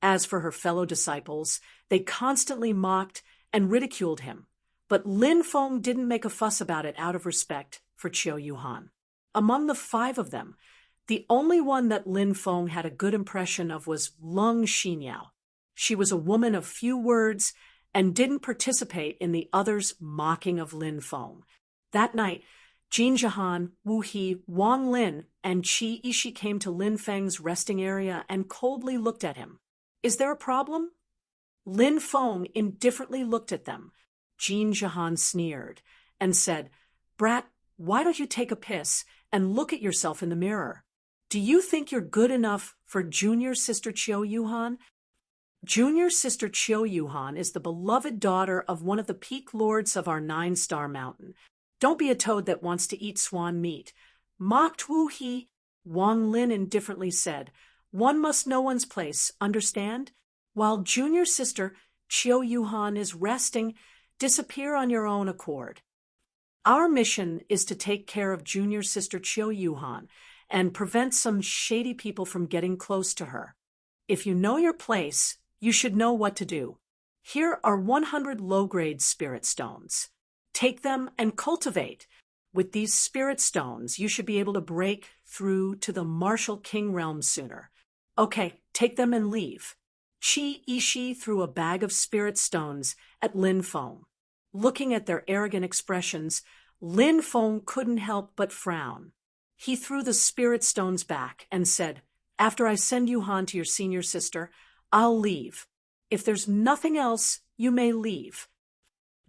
As for her fellow disciples, they constantly mocked and ridiculed him, but Lin Feng didn't make a fuss about it out of respect for Qiu Yuhan. Among the 5 of them, the only one that Lin Feng had a good impression of was Lung Xiniao. She was a woman of few words and didn't participate in the others' mocking of Lin Feng. That night, Jin Jahan, Wu He, Wang Lin, and Qi Ishi came to Lin Feng's resting area and coldly looked at him. "Is there a problem?" Lin Feng indifferently looked at them. Jin Jahan sneered and said, "Brat, why don't you take a piss and look at yourself in the mirror? Do you think you're good enough for Junior Sister Qiu Yuhan? Junior Sister Qiu Yuhan is the beloved daughter of one of the peak lords of our 9-star mountain. Don't be a toad that wants to eat swan meat." Mocked Wu He, Wang Lin indifferently said, "One must know one's place, understand? While Junior Sister Qiu Yuhan is resting, disappear on your own accord. Our mission is to take care of Junior Sister Qiu Yuhan and prevent some shady people from getting close to her. If you know your place, you should know what to do. Here are 100 low-grade spirit stones. Take them and cultivate. With these spirit stones, you should be able to break through to the martial king realm sooner. Okay, take them and leave." Qi Ishi threw a bag of spirit stones at Lin Feng. Looking at their arrogant expressions, Lin Feng couldn't help but frown. He threw the spirit stones back and said, "After I send Yuhan to your senior sister, I'll leave. If there's nothing else, you may leave."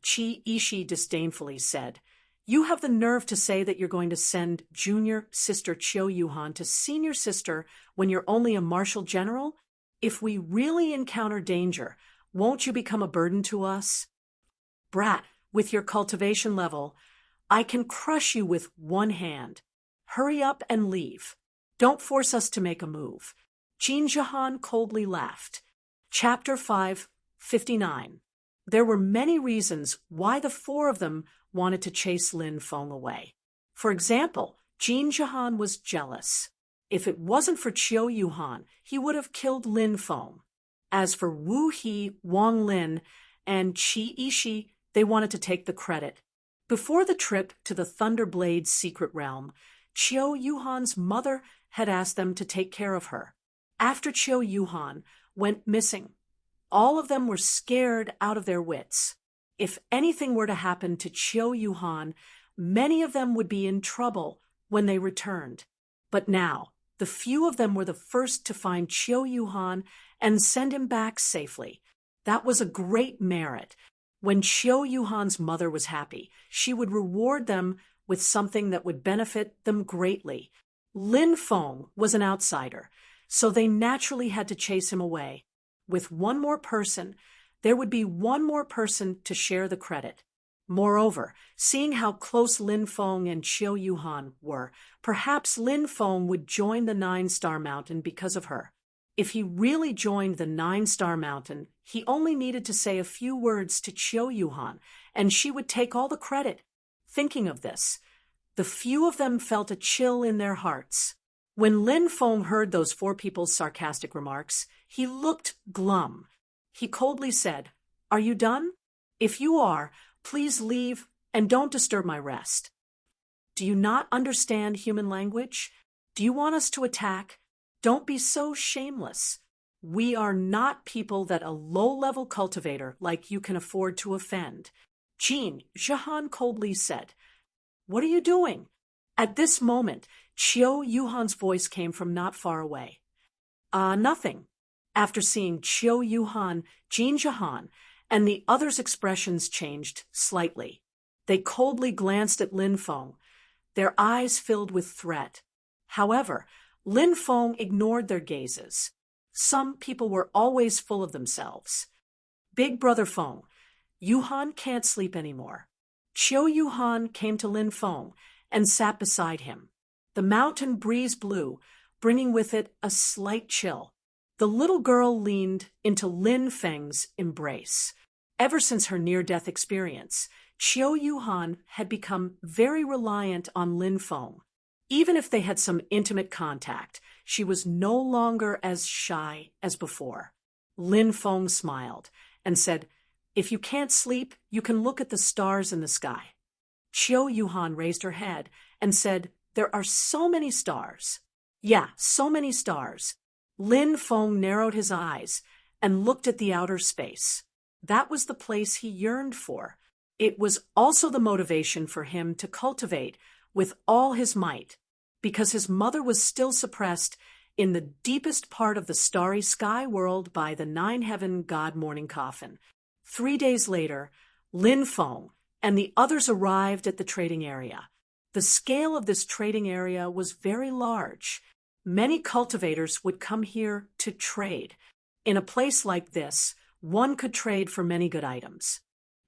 Qi Ishi disdainfully said, "You have the nerve to say that you're going to send Junior Sister Qiu Yuhan to Senior Sister when you're only a martial general? If we really encounter danger, won't you become a burden to us? Brat, with your cultivation level, I can crush you with one hand. Hurry up and leave. Don't force us to make a move." Jin Jahan coldly laughed. Chapter 5:59. There were many reasons why the 4 of them wanted to chase Lin Feng away. For example, Jin Jahan was jealous. If it wasn't for Qiu Yuhan, he would have killed Lin Feng. As for Wu He, Wang Lin, and Qi Ishi, they wanted to take the credit. Before the trip to the Thunderblade's secret realm, Qiu Yuhan's mother had asked them to take care of her. After Qiu Yuhan went missing, all of them were scared out of their wits. If anything were to happen to Qiu Yuhan, many of them would be in trouble when they returned. But now, the few of them were the first to find Qiu Yuhan and send him back safely. That was a great merit. When Qiu Yuhan's mother was happy, she would reward them with something that would benefit them greatly. Lin Feng was an outsider, so they naturally had to chase him away. With one more person, there would be one more person to share the credit. Moreover, seeing how close Lin Feng and Qiu Yuhan were, perhaps Lin Feng would join the 9-star mountain because of her. If he really joined the 9-star mountain, he only needed to say a few words to Qiu Yuhan, and she would take all the credit. Thinking of this, the few of them felt a chill in their hearts. When Lin Feng heard those 4 people's sarcastic remarks, he looked glum. He coldly said, "Are you done? If you are, please leave and don't disturb my rest." Do you not understand human language? Do you want us to attack? Don't be so shameless. We are not people that a low-level cultivator like you can afford to offend. Jean, Jahan coldly said. What are you doing? At this moment, Chiu Yuhan's voice came from not far away. Nothing. After seeing Chiu Yuhan, Jean Jahan, and the others' expressions changed slightly. They coldly glanced at Lin Feng, their eyes filled with threat. However, Lin Feng ignored their gazes. Some people were always full of themselves. Big Brother Feng, Yuhan can't sleep anymore. Chiu Yuhan came to Lin Feng and sat beside him. The mountain breeze blew, bringing with it a slight chill. The little girl leaned into Lin Feng's embrace. Ever since her near-death experience, Chiu Yuhan had become very reliant on Lin Feng. Even if they had some intimate contact, she was no longer as shy as before. Lin Feng smiled and said, If you can't sleep, you can look at the stars in the sky. Chiu Yuhan raised her head and said, There are so many stars. Yeah, so many stars. Lin Feng narrowed his eyes and looked at the outer space. That was the place he yearned for. It was also the motivation for him to cultivate with all his might, because his mother was still suppressed in the deepest part of the starry sky world by the nine-heaven god mourning coffin. 3 days later, Lin Feng and the others arrived at the trading area. The scale of this trading area was very large. Many cultivators would come here to trade. In a place like this, one could trade for many good items.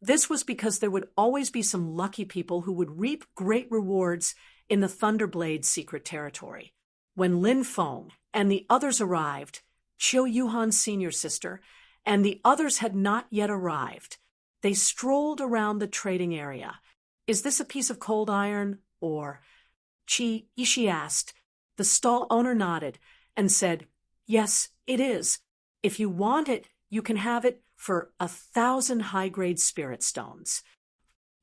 This was because there would always be some lucky people who would reap great rewards in the Thunderblade's secret territory. When Lin Feng and the others arrived, Chiu Yuhan's senior sister, and the others had not yet arrived. They strolled around the trading area. Is this a piece of cold iron, or? Chi Ishi asked. The stall owner nodded and said, Yes, it is. If you want it, you can have it for 1,000 high-grade spirit stones.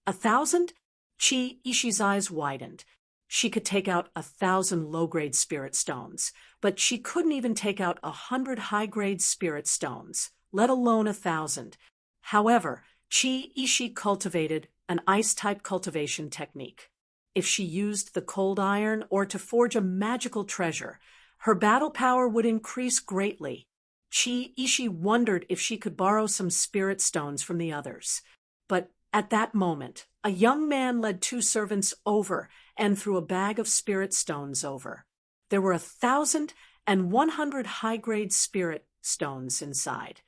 1,000? Chi Ishi's eyes widened. She could take out 1,000 low-grade spirit stones, but she couldn't even take out 100 high-grade spirit stones, let alone 1,000. However, Chi Ishi cultivated an ice-type cultivation technique. If she used the cold iron or to forge a magical treasure, her battle power would increase greatly. Chi Ishi wondered if she could borrow some spirit stones from the others. But at that moment, a young man led 2 servants over and threw a bag of spirit stones over. There were 1,100 high-grade spirit stones inside.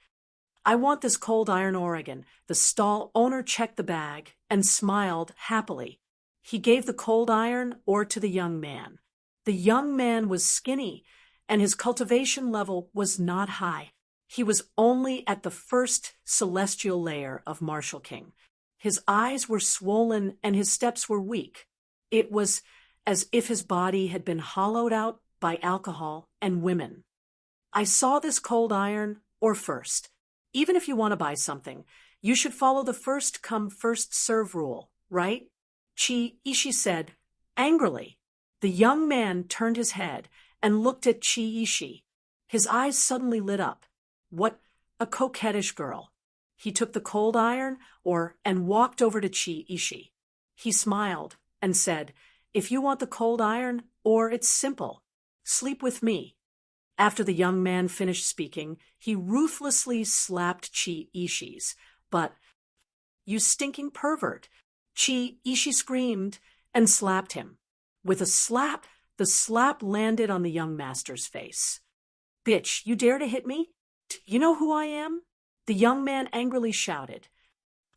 I want this cold iron, Oregon. The stall owner checked the bag and smiled happily. He gave the cold iron ore to the young man. The young man was skinny, and his cultivation level was not high. He was only at the first celestial layer of Marshal King. His eyes were swollen and his steps were weak. It was as if his body had been hollowed out by alcohol and women. I saw this cold iron ore first. Even if you want to buy something, you should follow the first-come, first-serve rule, right? Chi Ishi said, angrily. The young man turned his head and looked at Chi Ishi. His eyes suddenly lit up. What a coquettish girl. He took the cold iron ore and walked over to Chi Ishi. He smiled and said, If you want the cold iron ore, it's simple. Sleep with me. After the young man finished speaking, he ruthlessly slapped Chi Ishi's butt. You stinking pervert! Chi Ishi screamed and slapped him. With a slap, the slap landed on the young master's face. Bitch, you dare to hit me? You know who I am? The young man angrily shouted.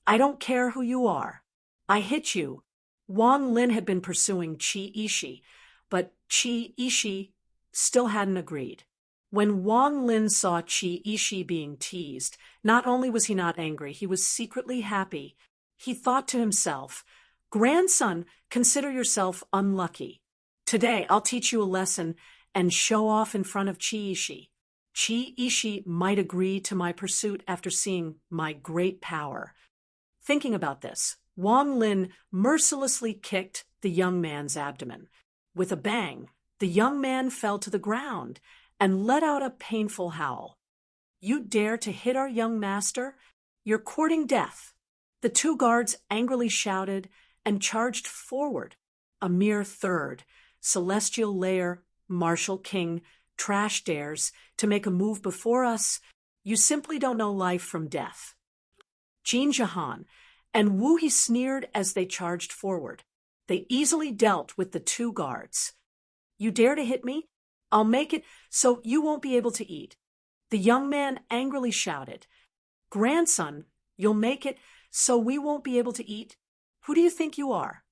I don't care who you are. I hit you. Wang Lin had been pursuing Chi Ishi, but Chi Ishi still hadn't agreed. When Wang Lin saw Chi Ishi being teased, not only was he not angry, he was secretly happy. He thought to himself, Grandson, consider yourself unlucky. Today I'll teach you a lesson and show off in front of Chi Ishi. Chi Ishi might agree to my pursuit after seeing my great power. Thinking about this, Wang Lin mercilessly kicked the young man's abdomen. With a bang, the young man fell to the ground and let out a painful howl. "You dare to hit our young master? You're courting death." The two guards angrily shouted and charged forward. A mere third, celestial layer, Marshal King, trash dares to make a move before us. You simply don't know life from death. Jean Jahan and Wu He sneered as they charged forward. They easily dealt with the two guards. "You dare to hit me? I'll make it so you won't be able to eat." The young man angrily shouted. "Grandson, you'll make it so we won't be able to eat? Who do you think you are?"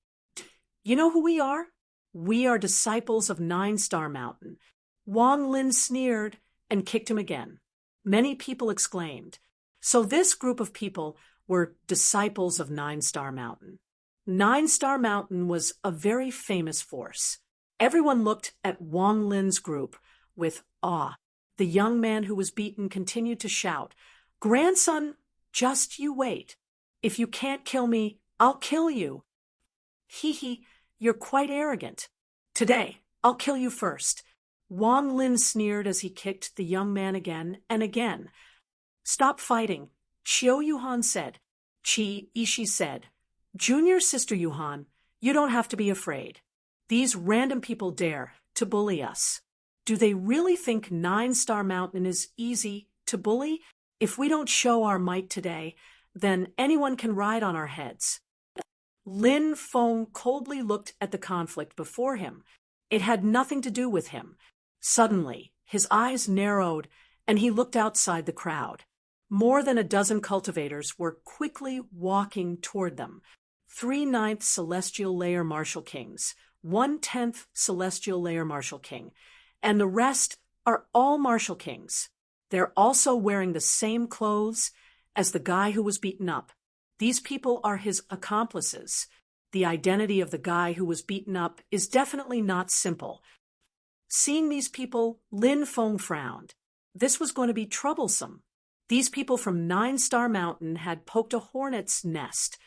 "You know who we are? We are disciples of 9-Star Mountain." Wang Lin sneered and kicked him again. Many people exclaimed. So this group of people were disciples of 9-Star Mountain. 9-Star Mountain was a very famous force. Everyone looked at Wang Lin's group with awe. The young man who was beaten continued to shout, "Grandson, just you wait. If you can't kill me, I'll kill you." "Hee, you're quite arrogant. Today, I'll kill you first." Wang Lin sneered as he kicked the young man again and again. "Stop fighting," Qiu Yuhan said. Qi Ishi said, "Junior sister Yuhan, you don't have to be afraid. These random people dare to bully us. Do they really think 9-Star Mountain is easy to bully? If we don't show our might today, then anyone can ride on our heads." Lin Feng coldly looked at the conflict before him. It had nothing to do with him. Suddenly, his eyes narrowed, and he looked outside the crowd. More than a dozen cultivators were quickly walking toward them. 3/9 Celestial Layer Marshal Kings, 1/10 Celestial Layer Marshal King, and the rest are all Marshal Kings. They're also wearing the same clothes as the guy who was beaten up. These people are his accomplices. The identity of the guy who was beaten up is definitely not simple. Seeing these people, Lin Feng frowned. This was going to be troublesome. These people from 9-Star Mountain had poked a hornet's nest.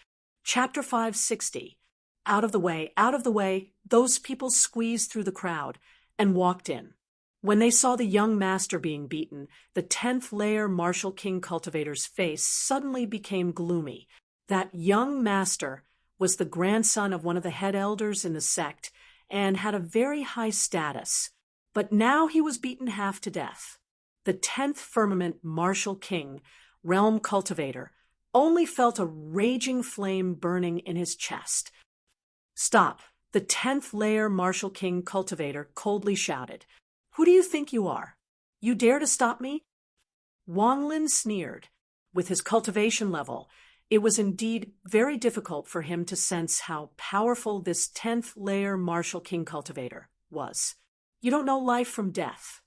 Chapter 560. Out of the way, those people squeezed through the crowd and walked in. When they saw the young master being beaten, the 10th layer Marshal King cultivator's face suddenly became gloomy. That young master was the grandson of one of the head elders in the sect and had a very high status. But now he was beaten half to death. The 10th Firmament Marshal King, Realm Cultivator, only felt a raging flame burning in his chest. "Stop!" the 10th layer Marshal King Cultivator coldly shouted. "Who do you think you are? You dare to stop me?" Wang Lin sneered. With his cultivation level, it was indeed very difficult for him to sense how powerful this 10th layer Marshal King Cultivator was. "You don't know life from death."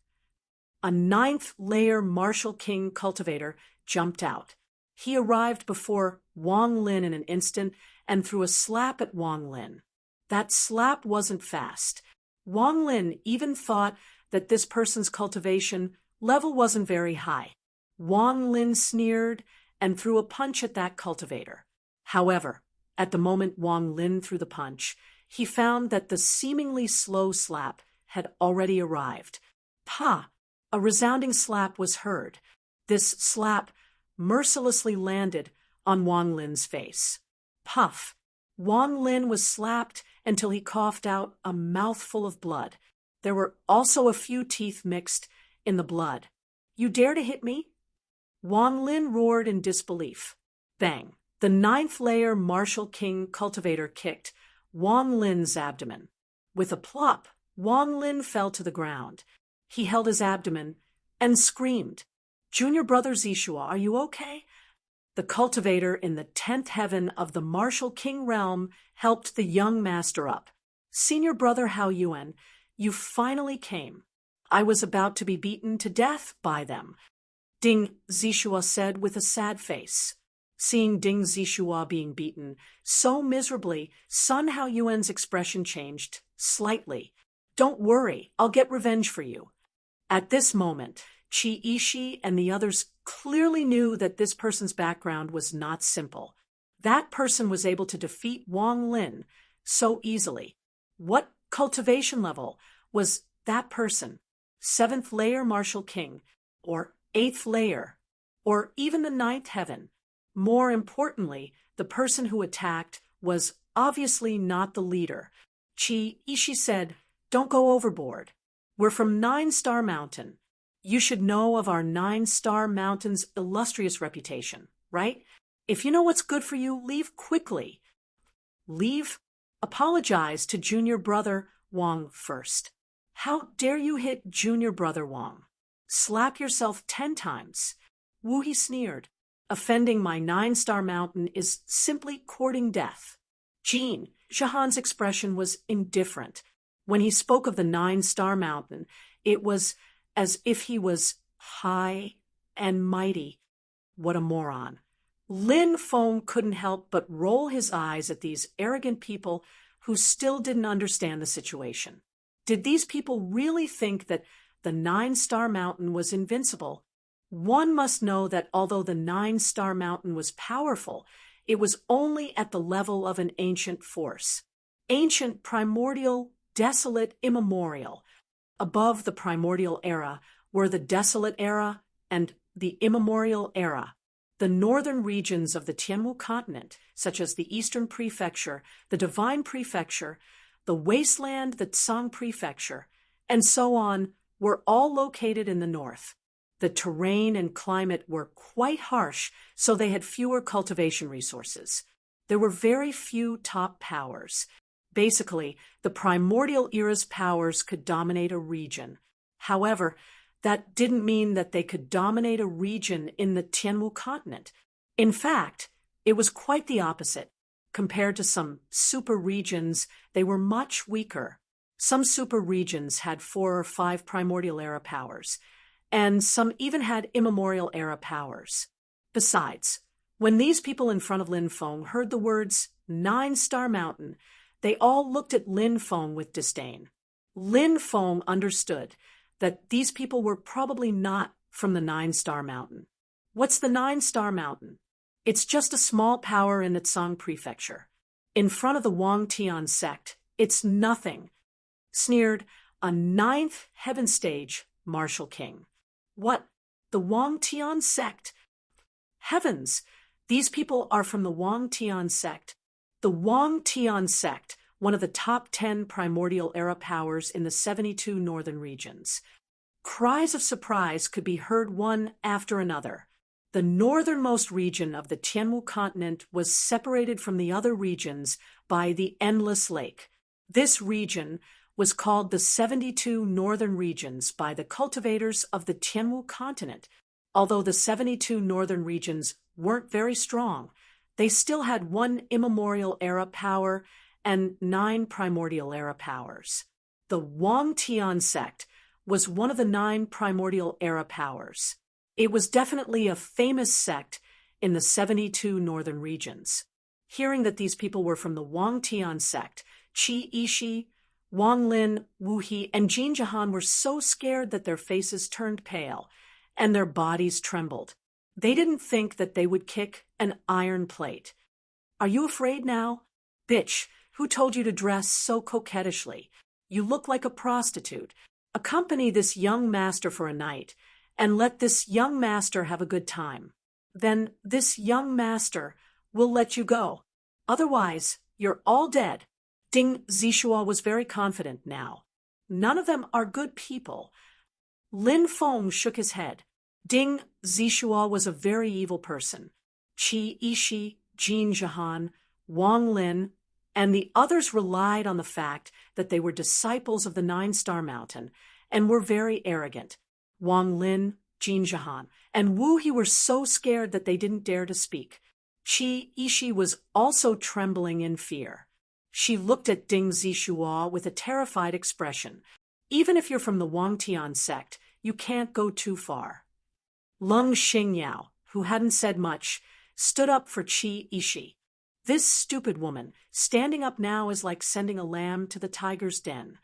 A 9th layer Marshal King Cultivator jumped out. He arrived before Wang Lin in an instant and threw a slap at Wang Lin. That slap wasn't fast. Wang Lin even thought that this person's cultivation level wasn't very high. Wang Lin sneered and threw a punch at that cultivator. However, at the moment Wang Lin threw the punch, he found that the seemingly slow slap had already arrived. "Pa!" A resounding slap was heard. This slap mercilessly landed on Wang Lin's face. Puff! Wang Lin was slapped until he coughed out a mouthful of blood. There were also a few teeth mixed in the blood. "You dare to hit me?" Wang Lin roared in disbelief. Bang! The 9th layer Marshal King Cultivator kicked Wang Lin's abdomen. With a plop, Wang Lin fell to the ground. He held his abdomen and screamed. "Junior brother Zishua, are you okay?" The cultivator in the 10th heaven of the Marshal King realm helped the young master up. "Senior brother Hao Yuan, you finally came. I was about to be beaten to death by them." Ding Zishua said with a sad face. Seeing Ding Zishua being beaten so miserably, Sun Hao Yuan's expression changed slightly. "Don't worry, I'll get revenge for you." At this moment, Qi Ishi and the others clearly knew that this person's background was not simple. That person was able to defeat Wang Lin, so easily. What cultivation level was that person? 7th layer Marshal King, or 8th layer, or even the 9th heaven? More importantly, the person who attacked was obviously not the leader. Ishi said, "Don't go overboard. We're from 9-Star Mountain. You should know of our 9-Star Mountain's illustrious reputation, right? If you know what's good for you, leave quickly." Leave? Apologize to Junior Brother Wong first. How dare you hit Junior Brother Wong? Slap yourself 10 times. Wu He sneered. Offending my 9-Star Mountain is simply courting death. Jahan's expression was indifferent. When he spoke of the 9-Star Mountain, it was as if he was high and mighty. What a moron. Lin Feng couldn't help but roll his eyes at these arrogant people who still didn't understand the situation. Did these people really think that the 9-Star Mountain was invincible? One must know that although the 9-Star Mountain was powerful, it was only at the level of an ancient force. Ancient, primordial, desolate, immemorial. Above the primordial era were the desolate era and the immemorial era. The northern regions of the Tianwu continent, such as the Eastern Prefecture, the Divine Prefecture, the Wasteland, the Tsang Prefecture, and so on, were all located in the north. The terrain and climate were quite harsh, so they had fewer cultivation resources. There were very few top powers. Basically, the primordial era's powers could dominate a region. However, that didn't mean that they could dominate a region in the Tianwu continent. In fact, it was quite the opposite. Compared to some super regions, they were much weaker. Some super regions had 4 or 5 primordial era powers, and some even had immemorial era powers. Besides, when these people in front of Lin Feng heard the words 9-Star Mountain, they all looked at Lin Feng with disdain. Lin Feng understood that these people were probably not from the 9-Star Mountain. What's the 9-Star Mountain? It's just a small power in the Tsang Prefecture. In front of the Wang Tian sect, it's nothing. Sneered a 9th heaven stage Marshal King. What? The Wang Tian sect? Heavens! These people are from the Wang Tian sect. The Wang Tian sect, one of the top 10 primordial era powers in the 72 northern regions. Cries of surprise could be heard one after another. The northernmost region of the Tianwu continent was separated from the other regions by the Endless Lake. This region was called the 72 northern regions by the cultivators of the Tianwu continent. Although the 72 northern regions weren't very strong, they still had 1 immemorial era power and 9 primordial era powers. The Wang Tian sect was one of the 9 primordial era powers. It was definitely a famous sect in the 72 northern regions. Hearing that these people were from the Wang Tian sect, Qi Yishi, Wang Lin, Wu He, and Jin Jahan were so scared that their faces turned pale and their bodies trembled. They didn't think that they would kick an iron plate. Are you afraid now? Bitch, who told you to dress so coquettishly? You look like a prostitute. Accompany this young master for a night, and let this young master have a good time. Then this young master will let you go. Otherwise, you're all dead. Ding Zishua was very confident now. None of them are good people. Lin Feng shook his head. Ding Zishua was a very evil person. Qi Yishi, Jin Jahan, Wang Lin, and the others relied on the fact that they were disciples of the 9-Star Mountain and were very arrogant. Wang Lin, Jin Jahan, and Wu He were so scared that they didn't dare to speak. Qi Yishi was also trembling in fear. She looked at Ding Zishua with a terrified expression. Even if you're from the Wang Tian sect, you can't go too far. Lung Xingyao, who hadn't said much, stood up for Qi Yishi. This stupid woman, standing up now, is like sending a lamb to the tiger's den.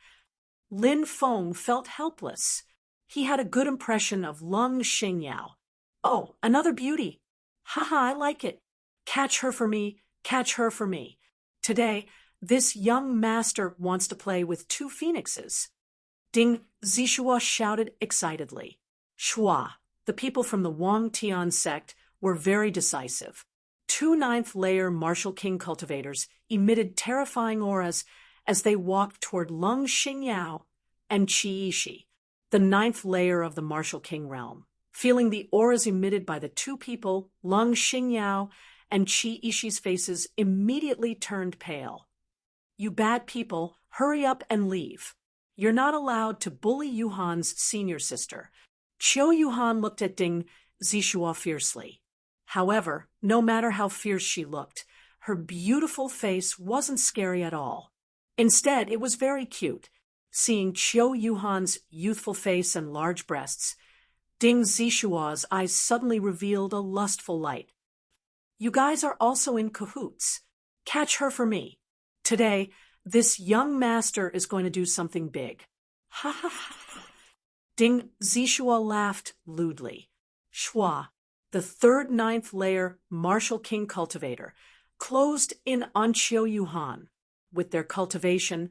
Lin Feng felt helpless. He had a good impression of Lung Xingyao. Oh, another beauty. Haha, I like it. Catch her for me, catch her for me. Today, This young master wants to play with two phoenixes. Ding Zishua shouted excitedly. Shua, the people from the Wang Tian sect, were very decisive. Two ninth-layer Martial King cultivators emitted terrifying auras as they walked toward Lung Xingyao and Qi Yishi, the ninth layer of the Martial King realm. Feeling the auras emitted by the two people, Lung Xingyao and Qi Yishi's faces immediately turned pale. You bad people, hurry up and leave. You're not allowed to bully Yuhan's senior sister. Qiu Yuhan looked at Ding Zishua fiercely. However, no matter how fierce she looked, her beautiful face wasn't scary at all. Instead, it was very cute. Seeing Qiu Yuhan's youthful face and large breasts, Ding Zishua's eyes suddenly revealed a lustful light. You guys are also in cahoots. Catch her for me. Today, this young master is going to do something big. Ha ha ha. Ding Zishua laughed lewdly. Shua, the third ninth layer Martial King cultivator, closed in on Qiu Yuhan. With their cultivation,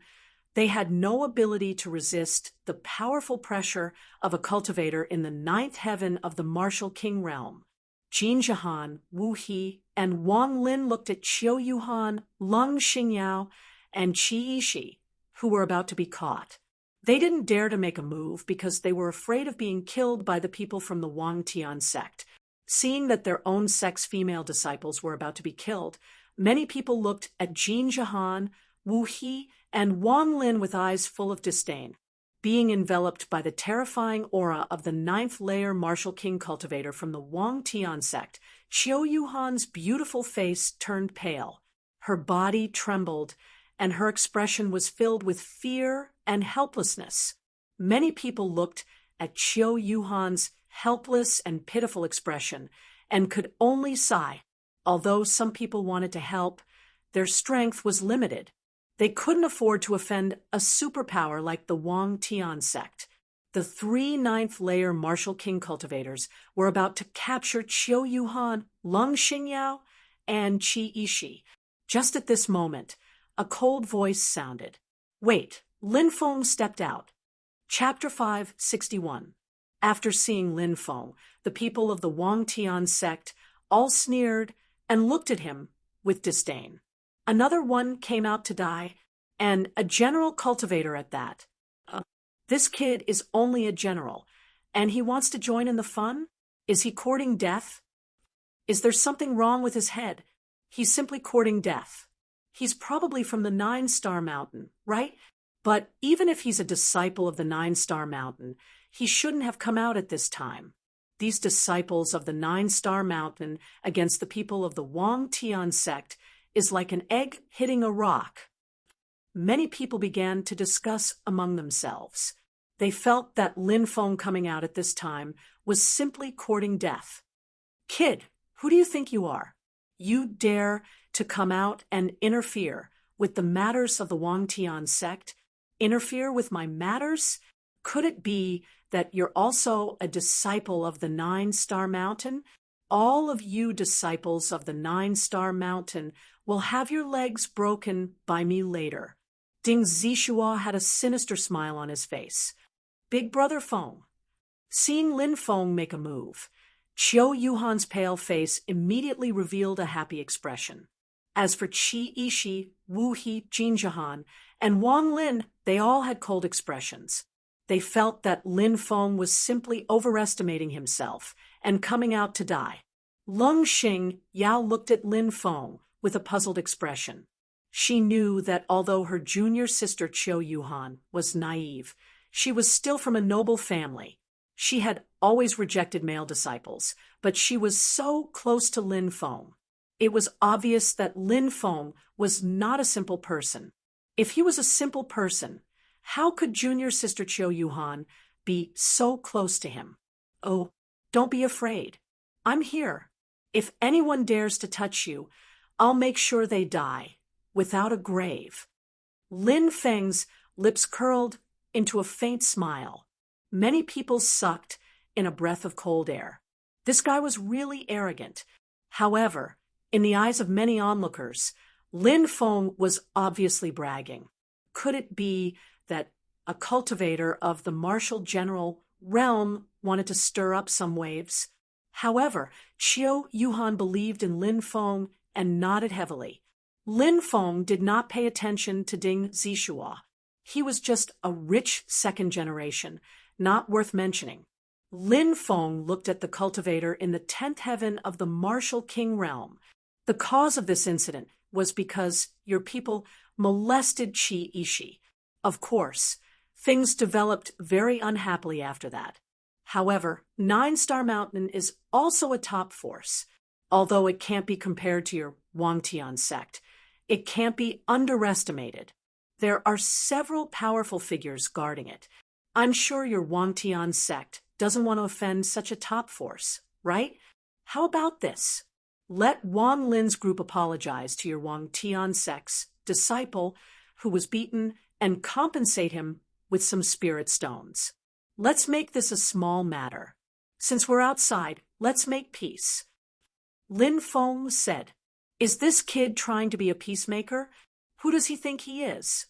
they had no ability to resist the powerful pressure of a cultivator in the ninth heaven of the Martial King realm. Jin Jahan, Wu He, and Wang Lin looked at Qiu Yuhan, Lung Xingyao, and Qi Yishi, who were about to be caught. They didn't dare to make a move because they were afraid of being killed by the people from the Wang Tian sect. Seeing that their own sect's female disciples were about to be killed, many people looked at Jin Jahan, Wu He, and Wang Lin with eyes full of disdain. Being enveloped by the terrifying aura of the ninth layer Martial King cultivator from the Wang Tian sect, Qiu Yuhan's beautiful face turned pale. Her body trembled, and her expression was filled with fear and helplessness. Many people looked at Qiu Yuhan's helpless and pitiful expression and could only sigh. Although some people wanted to help, their strength was limited. They couldn't afford to offend a superpower like the Wang Tian sect. The three ninth-layer Martial King cultivators were about to capture Qiu Yuhan, Lung Xingyao, and Qi Yishi. Just at this moment, a cold voice sounded. Wait, Lin Feng stepped out. Chapter 561. After seeing Lin Feng, the people of the Wang Tian sect all sneered and looked at him with disdain. Another one came out to die, and a general cultivator at that. This kid is only a general, and he wants to join in the fun? Is he courting death? Is there something wrong with his head? He's simply courting death. He's probably from the 9-Star Mountain, right? But even if he's a disciple of the 9-Star Mountain, he shouldn't have come out at this time. These disciples of the 9-Star Mountain against the people of the Wang Tian sect is like an egg hitting a rock. Many people began to discuss among themselves. They felt that Lin Feng coming out at this time was simply courting death. Kid, who do you think you are? You dare to come out and interfere with the matters of the Wang Tian sect? Interfere with my matters? Could it be that you're also a disciple of the 9-Star Mountain? All of you disciples of the 9-Star Mountain will have your legs broken by me later. Ding Zishua had a sinister smile on his face. Big Brother Feng. Seeing Lin Feng make a move, Qiu Yuhan's pale face immediately revealed a happy expression. As for Qi Yishi, Wu He, Jin Jahan, and Wang Lin, they all had cold expressions. They felt that Lin Feng was simply overestimating himself and coming out to die. Lung Xingyao looked at Lin Feng with a puzzled expression. She knew that although her junior sister Qiu Yuhan was naive, she was still from a noble family. She had always rejected male disciples, but she was so close to Lin Feng. It was obvious that Lin Feng was not a simple person. If he was a simple person, how could junior sister Qiu Yuhan be so close to him? Oh, don't be afraid. I'm here. If anyone dares to touch you, I'll make sure they die, without a grave. Lin Feng's lips curled into a faint smile. Many people sucked in a breath of cold air. This guy was really arrogant. However, in the eyes of many onlookers, Lin Feng was obviously bragging. Could it be that a cultivator of the martial general realm wanted to stir up some waves? However, Qiu Yuhan believed in Lin Feng and nodded heavily. Lin Feng did not pay attention to Ding Zixua. He was just a rich second generation, not worth mentioning. Lin Feng looked at the cultivator in the 10th heaven of the martial king realm. The cause of this incident was because your people molested Qi Ishi. Of course, things developed very unhappily after that. However, 9-Star Mountain is also a top force. Although it can't be compared to your Wangtian sect, it can't be underestimated. There are several powerful figures guarding it. I'm sure your Wangtian sect doesn't want to offend such a top force, right? How about this? Let Wang Lin's group apologize to your Wangtian sect's disciple who was beaten and compensate him with some spirit stones. Let's make this a small matter. Since we're outside, let's make peace. Lin Feng said, "Is this kid trying to be a peacemaker? Who does he think he is?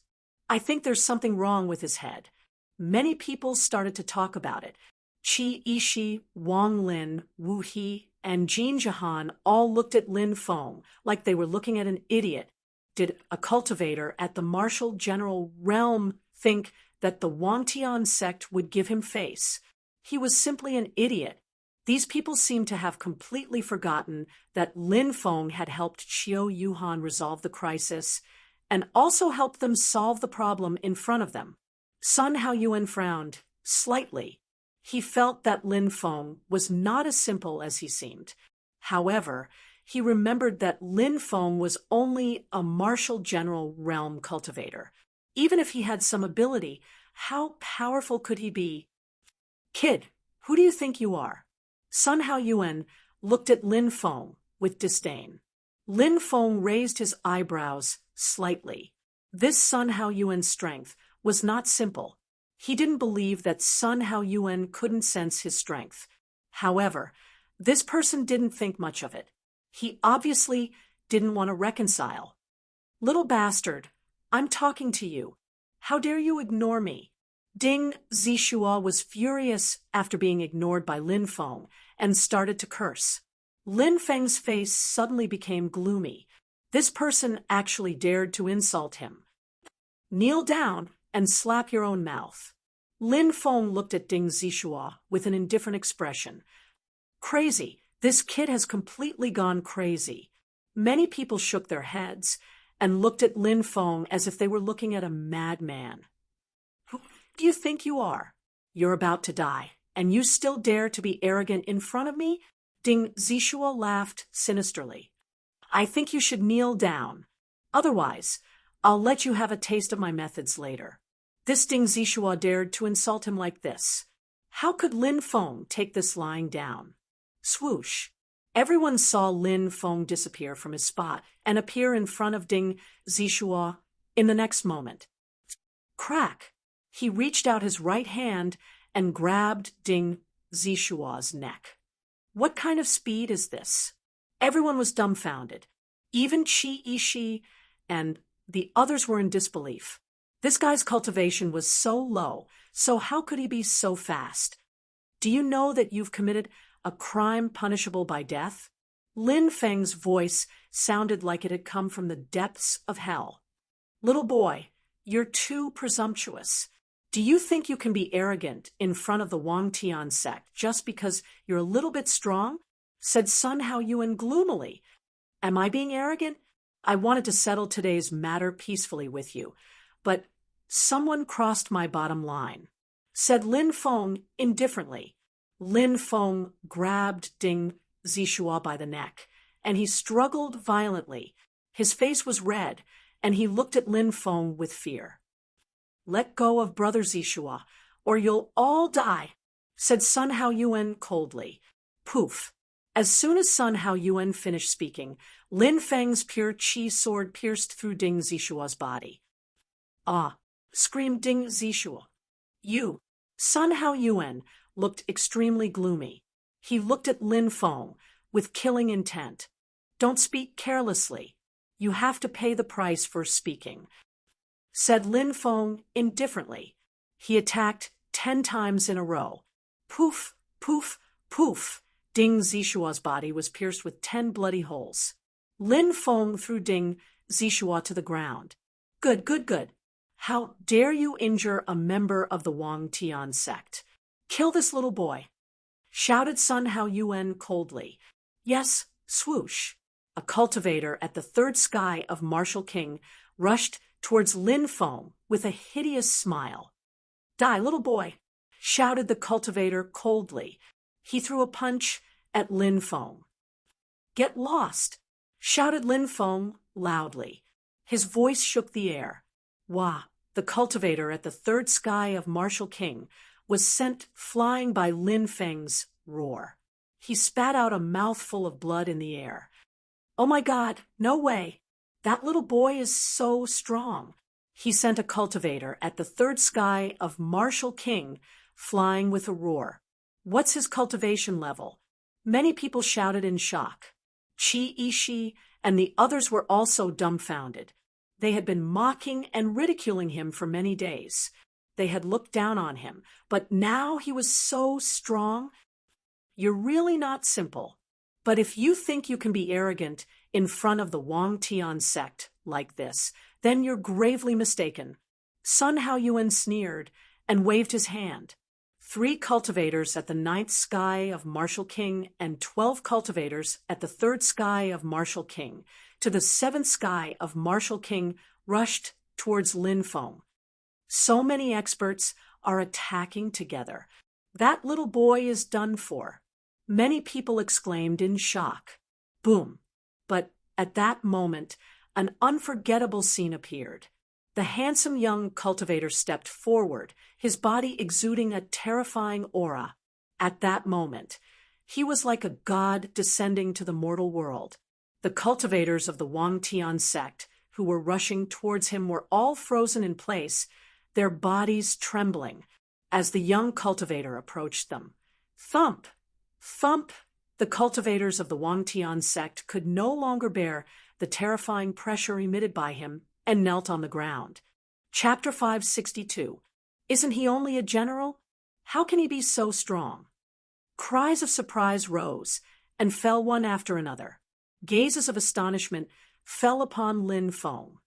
I think there's something wrong with his head." Many people started to talk about it. Qi Ishi, Wang Lin, Wu He, and Jin Jahan all looked at Lin Feng like they were looking at an idiot. Did a cultivator at the martial general realm think that the Wangtian sect would give him face? He was simply an idiot. These people seemed to have completely forgotten that Lin Feng had helped Qiu Yuhan resolve the crisis and also helped them solve the problem in front of them. Sun Haoyuan frowned slightly. He felt that Lin Feng was not as simple as he seemed. However, he remembered that Lin Feng was only a martial general realm cultivator. Even if he had some ability, how powerful could he be? "Kid, who do you think you are?" Sun Haoyuan looked at Lin Feng with disdain. Lin Feng raised his eyebrows slightly. This Sun Haoyuan's strength was not simple. He didn't believe that Sun Haoyuan couldn't sense his strength. However, this person didn't think much of it. He obviously didn't want to reconcile. "Little bastard, I'm talking to you. How dare you ignore me?" Ding Zixua was furious after being ignored by Lin Feng and started to curse. Lin Feng's face suddenly became gloomy. This person actually dared to insult him. "Kneel down and slap your own mouth." Lin Feng looked at Ding Zixua with an indifferent expression. "Crazy. This kid has completely gone crazy." Many people shook their heads and looked at Lin Feng as if they were looking at a madman. "Who do you think you are? You're about to die, and you still dare to be arrogant in front of me?" Ding Zixua laughed sinisterly. "I think you should kneel down. Otherwise, I'll let you have a taste of my methods later." This Ding Zixua dared to insult him like this. How could Lin Feng take this lying down? Swoosh! Everyone saw Lin Feng disappear from his spot and appear in front of Ding Zixua in the next moment. Crack! He reached out his right hand and grabbed Ding Zixua's neck. What kind of speed is this? Everyone was dumbfounded. Even Qi Ishi and the others were in disbelief. This guy's cultivation was so low, so how could he be so fast? "Do you know that you've committed a crime punishable by death?" Lin Feng's voice sounded like it had come from the depths of hell. "Little boy, you're too presumptuous. Do you think you can be arrogant in front of the Wangtian sect just because you're a little bit strong?" said Sun Haoyuan gloomily. "Am I being arrogant? I wanted to settle today's matter peacefully with you, but someone crossed my bottom line," said Lin Feng indifferently. Lin Feng grabbed Ding Zixua by the neck, and he struggled violently. His face was red, and he looked at Lin Feng with fear. "Let go of Brother Zixua, or you'll all die," said Sun Haoyuan coldly. Poof! As soon as Sun Haoyuan finished speaking, Lin Feng's pure qi sword pierced through Ding Zixua's body. "Ah!" screamed Ding Zixua. "You!" Sun Haoyuan looked extremely gloomy. He looked at Lin Feng with killing intent. "Don't speak carelessly. You have to pay the price for speaking," said Lin Feng indifferently. He attacked 10 times in a row. Poof, poof, poof. Ding Zishua's body was pierced with 10 bloody holes. Lin Feng threw Ding Zishua to the ground. "Good, good, good. How dare you injure a member of the Wang Tian sect? Kill this little boy," shouted Sun Hao Yuan coldly. "Yes, swoosh." A cultivator at the third sky of Martial King rushed towards Lin Feng with a hideous smile. "Die, little boy," shouted the cultivator coldly. He threw a punch at Lin Feng. "Get lost," shouted Lin Feng loudly. His voice shook the air. Wah! The cultivator at the third sky of Martial King was sent flying by Lin Feng's roar. He spat out a mouthful of blood in the air. "Oh my God, no way! That little boy is so strong." He sent a cultivator at the third sky of Martial King flying with a roar. "What's his cultivation level?" Many people shouted in shock. Qi Yishi and the others were also dumbfounded. They had been mocking and ridiculing him for many days. They had looked down on him, but now he was so strong. "You're really not simple. But if you think you can be arrogant in front of the Wang Tian sect like this, then you're gravely mistaken." Sun Hao Yuan sneered and waved his hand. 3 cultivators at the 9th sky of Martial King and 12 cultivators at the 3rd sky of Martial King to the 7th sky of Martial King rushed towards Lin Feng. So many experts are attacking together. That little boy is done for. Many people exclaimed in shock. Boom! But at that moment, an unforgettable scene appeared. The handsome young cultivator stepped forward, his body exuding a terrifying aura. At that moment, he was like a god descending to the mortal world. The cultivators of the Wang Tian sect, who were rushing towards him, were all frozen in place, their bodies trembling, as the young cultivator approached them. Thump! Thump! The cultivators of the Wang Tian sect could no longer bear the terrifying pressure emitted by him and knelt on the ground. Chapter 562. Isn't he only a general? How can he be so strong? Cries of surprise rose and fell one after another. Gazes of astonishment fell upon Lin Feng.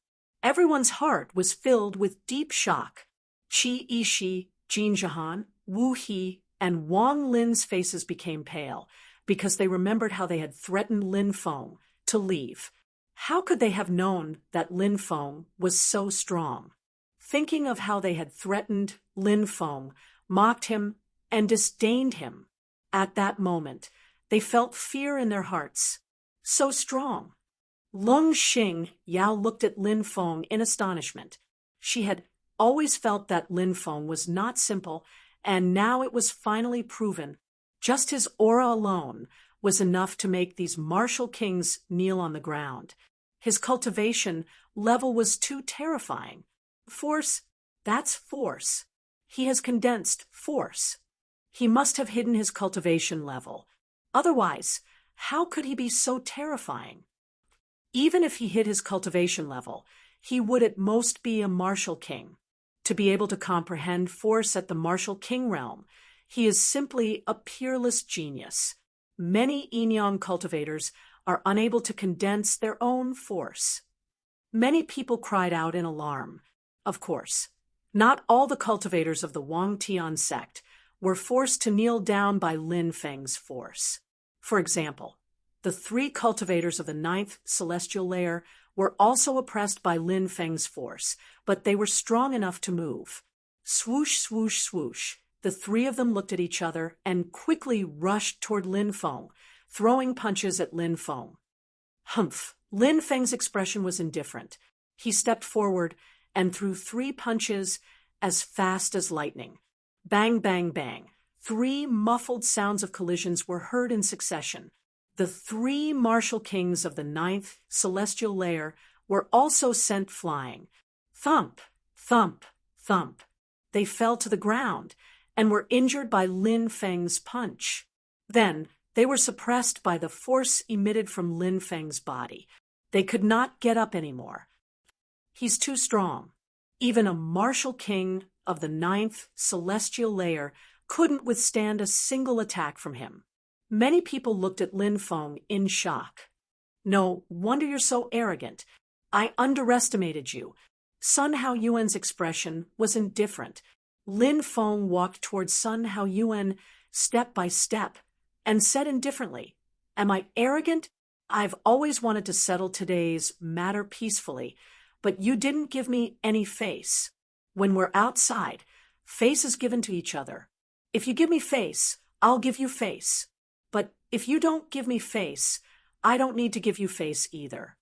Everyone's heart was filled with deep shock. Qi Yishi, Jin Jahan, Wu He, and Wang Lin's faces became pale because they remembered how they had threatened Lin Feng to leave. How could they have known that Lin Feng was so strong? Thinking of how they had threatened Lin Feng, mocked him, and disdained him. At that moment, they felt fear in their hearts. So strong. Lung Xing Yao looked at Lin Feng in astonishment. She had always felt that Lin Feng was not simple, and now it was finally proven. Just his aura alone was enough to make these martial kings kneel on the ground. His cultivation level was too terrifying. Force, that's force. He has condensed force. He must have hidden his cultivation level. Otherwise, how could he be so terrifying? Even if he hid his cultivation level, he would at most be a martial king. To be able to comprehend force at the martial king realm, he is simply a peerless genius. Many Yinyang cultivators are unable to condense their own force. Many people cried out in alarm. Of course, not all the cultivators of the Wang Tian sect were forced to kneel down by Lin Feng's force. For example, the 3 cultivators of the 9th celestial layer were also oppressed by Lin Feng's force, but they were strong enough to move. Swoosh, swoosh, swoosh. The 3 of them looked at each other and quickly rushed toward Lin Feng, throwing punches at Lin Feng. Humph! Lin Feng's expression was indifferent. He stepped forward and threw 3 punches as fast as lightning. Bang, bang, bang. 3 muffled sounds of collisions were heard in succession. The 3 martial kings of the 9th celestial layer were also sent flying. Thump, thump, thump. They fell to the ground and were injured by Lin Feng's punch. Then they were suppressed by the force emitted from Lin Feng's body. They could not get up anymore. He's too strong. Even a martial king of the 9th celestial layer couldn't withstand a single attack from him. Many people looked at Lin Feng in shock. No wonder you're so arrogant. I underestimated you. Sun Hao Yuan's expression was indifferent. Lin Feng walked towards Sun Hao Yuan step by step and said indifferently, "Am I arrogant? I've always wanted to settle today's matter peacefully, but you didn't give me any face. When we're outside, face is given to each other. If you give me face, I'll give you face. But if you don't give me face, I don't need to give you face either."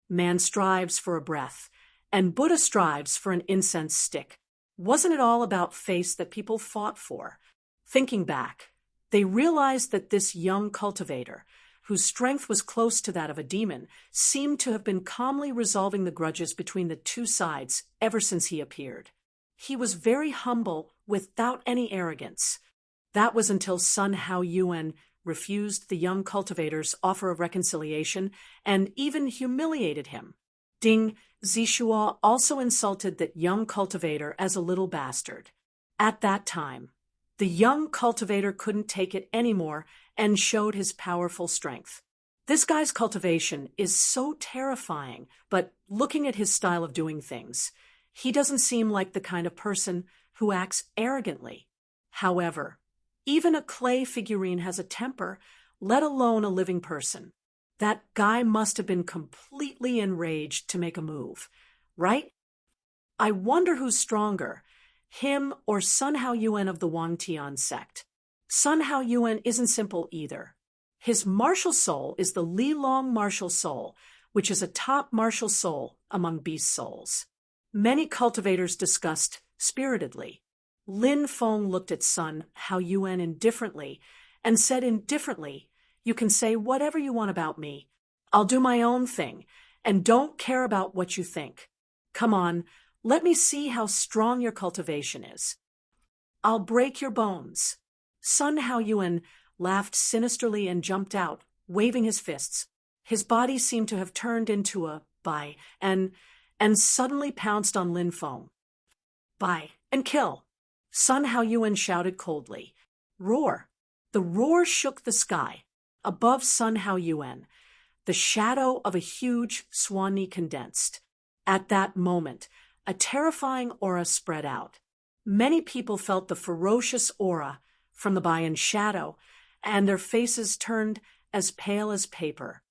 Man strives for a breath, and Buddha strives for an incense stick. Wasn't it all about face that people fought for? Thinking back, they realized that this young cultivator, whose strength was close to that of a demon, seemed to have been calmly resolving the grudges between the two sides ever since he appeared. He was very humble, without any arrogance. That was until Sun Hao Yuan refused the young cultivator's offer of reconciliation and even humiliated him. Ding Zixuo also insulted that young cultivator as a little bastard. At that time, the young cultivator couldn't take it anymore and showed his powerful strength. This guy's cultivation is so terrifying, but looking at his style of doing things, he doesn't seem like the kind of person who acts arrogantly. However, even a clay figurine has a temper, let alone a living person. That guy must have been completely enraged to make a move, right? I wonder who's stronger, him or Sun Hao Yuan of the Wangtian sect. Sun Hao Yuan isn't simple either. His martial soul is the Li Long martial soul, which is a top martial soul among beast souls. Many cultivators discussed spiritedly. Lin Feng looked at Sun Hao Yuan indifferently and said indifferently, "You can say whatever you want about me. I'll do my own thing and don't care about what you think. Come on, let me see how strong your cultivation is. I'll break your bones." Sun Hao Yuan laughed sinisterly and jumped out, waving his fists. His body seemed to have turned into a bai and suddenly pounced on Lin Feng. "Bai and kill!" Sun Hao Yuan shouted coldly. "Roar!" The roar shook the sky. Above Sun Hao Yuan, the shadow of a huge swan condensed. At that moment, a terrifying aura spread out. Many people felt the ferocious aura from the Bayan shadow, and their faces turned as pale as paper.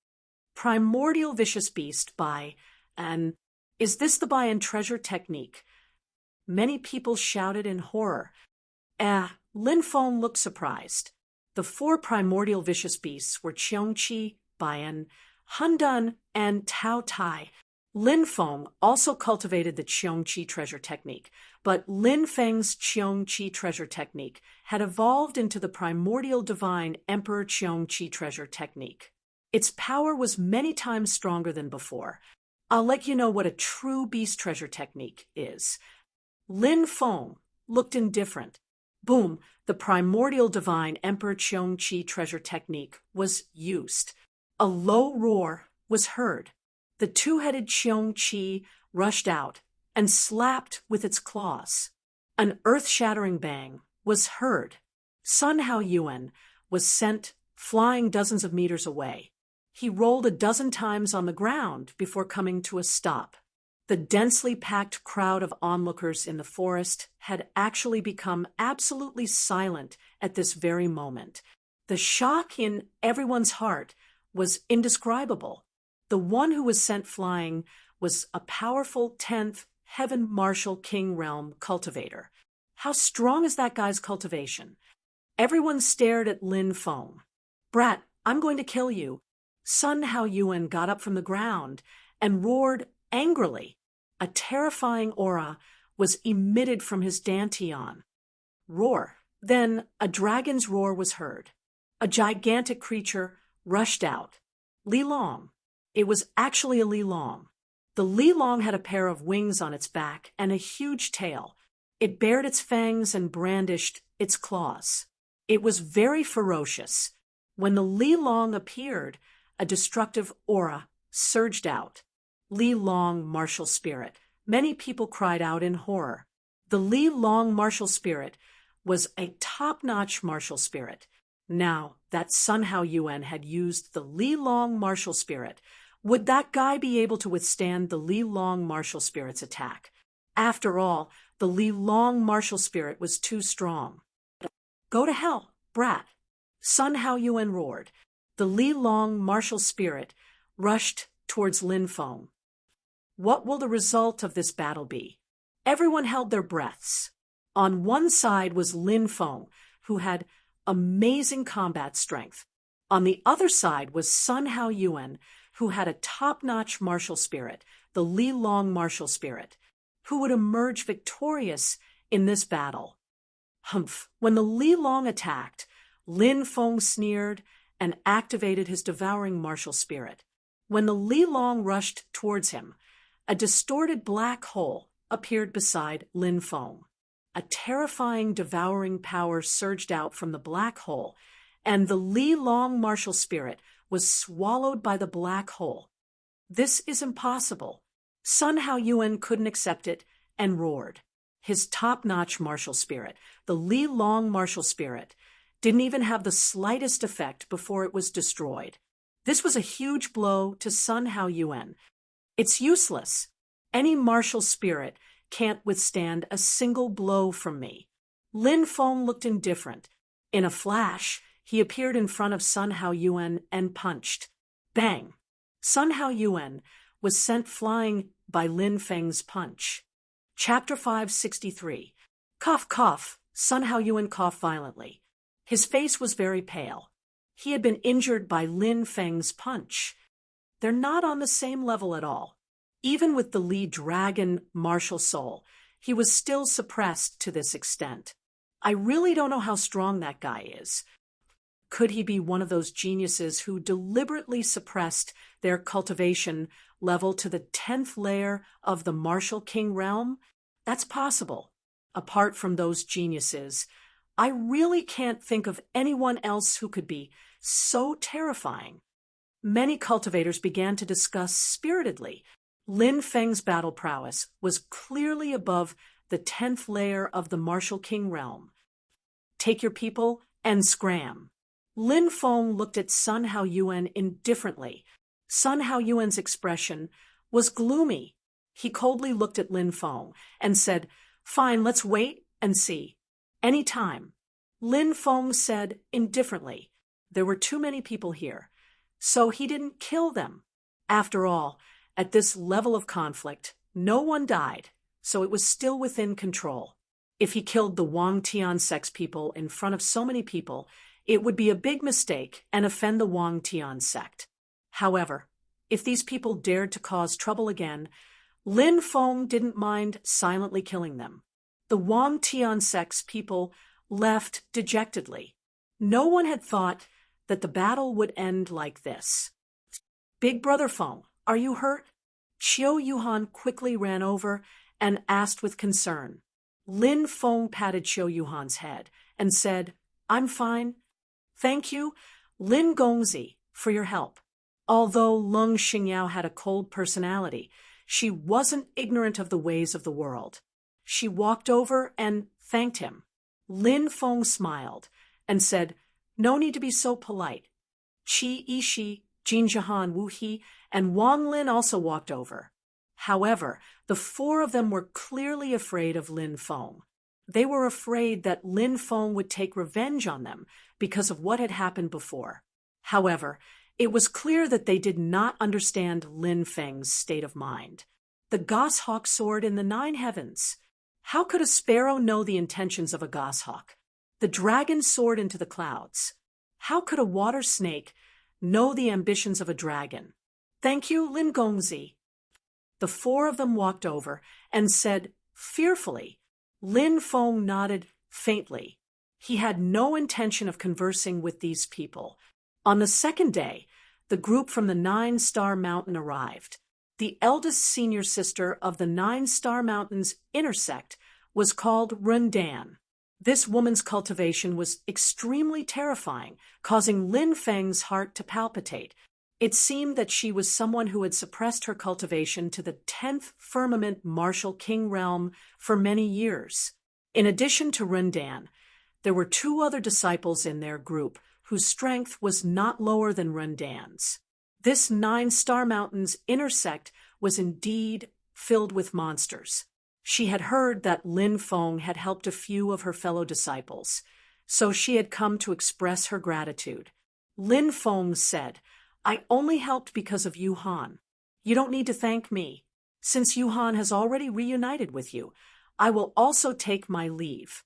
Primordial vicious beast by, and is this the Bayan treasure technique? Many people shouted in horror. Lin Feng looked surprised. The 4 primordial vicious beasts were Qiongqi, Bayan, Hundun, and Tao Tai. Lin Feng also cultivated the Qiongqi treasure technique, but Lin Feng's Qiongqi treasure technique had evolved into the primordial divine Emperor Qiongqi treasure technique. Its power was many times stronger than before. I'll let you know what a true beast treasure technique is. Lin Feng looked indifferent. Boom, the primordial divine Emperor Qiongqi treasure technique was used. A low roar was heard. The 2-headed Qiongqi rushed out and slapped with its claws. An earth-shattering bang was heard. Sun Hao Yuan was sent flying dozens of meters away. He rolled a dozen times on the ground before coming to a stop. The densely packed crowd of onlookers in the forest had actually become absolutely silent at this very moment. The shock in everyone's heart was indescribable. The one who was sent flying was a powerful 10th Heaven Martial King Realm cultivator. How strong is that guy's cultivation? Everyone stared at Lin Feng. "Brat, I'm going to kill you." Sun Hao Yuan got up from the ground and roared angrily. A terrifying aura was emitted from his dantian. Roar. Then a dragon's roar was heard. A gigantic creature rushed out. Li Long. It was actually a Li Long. The Li Long had a pair of wings on its back and a huge tail. It bared its fangs and brandished its claws. It was very ferocious. When the Li Long appeared, a destructive aura surged out. Li Long martial spirit. Many people cried out in horror. The Li Long martial spirit was a top-notch martial spirit. Now that Sun Hao Yuan had used the Li Long martial spirit, would that guy be able to withstand the Li Long martial spirit's attack? After all, the Li Long martial spirit was too strong. Go to hell, brat! Sun Hao Yuan roared. The Li Long martial spirit rushed towards Lin Feng. What will the result of this battle be? Everyone held their breaths. On one side was Lin Feng, who had amazing combat strength. On the other side was Sun Hao Yuan, who had a top-notch martial spirit, the Li Long martial spirit. Who would emerge victorious in this battle? Humph! When the Li Long attacked, Lin Feng sneered and activated his devouring martial spirit. When the Li Long rushed towards him, a distorted black hole appeared beside Lin Feng. A terrifying devouring power surged out from the black hole, and the Li Long martial spirit was swallowed by the black hole. This is impossible. Sun Hao Yuan couldn't accept it and roared. His top-notch martial spirit, the Li Long martial spirit, didn't even have the slightest effect before it was destroyed. This was a huge blow to Sun Hao Yuan. It's useless. Any martial spirit can't withstand a single blow from me. Lin Feng looked indifferent. In a flash, he appeared in front of Sun Hao Yuan and punched. Bang! Sun Hao Yuan was sent flying by Lin Feng's punch. Chapter 563. Cough, cough. Sun Hao Yuan coughed violently. His face was very pale. He had been injured by Lin Feng's punch. They're not on the same level at all. Even with the Li Dragon martial soul, he was still suppressed to this extent. I really don't know how strong that guy is. Could he be one of those geniuses who deliberately suppressed their cultivation level to the 10th layer of the martial king realm? That's possible. Apart from those geniuses, I really can't think of anyone else who could be so terrifying. Many cultivators began to discuss spiritedly. Lin Feng's battle prowess was clearly above the 10th layer of the martial king realm. Take your people and scram. Lin Feng looked at Sun Hao Yuan indifferently. Sun Hao Yuan's expression was gloomy. He coldly looked at Lin Feng and said, "Fine, let's wait and see. Any time." Lin Feng said indifferently, "There were too many people here, so he didn't kill them. After all, at this level of conflict, no one died, so it was still within control. If he killed the Wang Tian sex people in front of so many people, it would be a big mistake and offend the Wang Tian sect. However, if these people dared to cause trouble again, Lin Feng didn't mind silently killing them. The Wang Tian sect's people left dejectedly. No one had thought that the battle would end like this. Big Brother Feng, are you hurt?" Qiu Yuhan quickly ran over and asked with concern. Lin Feng patted Qiu Yuhan's head and said, "I'm fine. Thank you, Lin Gongzi, for your help." Although Lung Xingyao had a cold personality, she wasn't ignorant of the ways of the world. She walked over and thanked him. Lin Feng smiled and said, "No need to be so polite." Qi Yishi, Jin Jahan, Wu He, and Wang Lin also walked over. However, the four of them were clearly afraid of Lin Feng. They were afraid that Lin Feng would take revenge on them because of what had happened before. However, it was clear that they did not understand Lin Feng's state of mind. The goshawk soared in the 9 heavens. How could a sparrow know the intentions of a goshawk? The dragon soared into the clouds. How could a water snake know the ambitions of a dragon? "Thank you, Lin Gongzi." The four of them walked over and said fearfully. Lin Feng nodded faintly. He had no intention of conversing with these people. On the second day, the group from the 9-Star Mountain arrived. The eldest senior sister of the 9-Star Mountain's inner sect was called Rundan. This woman's cultivation was extremely terrifying, causing Lin Feng's heart to palpitate. It seemed that she was someone who had suppressed her cultivation to the 10th firmament martial king realm for many years. In addition to Rundan, there were 2 other disciples in their group whose strength was not lower than Rundan's. This 9-star mountain's inner sect was indeed filled with monsters. She had heard that Lin Feng had helped a few of her fellow disciples, so she had come to express her gratitude. Lin Feng said, "I only helped because of Yu Han. You don't need to thank me. Since Yu Han has already reunited with you, I will also take my leave."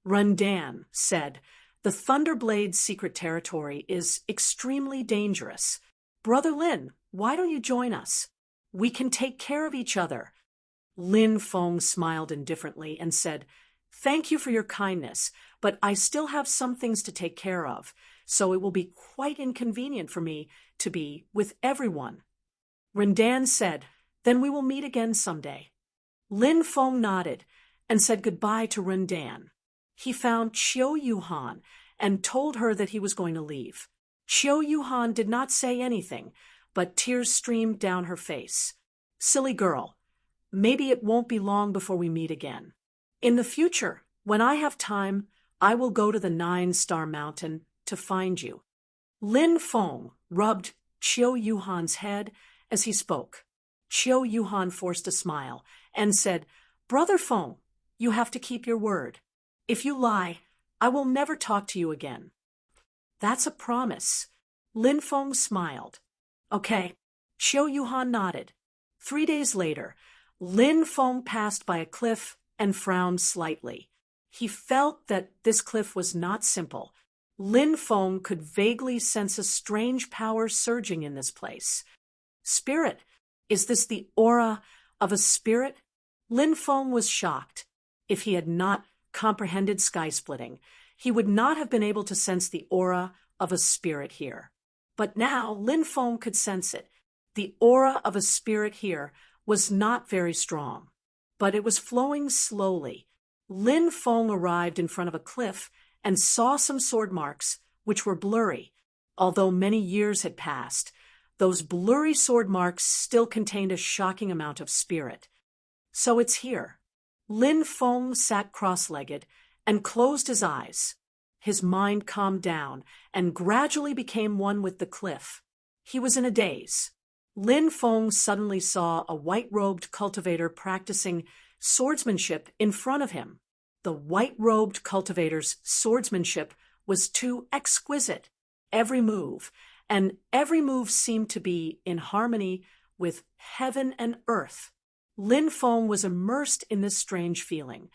Rundan said, "The Thunderblade's secret territory is extremely dangerous. Brother Lin, why don't you join us? We can take care of each other." Lin Feng smiled indifferently and said, "Thank you for your kindness, but I still have some things to take care of, so it will be quite inconvenient for me to be with everyone." Rundan said, "Then we will meet again someday." Lin Feng nodded and said goodbye to Rundan. He found Qiu Yuhan and told her that he was going to leave. Qiu Yuhan did not say anything, but tears streamed down her face. "Silly girl, maybe it won't be long before we meet again. In the future, when I have time, I will go to the 9-star mountain to find you." Lin Feng rubbed Qiu Yuhan's head as he spoke. Qiu Yuhan forced a smile and said, "Brother Feng, you have to keep your word. If you lie, I will never talk to you again." "That's a promise." Lin Feng smiled. "Okay." Qiu Yuhan nodded. 3 days later, Lin Feng passed by a cliff and frowned slightly. He felt that this cliff was not simple. Lin Feng could vaguely sense a strange power surging in this place. "Spirit, is this the aura of a spirit?" Lin Feng was shocked. If he had not comprehended sky-splitting, he would not have been able to sense the aura of a spirit here. But now Lin Feng could sense it. The aura of a spirit here was not very strong, but it was flowing slowly. Lin Feng arrived in front of a cliff and saw some sword marks, which were blurry. Although many years had passed, those blurry sword marks still contained a shocking amount of spirit. "So it's here." Lin Feng sat cross-legged and closed his eyes. His mind calmed down and gradually became one with the cliff. He was in a daze. Lin Feng suddenly saw a white-robed cultivator practicing swordsmanship in front of him. The white-robed cultivator's swordsmanship was too exquisite. Every move seemed to be in harmony with heaven and earth. Lin Feng was immersed in this strange feeling.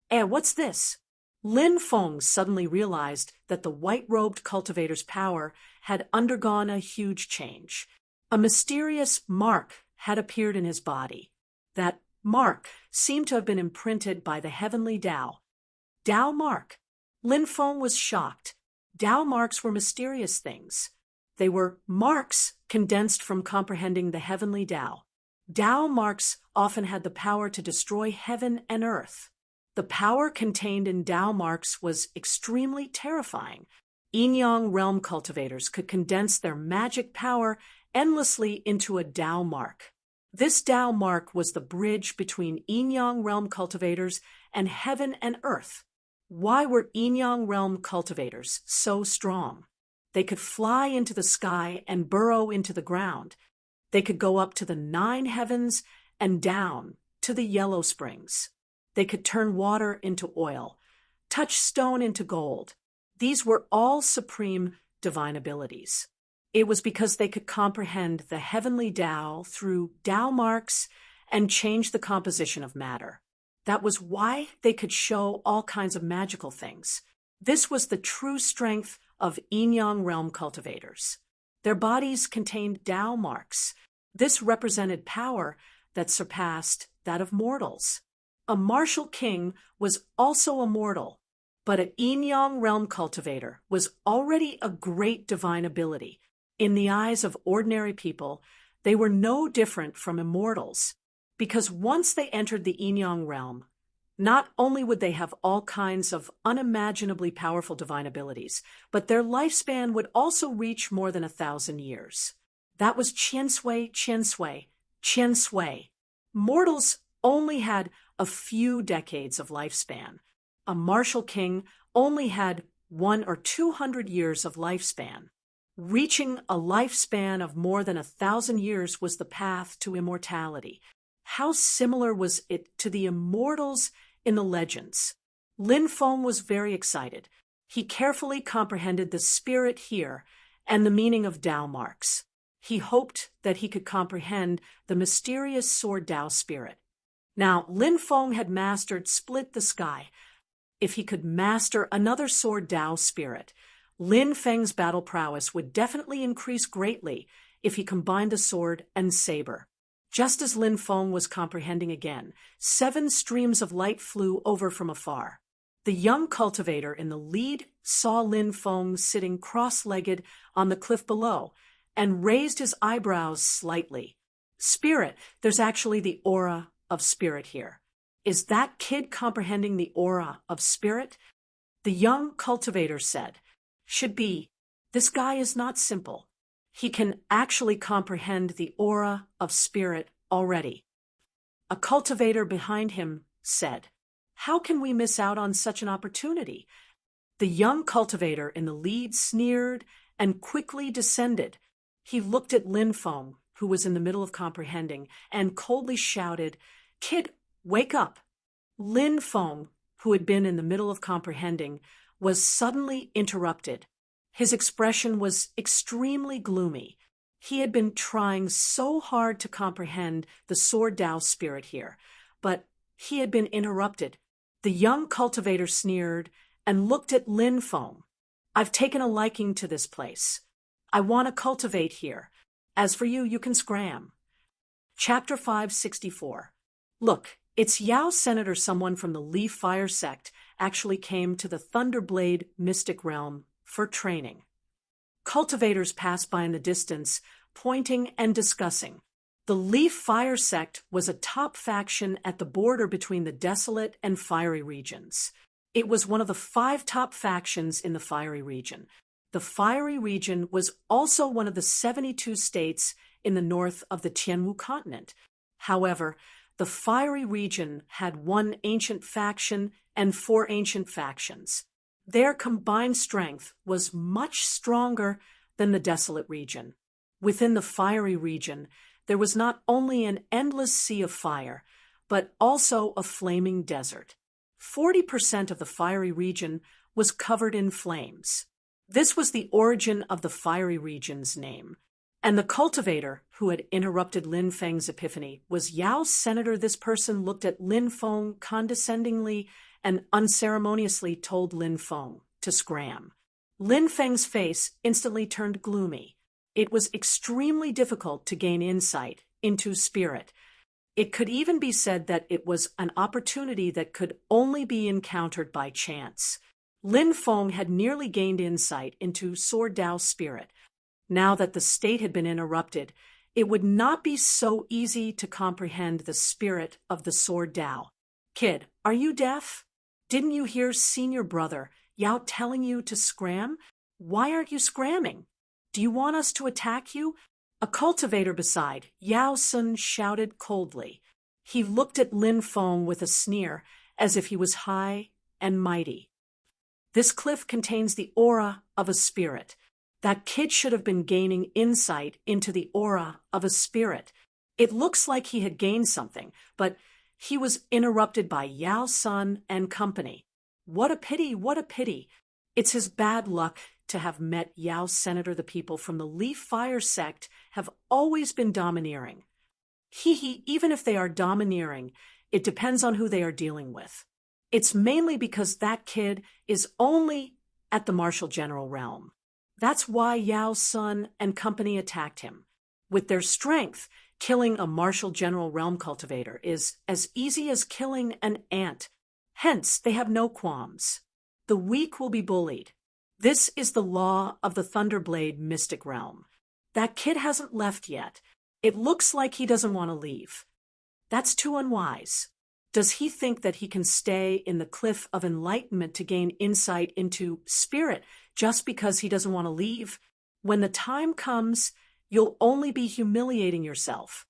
What's this?" Lin Feng suddenly realized that the white-robed cultivator's power had undergone a huge change. A mysterious mark had appeared in his body. That mark seemed to have been imprinted by the heavenly Tao. Tao mark. Lin Feng was shocked. Tao marks were mysterious things. They were marks condensed from comprehending the heavenly Tao. Tao marks often had the power to destroy heaven and earth. The power contained in Tao marks was extremely terrifying. Yin-Yang realm cultivators could condense their magic power endlessly into a Tao mark. This Tao mark was the bridge between Yin-Yang realm cultivators and heaven and earth. Why were Yin-Yang realm cultivators so strong? They could fly into the sky and burrow into the ground. They could go up to the 9 heavens and down to the yellow springs. They could turn water into oil, touch stone into gold. These were all supreme divine abilities. It was because they could comprehend the heavenly Tao through Tao marks and change the composition of matter. That was why they could show all kinds of magical things. This was the true strength of Yin-Yang realm cultivators. Their bodies contained Tao marks. This represented power that surpassed that of mortals. A martial king was also a mortal, but a Yin-Yang realm cultivator was already a great divine ability. In the eyes of ordinary people, they were no different from immortals, because once they entered the Yin-Yang realm, Not only would they have all kinds of unimaginably powerful divine abilities, but their lifespan would also reach more than 1,000 years. That was Qiansui, Qiansui, Qiansui. Mortals only had a few decades of lifespan. A martial king only had 100 or 200 years of lifespan. Reaching a lifespan of more than 1,000 years was the path to immortality. How similar was it to the immortals in the legends? Lin Feng was very excited. He carefully comprehended the spirit here and the meaning of Dao marks. He hoped that he could comprehend the mysterious sword Dao spirit. Now, Lin Feng had mastered Split the Sky. If he could master another sword Dao spirit, Lin Feng's battle prowess would definitely increase greatly if he combined the sword and saber. Just as Lin Feng was comprehending again, 7 streams of light flew over from afar. The young cultivator in the lead saw Lin Feng sitting cross-legged on the cliff below and raised his eyebrows slightly. Spirit, there's actually the aura of spirit here. Is that kid comprehending the aura of spirit? The young cultivator said, should be. This guy is not simple. He can actually comprehend the aura of spirit already. A cultivator behind him said, how can we miss out on such an opportunity? The young cultivator in the lead sneered and quickly descended. He looked at Lin Feng, who was in the middle of comprehending, and coldly shouted, kid, wake up. Lin Feng, who had been in the middle of comprehending, was suddenly interrupted. His expression was extremely gloomy. He had been trying so hard to comprehend the sword Dao spirit here, but he had been interrupted. The young cultivator sneered and looked at Lin Feng. I've taken a liking to this place. I want to cultivate here. As for you, you can scram. Chapter 564. Look, it's Yao Senator. Someone from the Leaf Fire sect actually came to the Thunderblade mystic realm for training. Cultivators passed by in the distance, pointing and discussing. The Leaf Fire sect was a top faction at the border between the Desolate and Fiery regions. It was one of the 5 top factions in the Fiery region. The Fiery region was also one of the 72 states in the north of the Tianwu continent. However, the Fiery region had 1 ancient faction and 4 ancient factions. Their combined strength was much stronger than the Desolate region. Within the Fiery region, there was not only an endless sea of fire, but also a flaming desert. 40% of the Fiery region was covered in flames. This was the origin of the Fiery region's name. And the cultivator who had interrupted Lin Feng's epiphany was Yao Senator. This person looked at Lin Feng condescendingly and unceremoniously told Lin Feng to scram. Lin Feng's face instantly turned gloomy. It was extremely difficult to gain insight into spirit. It could even be said that it was an opportunity that could only be encountered by chance. Lin Feng had nearly gained insight into Sword Dao spirit. Now that the state had been interrupted, it would not be so easy to comprehend the spirit of the Sword Dao. Kid, are you deaf? Didn't you hear senior brother Yao telling you to scram? Why aren't you scramming? Do you want us to attack you? A cultivator beside Yao Sun shouted coldly. He looked at Lin Feng with a sneer, as if he was high and mighty. This cliff contains the aura of a spirit. That kid should have been gaining insight into the aura of a spirit. It looks like he had gained something, but he was interrupted by Yao Sun and company. What a pity, what a pity. It's his bad luck to have met Yao Senator. The people from the Leaf Fire sect have always been domineering. Even if they are domineering, it depends on who they are dealing with. It's mainly because that kid is only at the martial general realm. That's why Yao Sun and company attacked him. With their strength, killing a martial general realm cultivator is as easy as killing an ant. Hence, they have no qualms. The weak will be bullied. This is the law of the Thunderblade mystic realm. That kid hasn't left yet. It looks like he doesn't want to leave. That's too unwise. Does he think that he can stay in the cliff of enlightenment to gain insight into spirit just because he doesn't want to leave? When the time comes, you'll only be humiliating yourself.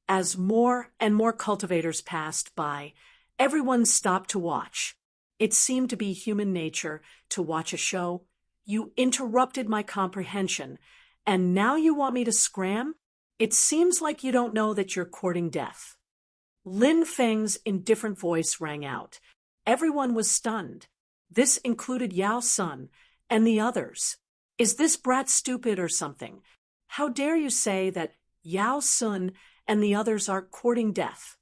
As more and more cultivators passed by, everyone stopped to watch. It seemed to be human nature to watch a show. You interrupted my comprehension, and now you want me to scram? It seems like you don't know that you're courting death. Lin Feng's indifferent voice rang out. Everyone was stunned. This included Yao Sun and the others. Is this brat stupid or something? How dare you say that Yao Sun and the others are courting death?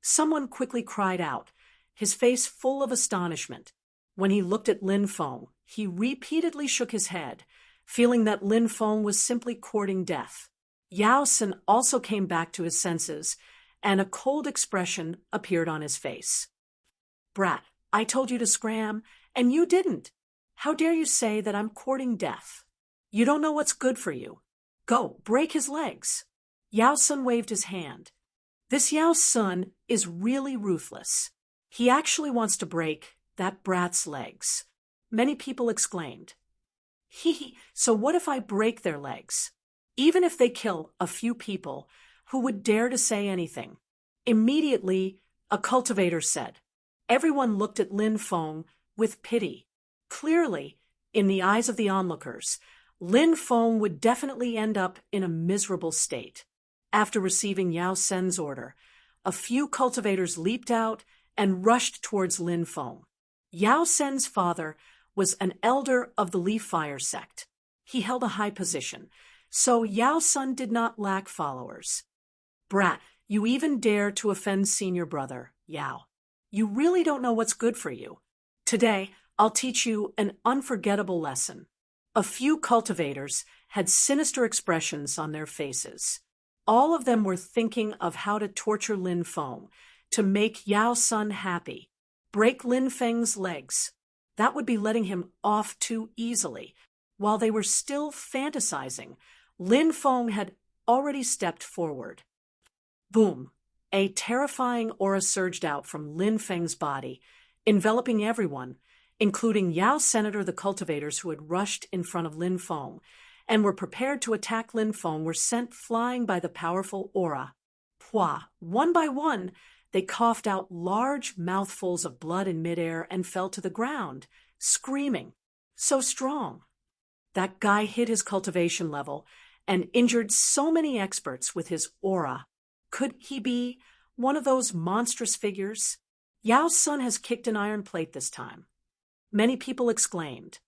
Someone quickly cried out, his face full of astonishment. When he looked at Lin Feng, he repeatedly shook his head, feeling that Lin Feng was simply courting death. Yao Sun also came back to his senses, and a cold expression appeared on his face. Brat, I told you to scram, and you didn't. How dare you say that I'm courting death? You don't know what's good for you. Go, break his legs. Yao Sun waved his hand. This Yao Sun is really ruthless. He actually wants to break that brat's legs. Many people exclaimed. So what if I break their legs? Even if they kill a few people, who would dare to say anything? Immediately, a cultivator said. Everyone looked at Lin Feng with pity. Clearly, in the eyes of the onlookers, Lin Feng would definitely end up in a miserable state. After receiving Yao Sen's order, a few cultivators leaped out and rushed towards Lin Feng. Yao Sen's father was an elder of the Leaf Fire sect. He held a high position, so Yao Sun did not lack followers. Brat, you even dare to offend senior brother, Yao. You really don't know what's good for you. Today, I'll teach you an unforgettable lesson. A few cultivators had sinister expressions on their faces. All of them were thinking of how to torture Lin Feng, to make Yao Sun happy. Break Lin Feng's legs. That would be letting him off too easily. While they were still fantasizing, Lin Feng had already stepped forward. Boom! A terrifying aura surged out from Lin Feng's body, enveloping everyone, including Yao Senator. The cultivators who had rushed in front of Lin Feng and were prepared to attack Lin Feng were sent flying by the powerful aura. Pwah! One by one, they coughed out large mouthfuls of blood in midair and fell to the ground, screaming. So strong. That guy hit his cultivation level and injured so many experts with his aura. Could he be one of those monstrous figures? Yao Sun has kicked an iron plate this time. Many people exclaimed.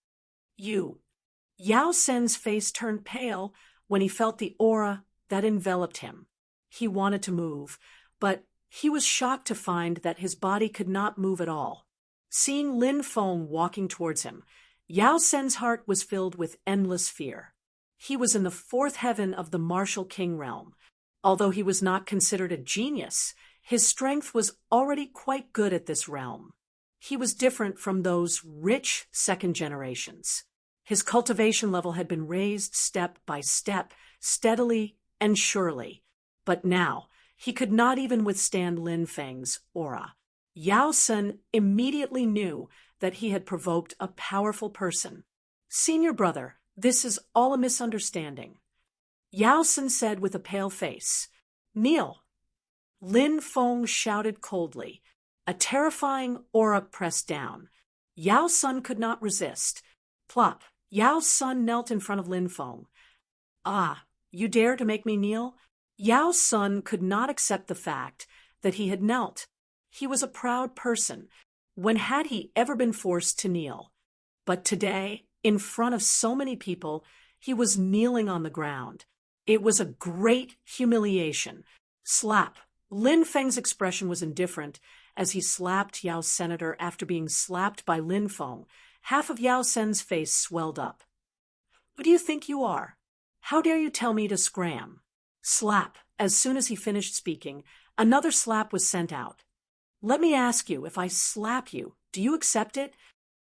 Yao Sen's face turned pale when he felt the aura that enveloped him. He wanted to move, but he was shocked to find that his body could not move at all. Seeing Lin Feng walking towards him, Yao Sen's heart was filled with endless fear. He was in the fourth heaven of the martial king realm. Although he was not considered a genius, his strength was already quite good at this realm. He was different from those rich second generations. His cultivation level had been raised step by step, steadily and surely. But now, he could not even withstand Lin Feng's aura. Yao Sun immediately knew that he had provoked a powerful person. Senior brother, this is all a misunderstanding. Yao Sun said with a pale face. Kneel. Lin Feng shouted coldly. A terrifying aura pressed down. Yao Sun could not resist. Plop. Yao Sun knelt in front of Lin Feng. Ah, you dare to make me kneel? Yao Sun could not accept the fact that he had knelt. He was a proud person. When had he ever been forced to kneel? But today, in front of so many people, he was kneeling on the ground. It was a great humiliation. Slap. Lin Feng's expression was indifferent as he slapped Yao Senator after being slapped by Lin Feng. Half of Yao Sen's face swelled up. Who do you think you are? How dare you tell me to scram? Slap. As soon as he finished speaking, another slap was sent out. Let me ask you, if I slap you, do you accept it?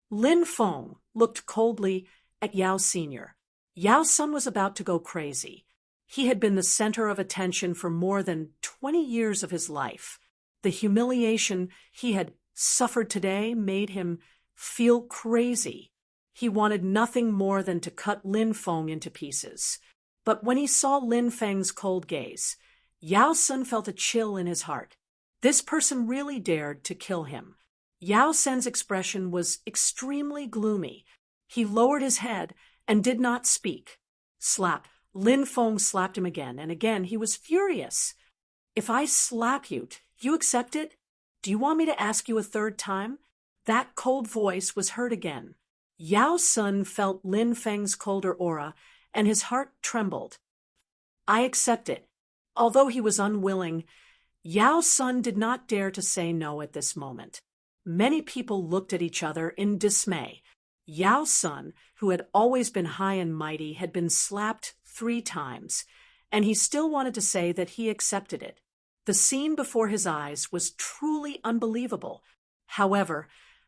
Lin Feng looked coldly at Yao Sr. Yao Sun was about to go crazy. He had been the center of attention for more than 20 years of his life. The humiliation he had suffered today made him feel crazy. He wanted nothing more than to cut Lin Feng into pieces. But when he saw Lin Feng's cold gaze, Yao Sun felt a chill in his heart. This person really dared to kill him. Yao Sen's expression was extremely gloomy. He lowered his head and did not speak. Slap. Lin Feng slapped him again, and again he was furious. If I slap you, you accept it? Do you want me to ask you a third time? That cold voice was heard again. Yao Sun felt Lin Feng's colder aura, and his heart trembled. I accept it. Although he was unwilling, Yao Sun did not dare to say no at this moment. Many people looked at each other in dismay. Yao Sun, who had always been high and mighty, had been slapped 3 times, and he still wanted to say that he accepted it. The scene before his eyes was truly unbelievable. However,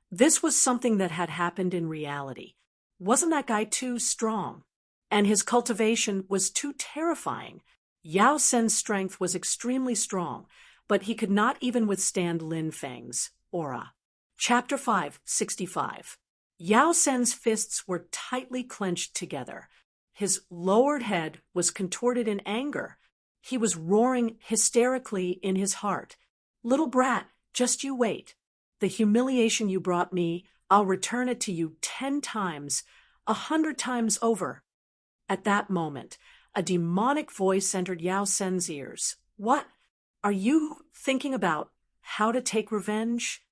this was something that had happened in reality. Wasn't that guy too strong? And his cultivation was too terrifying. Yao Sen's strength was extremely strong, but he could not even withstand Lin Feng's aura. Chapter 565. Yao Sen's fists were tightly clenched together. His lowered head was contorted in anger. He was roaring hysterically in his heart. Little brat, just you wait. The humiliation you brought me, I'll return it to you 10 times, 100 times over. At that moment, a demonic voice entered Yao Sen's ears. What? Are you thinking about how to take revenge?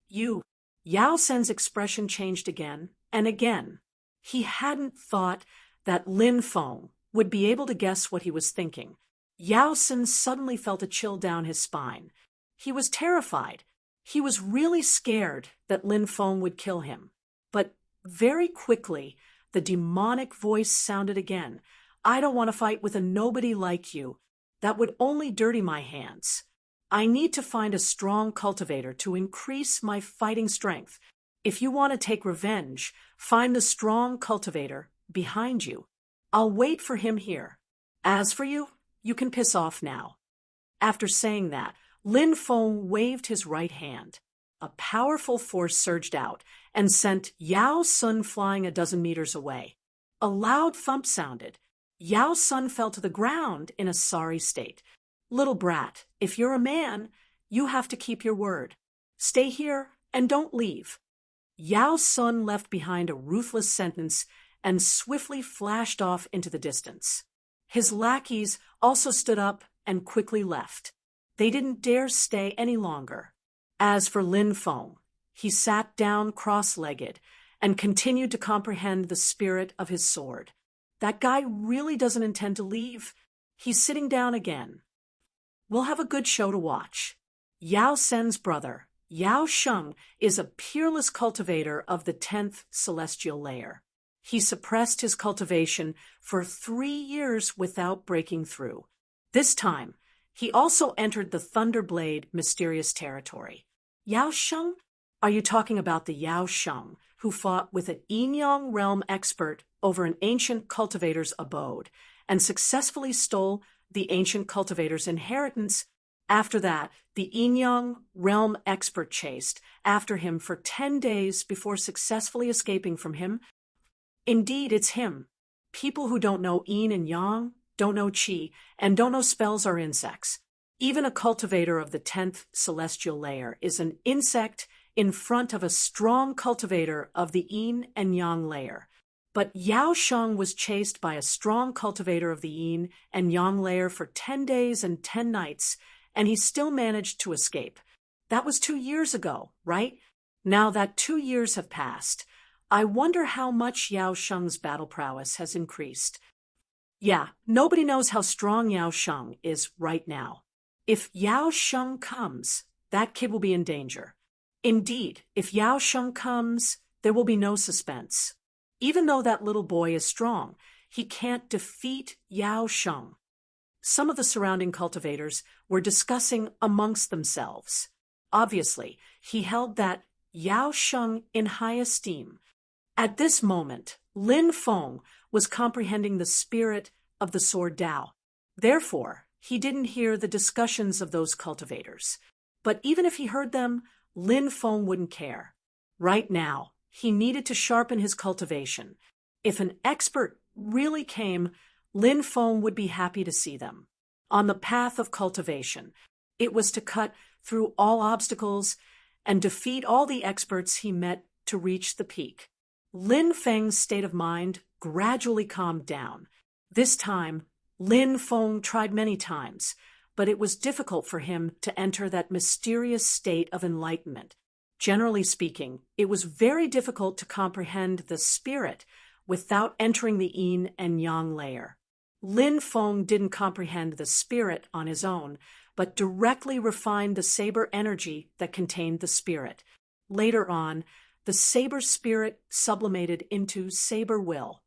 You. Yao Sen's expression changed again and again. He hadn't thought that Lin Feng would be able to guess what he was thinking. Yao Sen suddenly felt a chill down his spine. He was terrified. He was really scared that Lin Feng would kill him. But very quickly, the demonic voice sounded again. I don't want to fight with a nobody like you. That would only dirty my hands. I need to find a strong cultivator to increase my fighting strength. If you want to take revenge, find the strong cultivator behind you. I'll wait for him here. As for you, you can piss off now. After saying that, Lin Feng waved his right hand. A powerful force surged out and sent Yao Sun flying a dozen meters away. A loud thump sounded. Yao Sun fell to the ground in a sorry state. Little brat, if you're a man, you have to keep your word. Stay here and don't leave. Yao Sun left behind a ruthless sentence and swiftly flashed off into the distance. His lackeys also stood up and quickly left. They didn't dare stay any longer. As for Lin Feng, he sat down cross-legged and continued to comprehend the spirit of his sword. That guy really doesn't intend to leave. He's sitting down again. We'll have a good show to watch. Yao Sen's brother, Yao Sheng, is a peerless cultivator of the 10th celestial layer. He suppressed his cultivation for 3 years without breaking through. This time, he also entered the Thunderblade mysterious territory. Yao Sheng? Are you talking about the Yao Sheng who fought with an Yin-Yang realm expert over an ancient cultivator's abode and successfully stole the ancient cultivator's inheritance? After that, the Yin-Yang realm expert chased after him for 10 days before successfully escaping from him. Indeed, it's him. People who don't know Yin and Yang, don't know Qi, and don't know spells are insects. Even a cultivator of the 10th celestial layer is an insect in front of a strong cultivator of the Yin and Yang layer. But Yao Sheng was chased by a strong cultivator of the Yin and Yang layer for 10 days and 10 nights, and he still managed to escape. That was 2 years ago, right? Now that 2 years have passed, I wonder how much Yao Sheng's battle prowess has increased. Yeah, nobody knows how strong Yao Sheng is right now. If Yao Sheng comes, that kid will be in danger. Indeed, if Yao Sheng comes, there will be no suspense. Even though that little boy is strong, he can't defeat Yao Sheng. Some of the surrounding cultivators were discussing amongst themselves. Obviously, he held that Yao Sheng in high esteem. At this moment, Lin Feng was comprehending the spirit of the sword Dao. Therefore, he didn't hear the discussions of those cultivators. But even if he heard them, Lin Feng wouldn't care. Right now, he needed to sharpen his cultivation. If an expert really came, Lin Feng would be happy to see them. On the path of cultivation, it was to cut through all obstacles and defeat all the experts he met to reach the peak. Lin Feng's state of mind gradually calmed down. This time, Lin Feng tried many times, but it was difficult for him to enter that mysterious state of enlightenment. Generally speaking, it was very difficult to comprehend the spirit without entering the yin and yang layer. Lin Feng didn't comprehend the spirit on his own, but directly refined the saber energy that contained the spirit. Later on, the saber spirit sublimated into saber will.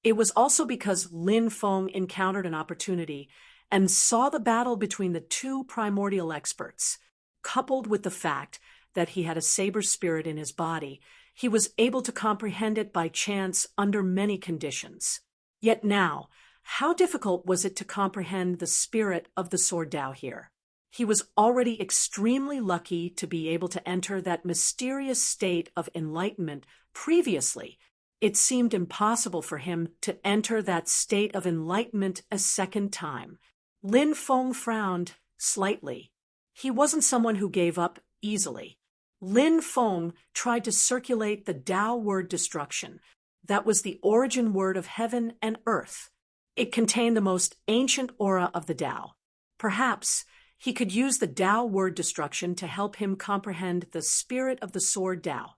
It was also because Lin Feng encountered an opportunity and saw the battle between the two primordial experts. Coupled with the fact that he had a saber spirit in his body, he was able to comprehend it by chance under many conditions. Yet now, how difficult was it to comprehend the spirit of the sword Dao here? He was already extremely lucky to be able to enter that mysterious state of enlightenment previously. It seemed impossible for him to enter that state of enlightenment a second time. Lin Feng frowned slightly. He wasn't someone who gave up easily. Lin Feng tried to circulate the Tao word destruction. That was the origin word of heaven and earth. It contained the most ancient aura of the Tao. Perhaps he could use the Tao word destruction to help him comprehend the spirit of the sword Tao.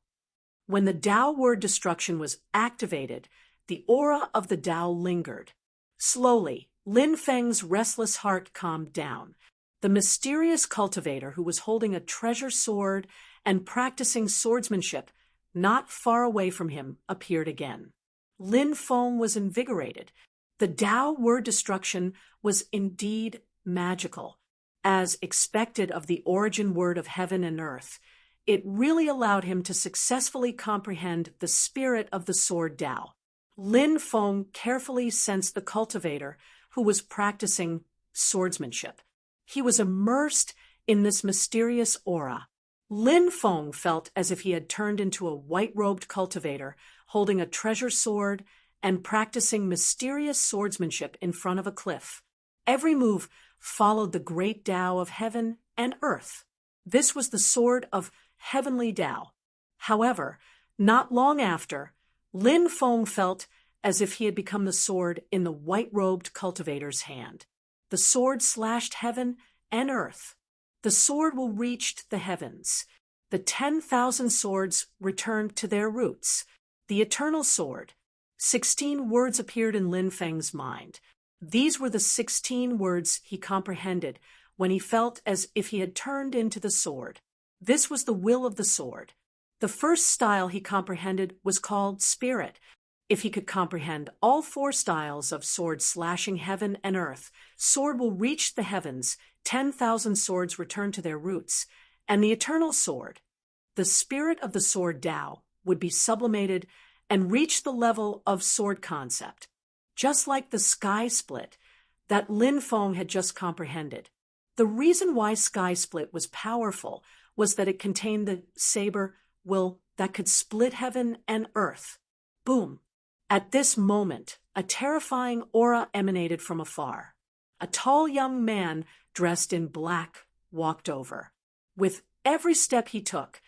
When the Tao word destruction was activated, the aura of the Tao lingered. Slowly, Lin Feng's restless heart calmed down. The mysterious cultivator who was holding a treasure sword and practicing swordsmanship not far away from him appeared again. Lin Feng was invigorated. The Tao word destruction was indeed magical. As expected of the origin word of heaven and earth, it really allowed him to successfully comprehend the spirit of the sword Tao. Lin Feng carefully sensed the cultivator who was practicing swordsmanship. He was immersed in this mysterious aura. Lin Feng felt as if he had turned into a white-robed cultivator holding a treasure sword and practicing mysterious swordsmanship in front of a cliff. Every move followed the great Tao of heaven and earth. This was the sword of heavenly Tao. However, not long after, Lin Feng felt as if he had become the sword in the white-robed cultivator's hand. The sword slashed heaven and earth. The sword will reach the heavens. The 10,000 swords returned to their roots. The eternal sword. 16 words appeared in Lin Feng's mind. These were the 16 words he comprehended when he felt as if he had turned into the sword. This was the will of the sword. The first style he comprehended was called spirit. If he could comprehend all 4 styles of sword slashing heaven and earth, sword will reach the heavens, 10,000 swords return to their roots, and the eternal sword, the spirit of the sword Tao, would be sublimated and reach the level of sword concept, just like the sky split that Lin Feng had just comprehended. The reason why sky split was powerful was that it contained the saber will that could split heaven and earth. Boom! At this moment, a terrifying aura emanated from afar. A tall young man dressed in black walked over. With every step he took,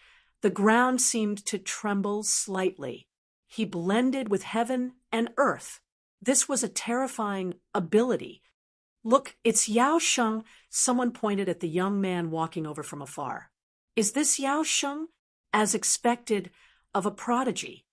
the ground seemed to tremble slightly. He blended with heaven and earth. This was a terrifying ability. Look, it's Yao Sheng, someone pointed at the young man walking over from afar. Is this Yao Sheng? As expected of a prodigy.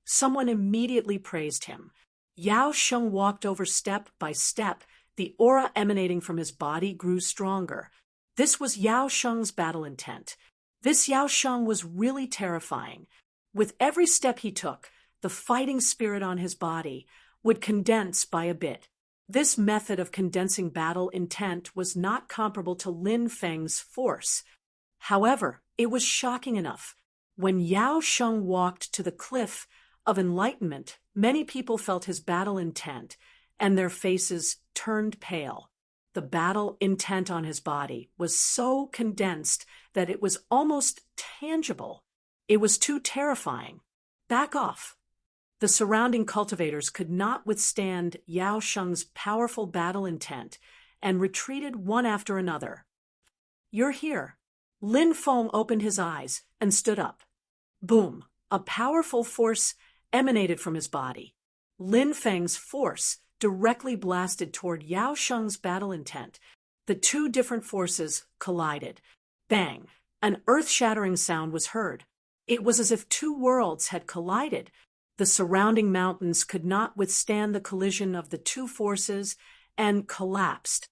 Someone immediately praised him. Yao Sheng walked over step by step. The aura emanating from his body grew stronger. This was Yao Sheng's battle intent. This Yao Sheng was really terrifying. With every step he took, the fighting spirit on his body would condense by a bit. This method of condensing battle intent was not comparable to Lin Feng's force. However, it was shocking enough. When Yao Sheng walked to the cliff of enlightenment, many people felt his battle intent, and their faces turned pale. The battle intent on his body was so condensed that it was almost tangible. It was too terrifying. Back off. The surrounding cultivators could not withstand Yao Sheng's powerful battle intent and retreated one after another. You're here. Lin Feng opened his eyes and stood up. Boom! A powerful force emanated from his body. Lin Feng's force directly blasted toward Yao Sheng's battle intent. The two different forces collided. Bang! An earth-shattering sound was heard. It was as if two worlds had collided. The surrounding mountains could not withstand the collision of the two forces and collapsed.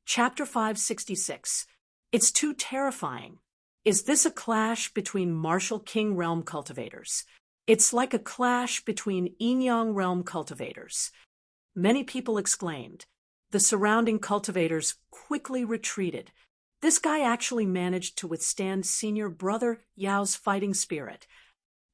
Chapter 566. It's too terrifying. Is this a clash between martial king realm cultivators? It's like a clash between yin-yang realm cultivators. Many people exclaimed. The surrounding cultivators quickly retreated. This guy actually managed to withstand senior brother Yao's fighting spirit.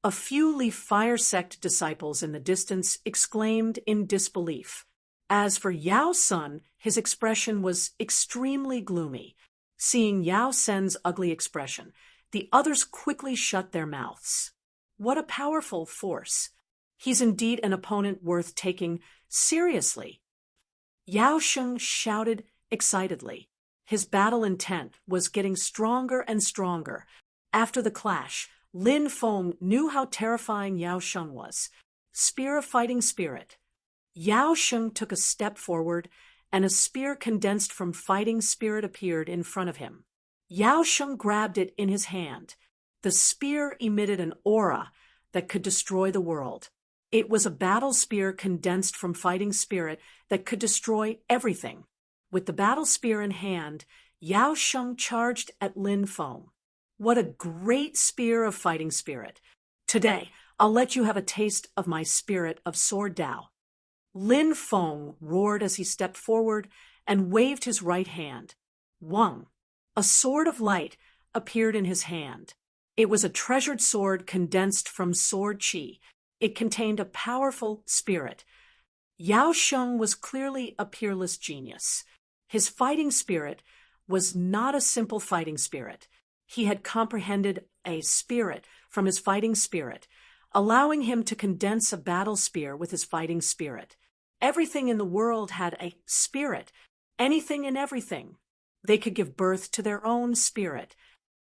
A few Leaf Fire sect disciples in the distance exclaimed in disbelief. As for Yao's son, his expression was extremely gloomy. Seeing Yao Sen's ugly expression, the others quickly shut their mouths. What a powerful force. He's indeed an opponent worth taking seriously. Yao Sheng shouted excitedly. His battle intent was getting stronger and stronger. After the clash, Lin Feng knew how terrifying Yao Sheng was. Spear of fighting spirit. Yao Sheng took a step forward, and a spear condensed from fighting spirit appeared in front of him. Yao Sheng grabbed it in his hand. The spear emitted an aura that could destroy the world. It was a battle spear condensed from fighting spirit that could destroy everything. With the battle spear in hand, Yao Sheng charged at Lin Feng. What a great spear of fighting spirit. Today, I'll let you have a taste of my spirit of sword Dao. Lin Feng roared as he stepped forward and waved his right hand. Wang! A sword of light appeared in his hand. It was a treasured sword condensed from sword qi. It contained a powerful spirit. Yao Sheng was clearly a peerless genius. His fighting spirit was not a simple fighting spirit. He had comprehended a spirit from his fighting spirit, allowing him to condense a battle spear with his fighting spirit. Everything in the world had a spirit. Anything and everything. They could give birth to their own spirit.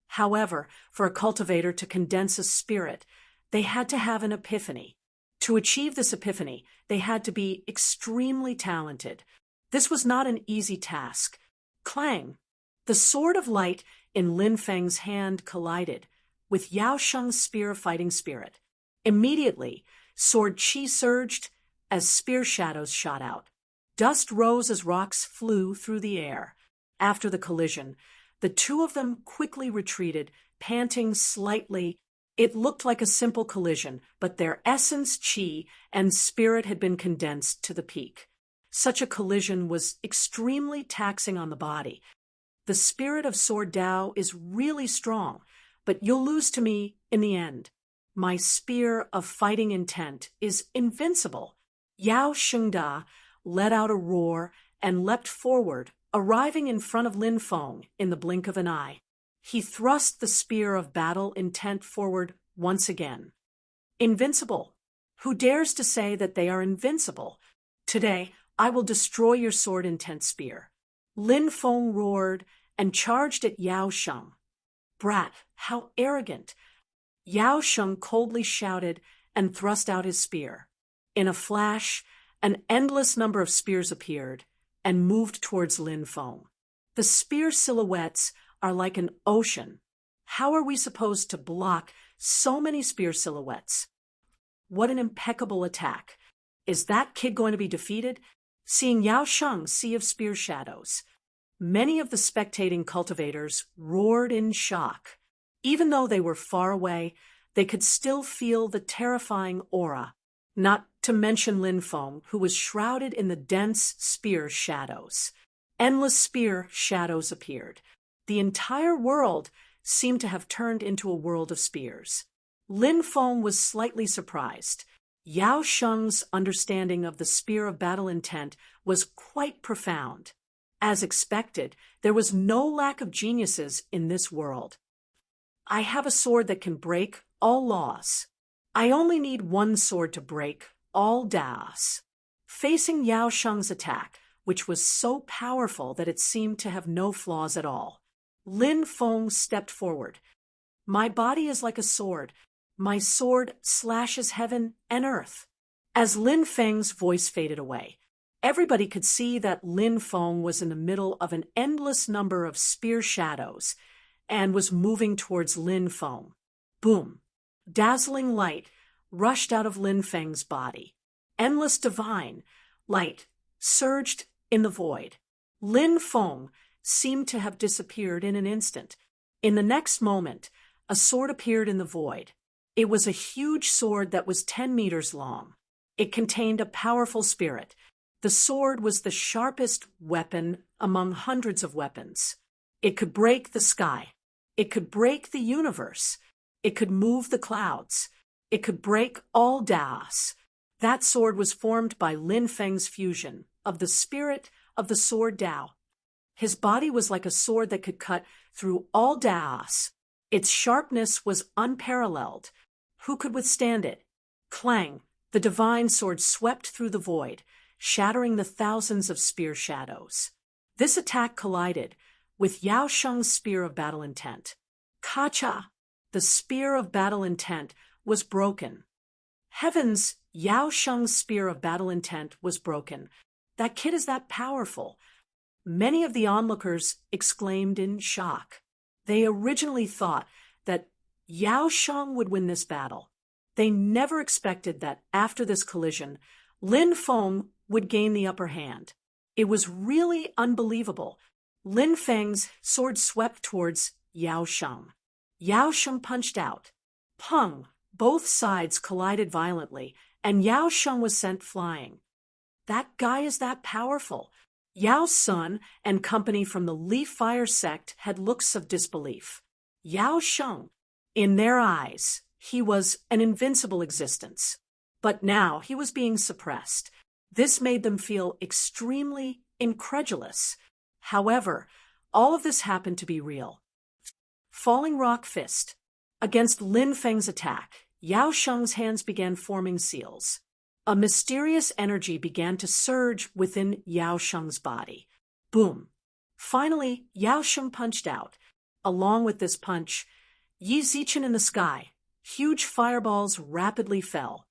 However, for a cultivator to condense a spirit, they had to have an epiphany. To achieve this epiphany, they had to be extremely talented. This was not an easy task. Clang! The sword of light in Lin Feng's hand collided with Yao Sheng's spear of fighting spirit. Immediately, sword qi surged as spear shadows shot out. Dust rose as rocks flew through the air. After the collision, the two of them quickly retreated, panting slightly. It looked like a simple collision, but their essence, qi, and spirit had been condensed to the peak. Such a collision was extremely taxing on the body. The spirit of Sword Dao is really strong, but you'll lose to me in the end. My spear of fighting intent is invincible. Yao Shengda let out a roar and leapt forward, arriving in front of Lin Feng in the blink of an eye. He thrust the spear of battle intent forward once again. Invincible. Who dares to say that they are invincible? Today, I will destroy your sword intent spear. Lin Feng roared and charged at Yao Sheng. Brat, how arrogant! Yao Sheng coldly shouted and thrust out his spear. In a flash, an endless number of spears appeared and moved towards Lin Feng. The spear silhouettes are like an ocean. How are we supposed to block so many spear silhouettes? What an impeccable attack. Is that kid going to be defeated? Seeing Yao Sheng's sea of spear shadows, many of the spectating cultivators roared in shock. Even though they were far away, they could still feel the terrifying aura, not to mention Lin Feng, who was shrouded in the dense spear shadows. Endless spear shadows appeared. The entire world seemed to have turned into a world of spears. Lin Feng was slightly surprised. Yao Sheng's understanding of the spear of battle intent was quite profound. As expected, there was no lack of geniuses in this world. I have a sword that can break all laws. I only need one sword to break all Daos. Facing Yao Sheng's attack, which was so powerful that it seemed to have no flaws at all, Lin Feng stepped forward. My body is like a sword. My sword slashes heaven and earth. As Lin Feng's voice faded away, everybody could see that Lin Feng was in the middle of an endless number of spear shadows and was moving towards Lin Feng. Boom! Dazzling light rushed out of Lin Feng's body. Endless divine light surged in the void. Lin Feng seemed to have disappeared in an instant. In the next moment, a sword appeared in the void. It was a huge sword that was 10 meters long. It contained a powerful spirit. The sword was the sharpest weapon among hundreds of weapons. It could break the sky. It could break the universe. It could move the clouds. It could break all Daos. That sword was formed by Lin Feng's fusion of the spirit of the sword Dao. His body was like a sword that could cut through all Daos. Its sharpness was unparalleled. Who could withstand it? Clang! The divine sword swept through the void, shattering the thousands of spear shadows. This attack collided with Yao Sheng's spear of battle intent. Ka-cha! The spear of battle intent was broken. Heavens, Yao Sheng's spear of battle intent was broken. That kid is that powerful. Many of the onlookers exclaimed in shock. They originally thought that Yao Sheng would win this battle. They never expected that after this collision, Lin Feng would gain the upper hand. It was really unbelievable. Lin Feng's sword swept towards Yao Sheng. Yao Sheng punched out. Pung! Both sides collided violently, and Yao Sheng was sent flying. That guy is that powerful. Yao's son and company from the Leaf Fire sect had looks of disbelief. Yao Sheng, in their eyes, he was an invincible existence. But now he was being suppressed. This made them feel extremely incredulous. However, all of this happened to be real. Falling Rock Fist. Against Lin Feng's attack, Yao Sheng's hands began forming seals. A mysterious energy began to surge within Yao Sheng's body. Boom! Finally, Yao Sheng punched out. Along with this punch, Yi Zichen in the sky. Huge fireballs rapidly fell.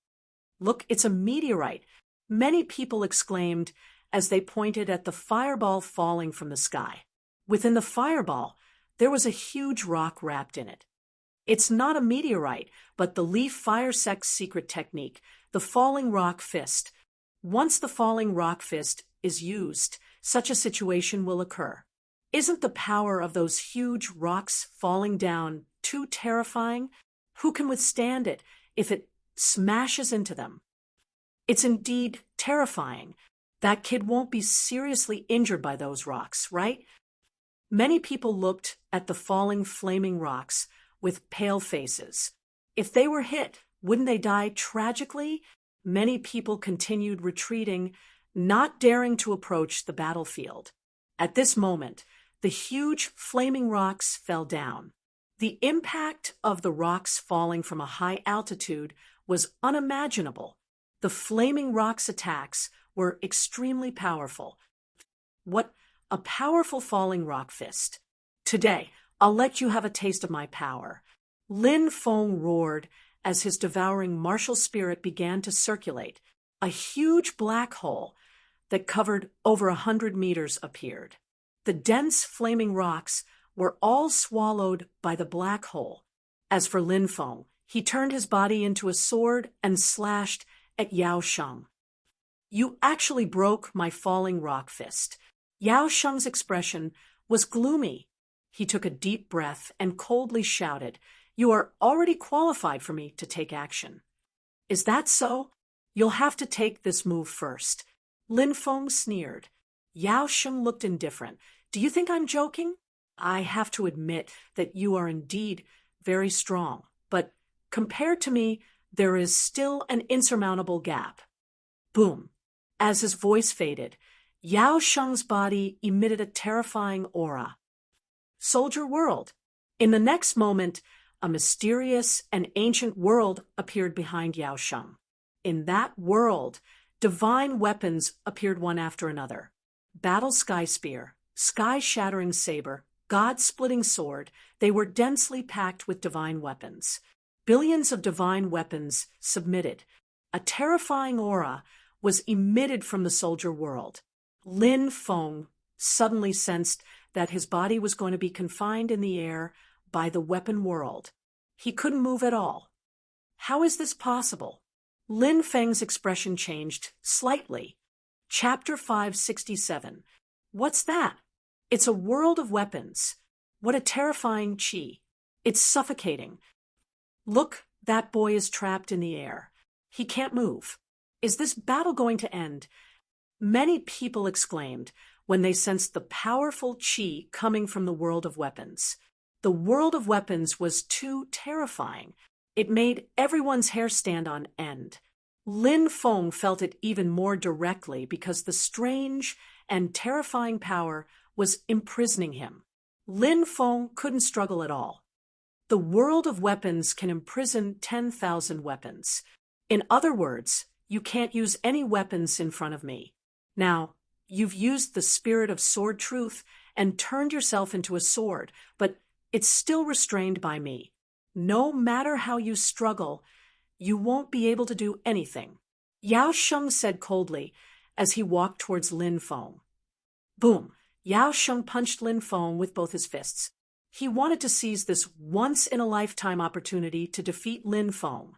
Look, it's a meteorite, many people exclaimed as they pointed at the fireball falling from the sky. Within the fireball, there was a huge rock wrapped in it. It's not a meteorite, but the Leaf Fire sect's secret technique, the falling rock fist. Once the falling rock fist is used, such a situation will occur. Isn't the power of those huge rocks falling down too terrifying? Who can withstand it if it smashes into them? It's indeed terrifying. That kid won't be seriously injured by those rocks, right? Many people looked at the falling flaming rocks with pale faces. If they were hit, wouldn't they die tragically? Many people continued retreating, not daring to approach the battlefield. At this moment, the huge flaming rocks fell down. The impact of the rocks falling from a high altitude was unimaginable. The flaming rocks' attacks were extremely powerful. What a powerful falling rock fist. Today, I'll let you have a taste of my power. Lin Feng roared as his devouring martial spirit began to circulate. A huge black hole that covered over 100 meters appeared. The dense flaming rocks were all swallowed by the black hole. As for Lin Feng, he turned his body into a sword and slashed at Yao Sheng. You actually broke my falling rock fist. Yao Sheng's expression was gloomy. He took a deep breath and coldly shouted, "You are already qualified for me to take action." Is that so? You'll have to take this move first. Lin Feng sneered. Yao Sheng looked indifferent. Do you think I'm joking? I have to admit that you are indeed very strong, but compared to me, there is still an insurmountable gap. Boom! As his voice faded, Yao Sheng's body emitted a terrifying aura. Soldier world. In the next moment, a mysterious and ancient world appeared behind Yao Sheng. In that world, divine weapons appeared one after another. Battle sky spear, sky-shattering saber, god-splitting sword, they were densely packed with divine weapons. Billions of divine weapons submitted. A terrifying aura was emitted from the soldier world. Lin Feng suddenly sensed that his body was going to be confined in the air by the weapon world. He couldn't move at all. How is this possible? Lin Feng's expression changed slightly. Chapter 567. What's that? It's a world of weapons. What a terrifying qi. It's suffocating. Look, that boy is trapped in the air. He can't move. Is this battle going to end? Many people exclaimed when they sensed the powerful qi coming from the world of weapons. The world of weapons was too terrifying. It made everyone's hair stand on end. Lin Feng felt it even more directly because the strange and terrifying power was imprisoning him. Lin Feng couldn't struggle at all. The world of weapons can imprison 10,000 weapons. In other words, you can't use any weapons in front of me. Now, you've used the spirit of sword truth and turned yourself into a sword, but it's still restrained by me. No matter how you struggle, you won't be able to do anything. Yao Sheng said coldly as he walked towards Lin Feng. Boom! Yao Sheng punched Lin Feng with both his fists. He wanted to seize this once-in-a-lifetime opportunity to defeat Lin Feng.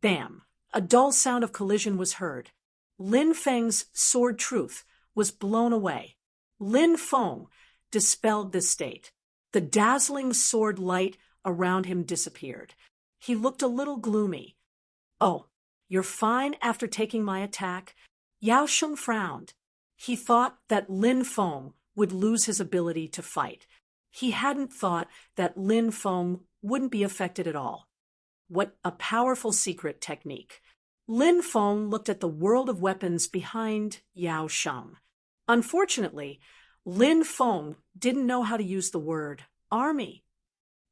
Bam! A dull sound of collision was heard. Lin Feng's sword truth was blown away. Lin Feng dispelled this state. The dazzling sword light around him disappeared. He looked a little gloomy. Oh, you're fine after taking my attack? Yao Sheng frowned. He thought that Lin Feng would lose his ability to fight. He hadn't thought that Lin Feng wouldn't be affected at all. What a powerful secret technique. Lin Feng looked at the world of weapons behind Yao Sheng. Unfortunately, Lin Feng didn't know how to use the word army.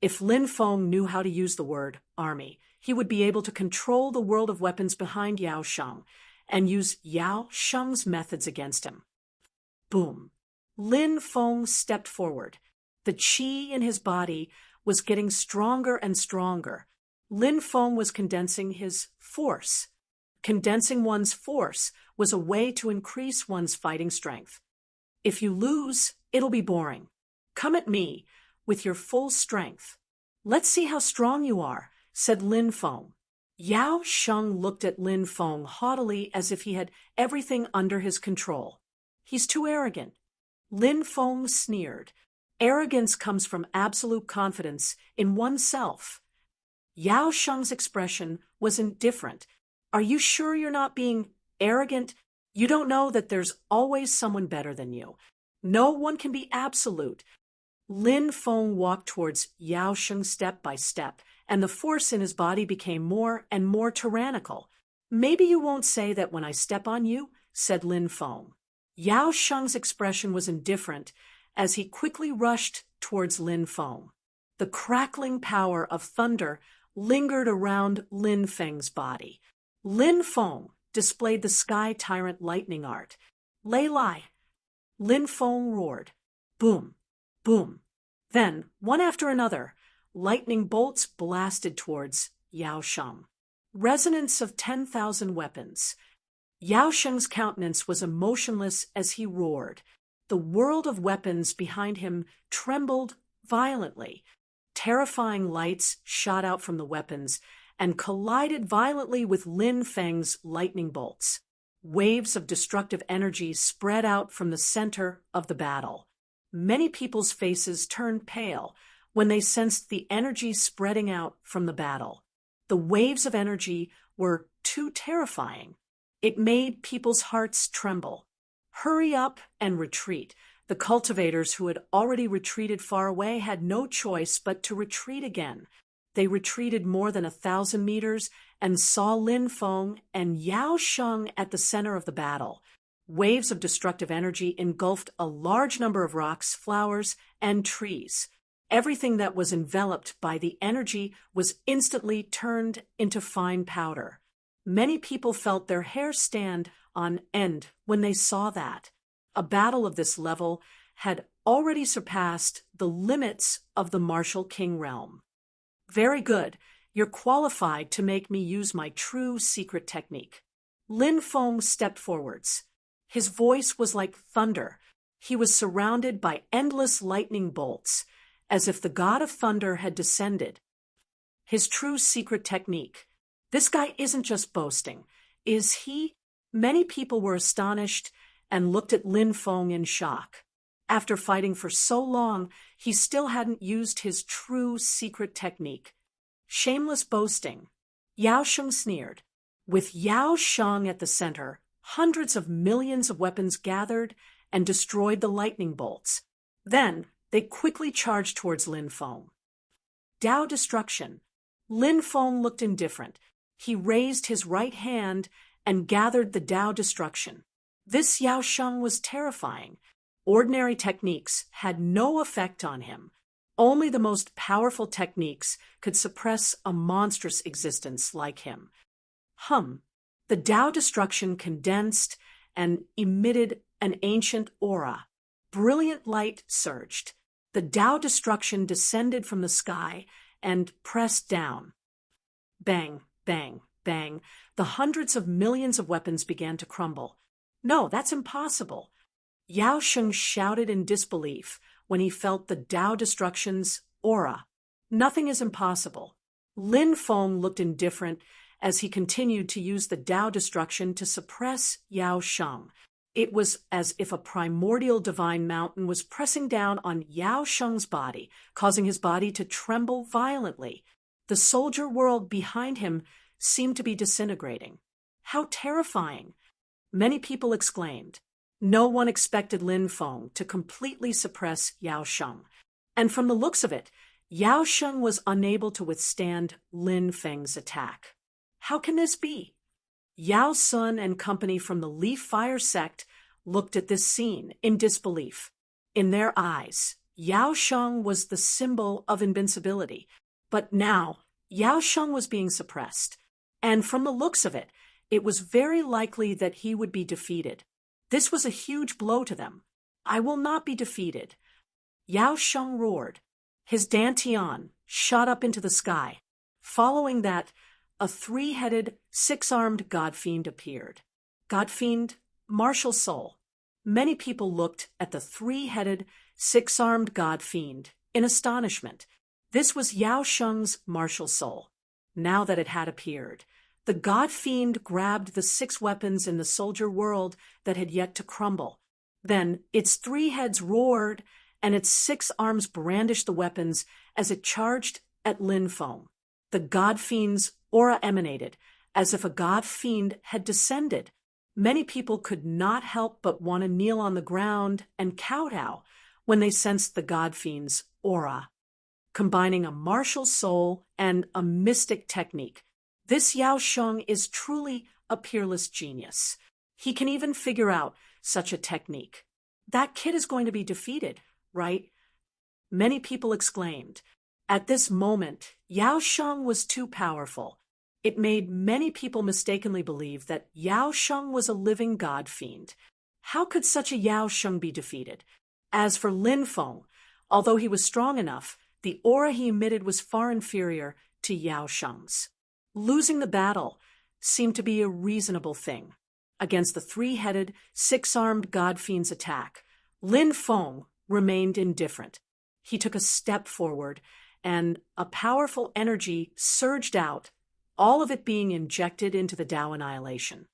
If Lin Feng knew how to use the word army, he would be able to control the world of weapons behind Yao Sheng and use Yao Sheng's methods against him. Boom! Lin Feng stepped forward. The qi in his body was getting stronger and stronger. Lin Feng was condensing his force. Condensing one's force was a way to increase one's fighting strength. If you lose, it'll be boring. Come at me with your full strength. Let's see how strong you are, said Lin Feng. Yao Sheng looked at Lin Feng haughtily as if he had everything under his control. He's too arrogant. Lin Feng sneered. Arrogance comes from absolute confidence in oneself. Yao Sheng's expression was indifferent. Are you sure you're not being arrogant? You don't know that there's always someone better than you. No one can be absolute. Lin Feng walked towards Yao Sheng step by step, and the force in his body became more and more tyrannical. Maybe you won't say that when I step on you, said Lin Feng. Yao Sheng's expression was indifferent as he quickly rushed towards Lin Feng. The crackling power of thunder lingered around Lin Feng's body. Lin Feng displayed the sky tyrant lightning art. Lei Lai. Lin Feng roared. Boom, boom. Then, one after another, lightning bolts blasted towards Yao Sheng. Resonance of 10,000 weapons. Yao Sheng's countenance was emotionless as he roared. The world of weapons behind him trembled violently. Terrifying lights shot out from the weapons and collided violently with Lin Feng's lightning bolts. Waves of destructive energy spread out from the center of the battle. Many people's faces turned pale when they sensed the energy spreading out from the battle. The waves of energy were too terrifying. It made people's hearts tremble. Hurry up and retreat. The cultivators who had already retreated far away had no choice but to retreat again. They retreated more than 1,000 meters and saw Lin Feng and Yao Sheng at the center of the battle. Waves of destructive energy engulfed a large number of rocks, flowers, and trees. Everything that was enveloped by the energy was instantly turned into fine powder. Many people felt their hair stand on end when they saw that. A battle of this level had already surpassed the limits of the Martial King realm. Very good. You're qualified to make me use my true secret technique. Lin Feng stepped forwards. His voice was like thunder. He was surrounded by endless lightning bolts, as if the god of thunder had descended. His true secret technique. This guy isn't just boasting, is he? Many people were astonished and looked at Lin Feng in shock. After fighting for so long, he still hadn't used his true secret technique. Shameless boasting. Yao Sheng sneered. With Yao Sheng at the center, hundreds of millions of weapons gathered and destroyed the lightning bolts. Then, they quickly charged towards Lin Feng. Dao destruction. Lin Feng looked indifferent. He raised his right hand and gathered the Dao destruction. This Yao Sheng was terrifying. Ordinary techniques had no effect on him. Only the most powerful techniques could suppress a monstrous existence like him. The Dao destruction condensed and emitted an ancient aura. Brilliant light surged. The Dao destruction descended from the sky and pressed down. Bang, bang, bang. The hundreds of millions of weapons began to crumble. No, that's impossible. Yao Sheng shouted in disbelief when he felt the Dao destruction's aura. Nothing is impossible. Lin Feng looked indifferent as he continued to use the Dao destruction to suppress Yao Sheng. It was as if a primordial divine mountain was pressing down on Yao Sheng's body, causing his body to tremble violently. The soldier world behind him seemed to be disintegrating. How terrifying! Many people exclaimed. No one expected Lin Feng to completely suppress Yao Sheng. And from the looks of it, Yao Sheng was unable to withstand Lin Feng's attack. How can this be? Yao Sun and company from the Leaf Fire sect looked at this scene in disbelief. In their eyes, Yao Sheng was the symbol of invincibility. But now, Yao Sheng was being suppressed. And from the looks of it, it was very likely that he would be defeated. This was a huge blow to them. I will not be defeated. Yao Sheng roared. His dantian shot up into the sky. Following that, a three-headed, six-armed god-fiend appeared. God-fiend, martial soul. Many people looked at the three-headed, six-armed god-fiend in astonishment. This was Yao Sheng's martial soul. Now that it had appeared, the god-fiend grabbed the 6 weapons in the soldier world that had yet to crumble. Then its 3 heads roared, and its 6 arms brandished the weapons as it charged at Lin Feng. The god-fiend's aura emanated, as if a god-fiend had descended. Many people could not help but want to kneel on the ground and kowtow when they sensed the god-fiend's aura. Combining a martial soul and a mystic technique, this Yao Sheng is truly a peerless genius. He can even figure out such a technique. That kid is going to be defeated, right? Many people exclaimed. At this moment, Yao Sheng was too powerful. It made many people mistakenly believe that Yao Sheng was a living god fiend. How could such a Yao Sheng be defeated? As for Lin Feng, although he was strong enough, the aura he emitted was far inferior to Yao Sheng's. Losing the battle seemed to be a reasonable thing. Against the 3-headed, 6-armed god fiend's attack, Lin Feng remained indifferent. He took a step forward, and a powerful energy surged out, all of it being injected into the Tao Annihilation.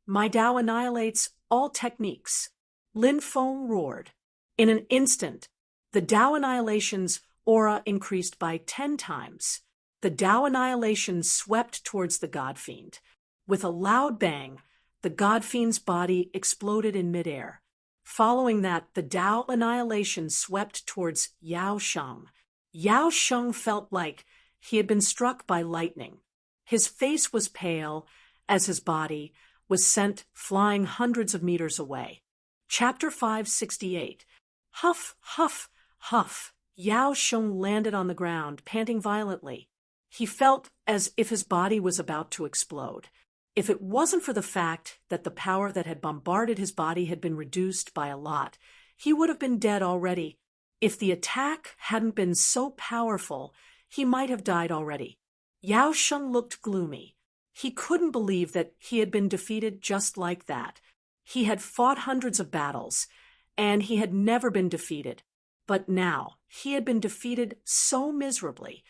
My Tao annihilates all techniques. Lin Feng roared. In an instant, the Tao Annihilation's aura increased by 10 times. The Tao Annihilation swept towards the god fiend. With a loud bang, the god fiend's body exploded in midair. Following that, the Tao Annihilation swept towards Yao Sheng. Yao Sheng felt like he had been struck by lightning. His face was pale, as his body, was sent flying hundreds of meters away. Chapter 568. Huff, huff, huff. Yao Sheng landed on the ground, panting violently. He felt as if his body was about to explode. If it wasn't for the fact that the power that had bombarded his body had been reduced by a lot, he would have been dead already. If the attack hadn't been so powerful, he might have died already. Yao Sheng looked gloomy. He couldn't believe that he had been defeated just like that. He had fought hundreds of battles, and he had never been defeated. But now, he had been defeated so miserably.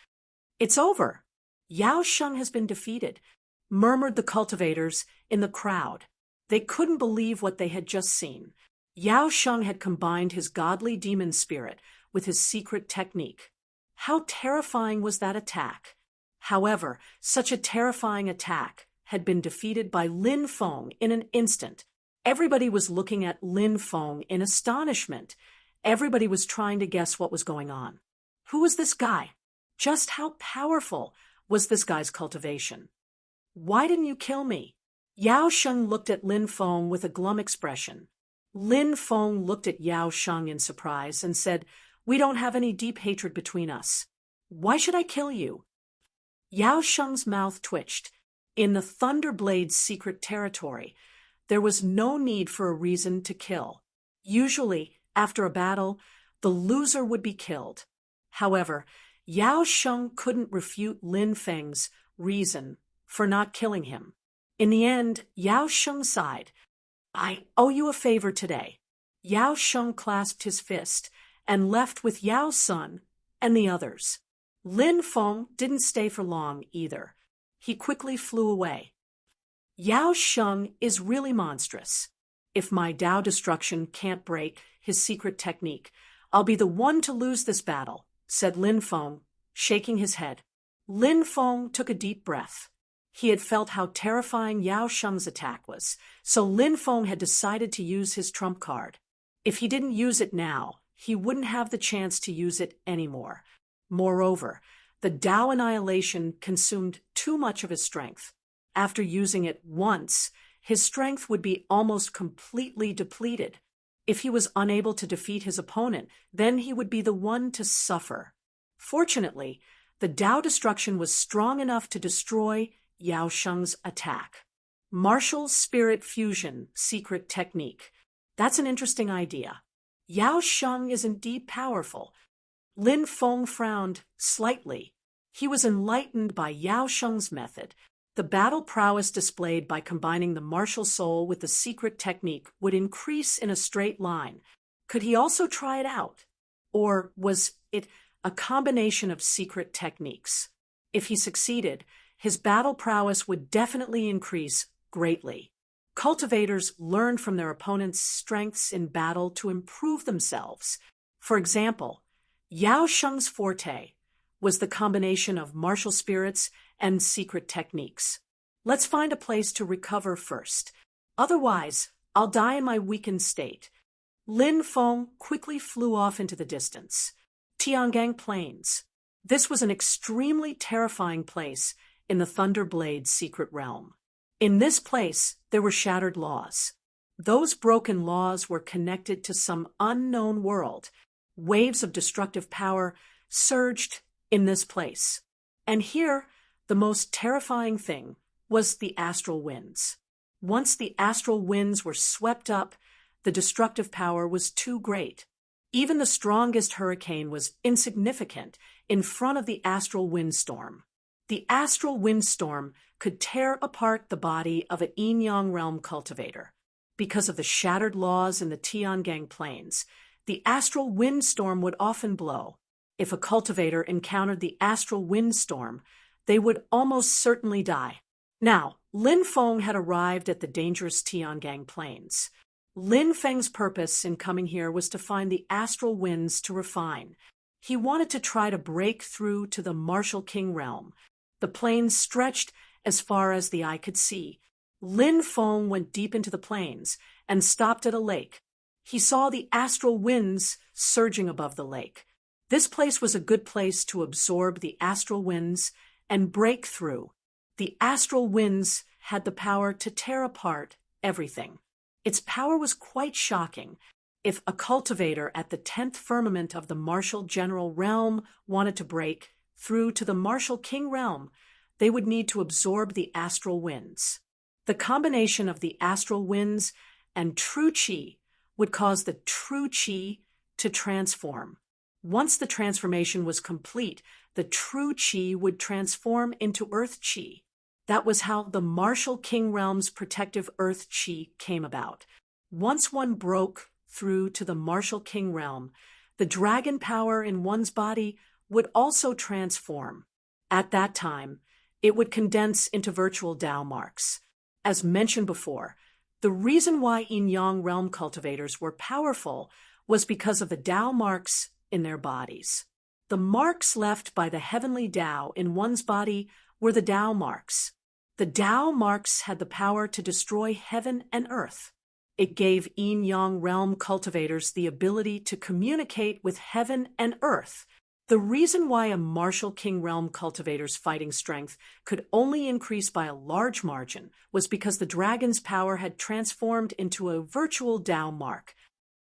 "It's over. Yao Sheng has been defeated," murmured the cultivators in the crowd. They couldn't believe what they had just seen. Yao Sheng had combined his godly demon spirit with his secret technique. How terrifying was that attack? However, such a terrifying attack had been defeated by Lin Feng in an instant. Everybody was looking at Lin Feng in astonishment. Everybody was trying to guess what was going on. Who was this guy? Just how powerful was this guy's cultivation? "Why didn't you kill me?" Yao Sheng looked at Lin Feng with a glum expression. Lin Feng looked at Yao Sheng in surprise and said, "We don't have any deep hatred between us. Why should I kill you?" Yao Sheng's mouth twitched. In the Thunderblade's secret territory, there was no need for a reason to kill. Usually, after a battle, the loser would be killed. However, Yao Sheng couldn't refute Lin Feng's reason for not killing him. In the end, Yao Sheng sighed. "I owe you a favor today." Yao Sheng clasped his fist and left with Yao Sun and the others. Lin Feng didn't stay for long either. He quickly flew away. Yao Sheng is really monstrous. If my Tao destruction can't break his secret technique, I'll be the one to lose this battle, said Lin Feng, shaking his head. Lin Feng took a deep breath. He had felt how terrifying Yao Sheng's attack was, so Lin Feng had decided to use his trump card. If he didn't use it now, he wouldn't have the chance to use it anymore. Moreover, the Tao annihilation consumed too much of his strength. After using it once, his strength would be almost completely depleted. If he was unable to defeat his opponent, then he would be the one to suffer. Fortunately, the Tao destruction was strong enough to destroy Yao Sheng's attack. Martial Spirit Fusion Secret Technique. That's an interesting idea. Yao Sheng is indeed powerful. Lin Feng frowned slightly. He was enlightened by Yao Sheng's method. The battle prowess displayed by combining the martial soul with the secret technique would increase in a straight line. Could he also try it out? Or was it a combination of secret techniques? If he succeeded, his battle prowess would definitely increase greatly. Cultivators learned from their opponents' strengths in battle to improve themselves. For example, Yao Sheng's forte was the combination of martial spirits and secret techniques. Let's find a place to recover first. Otherwise, I'll die in my weakened state. Lin Feng quickly flew off into the distance. Tiangang Plains. This was an extremely terrifying place in the Thunderblade's secret realm. In this place, there were shattered laws. Those broken laws were connected to some unknown world. Waves of destructive power surged in this place. And here, the most terrifying thing was the astral winds. Once the astral winds were swept up, the destructive power was too great. Even the strongest hurricane was insignificant in front of the astral windstorm. The astral windstorm could tear apart the body of an yin-yang realm cultivator. Because of the shattered laws in the Tiangang Plains, the astral windstorm would often blow. If a cultivator encountered the astral windstorm, they would almost certainly die. Now, Lin Feng had arrived at the dangerous Tiangang Plains. Lin Feng's purpose in coming here was to find the astral winds to refine. He wanted to try to break through to the Martial King realm. The plains stretched as far as the eye could see. Lin Feng went deep into the plains and stopped at a lake. He saw the astral winds surging above the lake. This place was a good place to absorb the astral winds and break through. The astral winds had the power to tear apart everything. Its power was quite shocking. If a cultivator at the 10th firmament of the martial general realm wanted to break through to the martial king realm, they would need to absorb the astral winds. The combination of the astral winds and true chi would cause the true chi to transform. Once the transformation was complete, the true chi would transform into earth chi. That was how the martial king realm's protective earth chi came about. Once one broke through to the martial king realm, the dragon power in one's body would also transform. At that time, it would condense into virtual Tao marks. As mentioned before, the reason why yin-yang realm cultivators were powerful was because of the Tao marks in their bodies. The marks left by the heavenly Tao in one's body were the Tao marks. The Tao marks had the power to destroy heaven and earth. It gave yin-yang realm cultivators the ability to communicate with heaven and earth. The reason why a martial king realm cultivator's fighting strength could only increase by a large margin was because the dragon's power had transformed into a virtual Tao mark.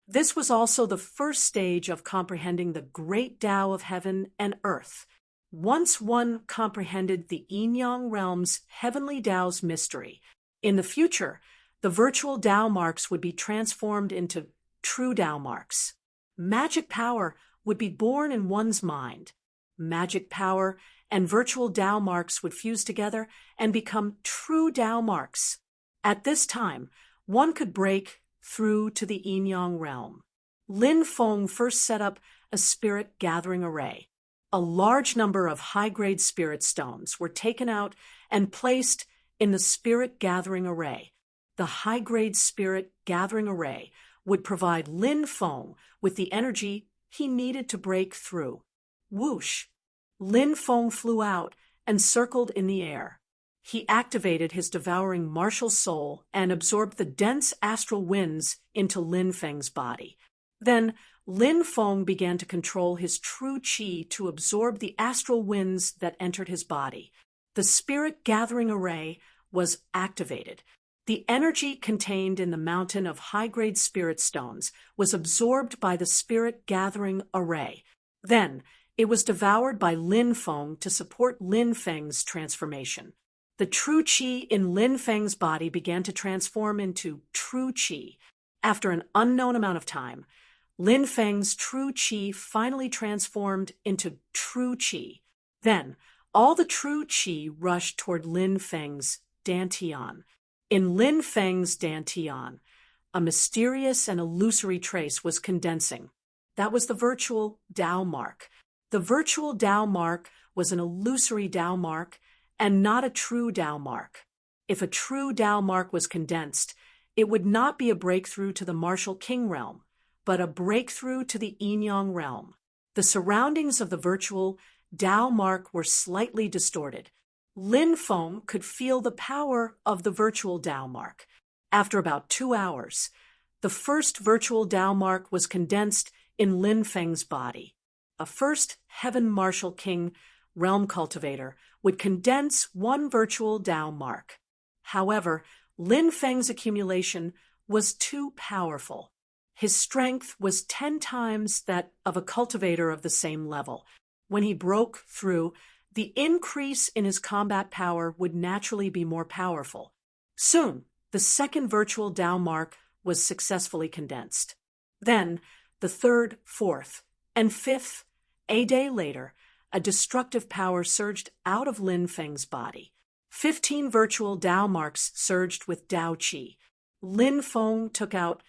This was also the first stage of comprehending the great Tao of heaven and earth. Once one comprehended the yin-yang realm's heavenly Tao's mystery, in the future, the virtual Tao marks would be transformed into true Tao marks. Magic power would be born in one's mind. Magic power and virtual Tao marks would fuse together and become true Tao marks. At this time, one could break through to the yin-yang realm. Lin Feng first set up a spirit gathering array. A large number of high-grade spirit stones were taken out and placed in the spirit gathering array. The high-grade spirit gathering array would provide Lin Feng with the energy he needed to break through. Whoosh! Lin Feng flew out and circled in the air. He activated his devouring martial soul and absorbed the dense astral winds into Lin Feng's body. Then, Lin Feng began to control his true qi to absorb the astral winds that entered his body. The spirit gathering array was activated. The energy contained in the mountain of high-grade spirit stones was absorbed by the spirit gathering array. Then, it was devoured by Lin Feng to support Lin Feng's transformation. The true qi in Lin Feng's body began to transform into true qi. After an unknown amount of time, Lin Feng's true qi finally transformed into true qi. Then, all the true qi rushed toward Lin Feng's dantian. In Lin Feng's dantian, a mysterious and illusory trace was condensing. That was the virtual Tao mark. The virtual Tao mark was an illusory Tao mark and not a true Tao mark. If a true Tao mark was condensed, it would not be a breakthrough to the martial king realm, but a breakthrough to the yin-yang realm. The surroundings of the virtual Tao mark were slightly distorted. Lin Feng could feel the power of the virtual Tao mark. After about 2 hours, the first virtual Tao mark was condensed in Lin Feng's body. A first heaven martial king realm cultivator would condense one virtual Tao mark. However, Lin Feng's accumulation was too powerful. His strength was 10 times that of a cultivator of the same level. When he broke through, the increase in his combat power would naturally be more powerful. Soon, the second virtual Tao mark was successfully condensed. Then, the third, fourth, and fifth. A day later, a destructive power surged out of Lin Feng's body. 15 virtual Tao marks surged with Tao Qi. Lin Feng took out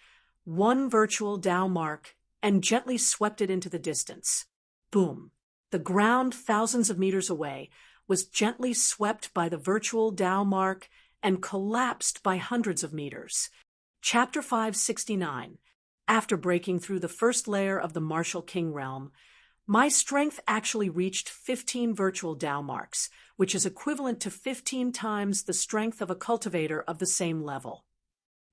one virtual Tao mark and gently swept it into the distance. Boom! The ground thousands of meters away was gently swept by the virtual Tao mark and collapsed by hundreds of meters. Chapter 569. After breaking through the first layer of the martial king realm, my strength actually reached 15 virtual Tao marks, which is equivalent to 15 times the strength of a cultivator of the same level.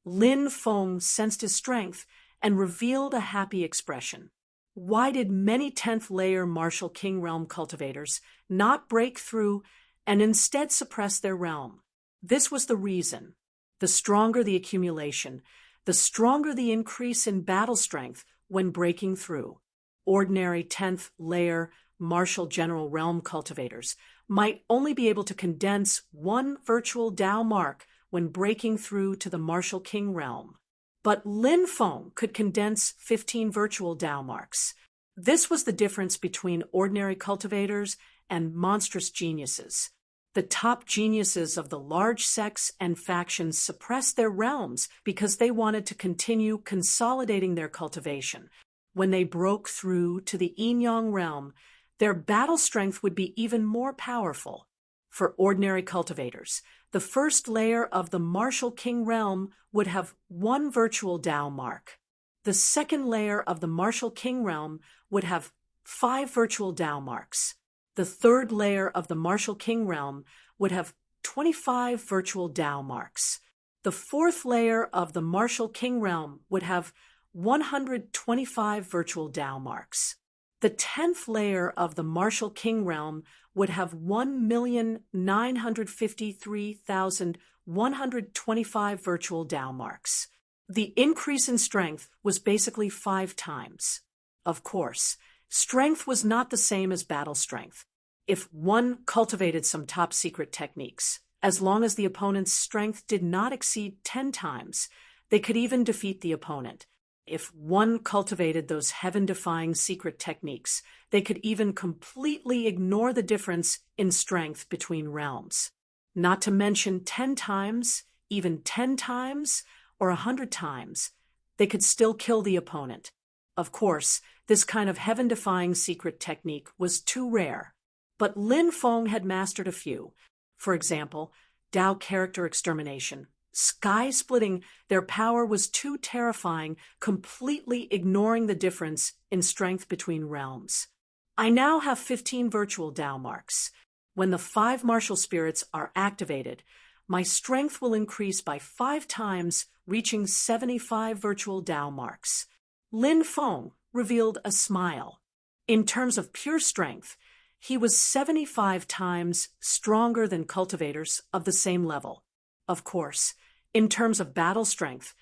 Lin Feng sensed his strength and revealed a happy expression. Why did many 10th layer martial king realm cultivators not break through and instead suppress their realm? This was the reason. The stronger the accumulation, the stronger the increase in battle strength when breaking through. Ordinary 10th layer Martial General Realm cultivators might only be able to condense one virtual Tao mark when breaking through to the Martial King Realm. But Lin Feng could condense 15 virtual Tao marks. This was the difference between ordinary cultivators and monstrous geniuses. The top geniuses of the large sects and factions suppressed their realms because they wanted to continue consolidating their cultivation. When they broke through to the Yin-Yang realm, their battle strength would be even more powerful. For ordinary cultivators, the first layer of the Martial King realm would have one virtual Tao mark. The second layer of the Martial King realm would have 5 virtual Tao marks. The third layer of the Martial King realm would have 25 virtual Tao marks. The fourth layer of the Martial King realm would have 125 virtual Tao marks. The 10th layer of the Martial King realm would have 1,953,125 virtual Tao marks. The increase in strength was basically 5 times. Of course, strength was not the same as battle strength. If one cultivated some top-secret techniques, as long as the opponent's strength did not exceed 10 times, they could even defeat the opponent. If one cultivated those heaven-defying secret techniques, they could even completely ignore the difference in strength between realms. Not to mention 10 times, even 10 times, or 100 times, they could still kill the opponent. Of course, this kind of heaven-defying secret technique was too rare. But Lin Feng had mastered a few. For example, Tao character extermination. Sky-splitting, their power was too terrifying, completely ignoring the difference in strength between realms. I now have 15 virtual Tao marks. When the 5 martial spirits are activated, my strength will increase by 5 times, reaching 75 virtual Tao marks. Lin Feng revealed a smile. In terms of pure strength, he was 75 times stronger than cultivators of the same level. Of course, in terms of battle strength,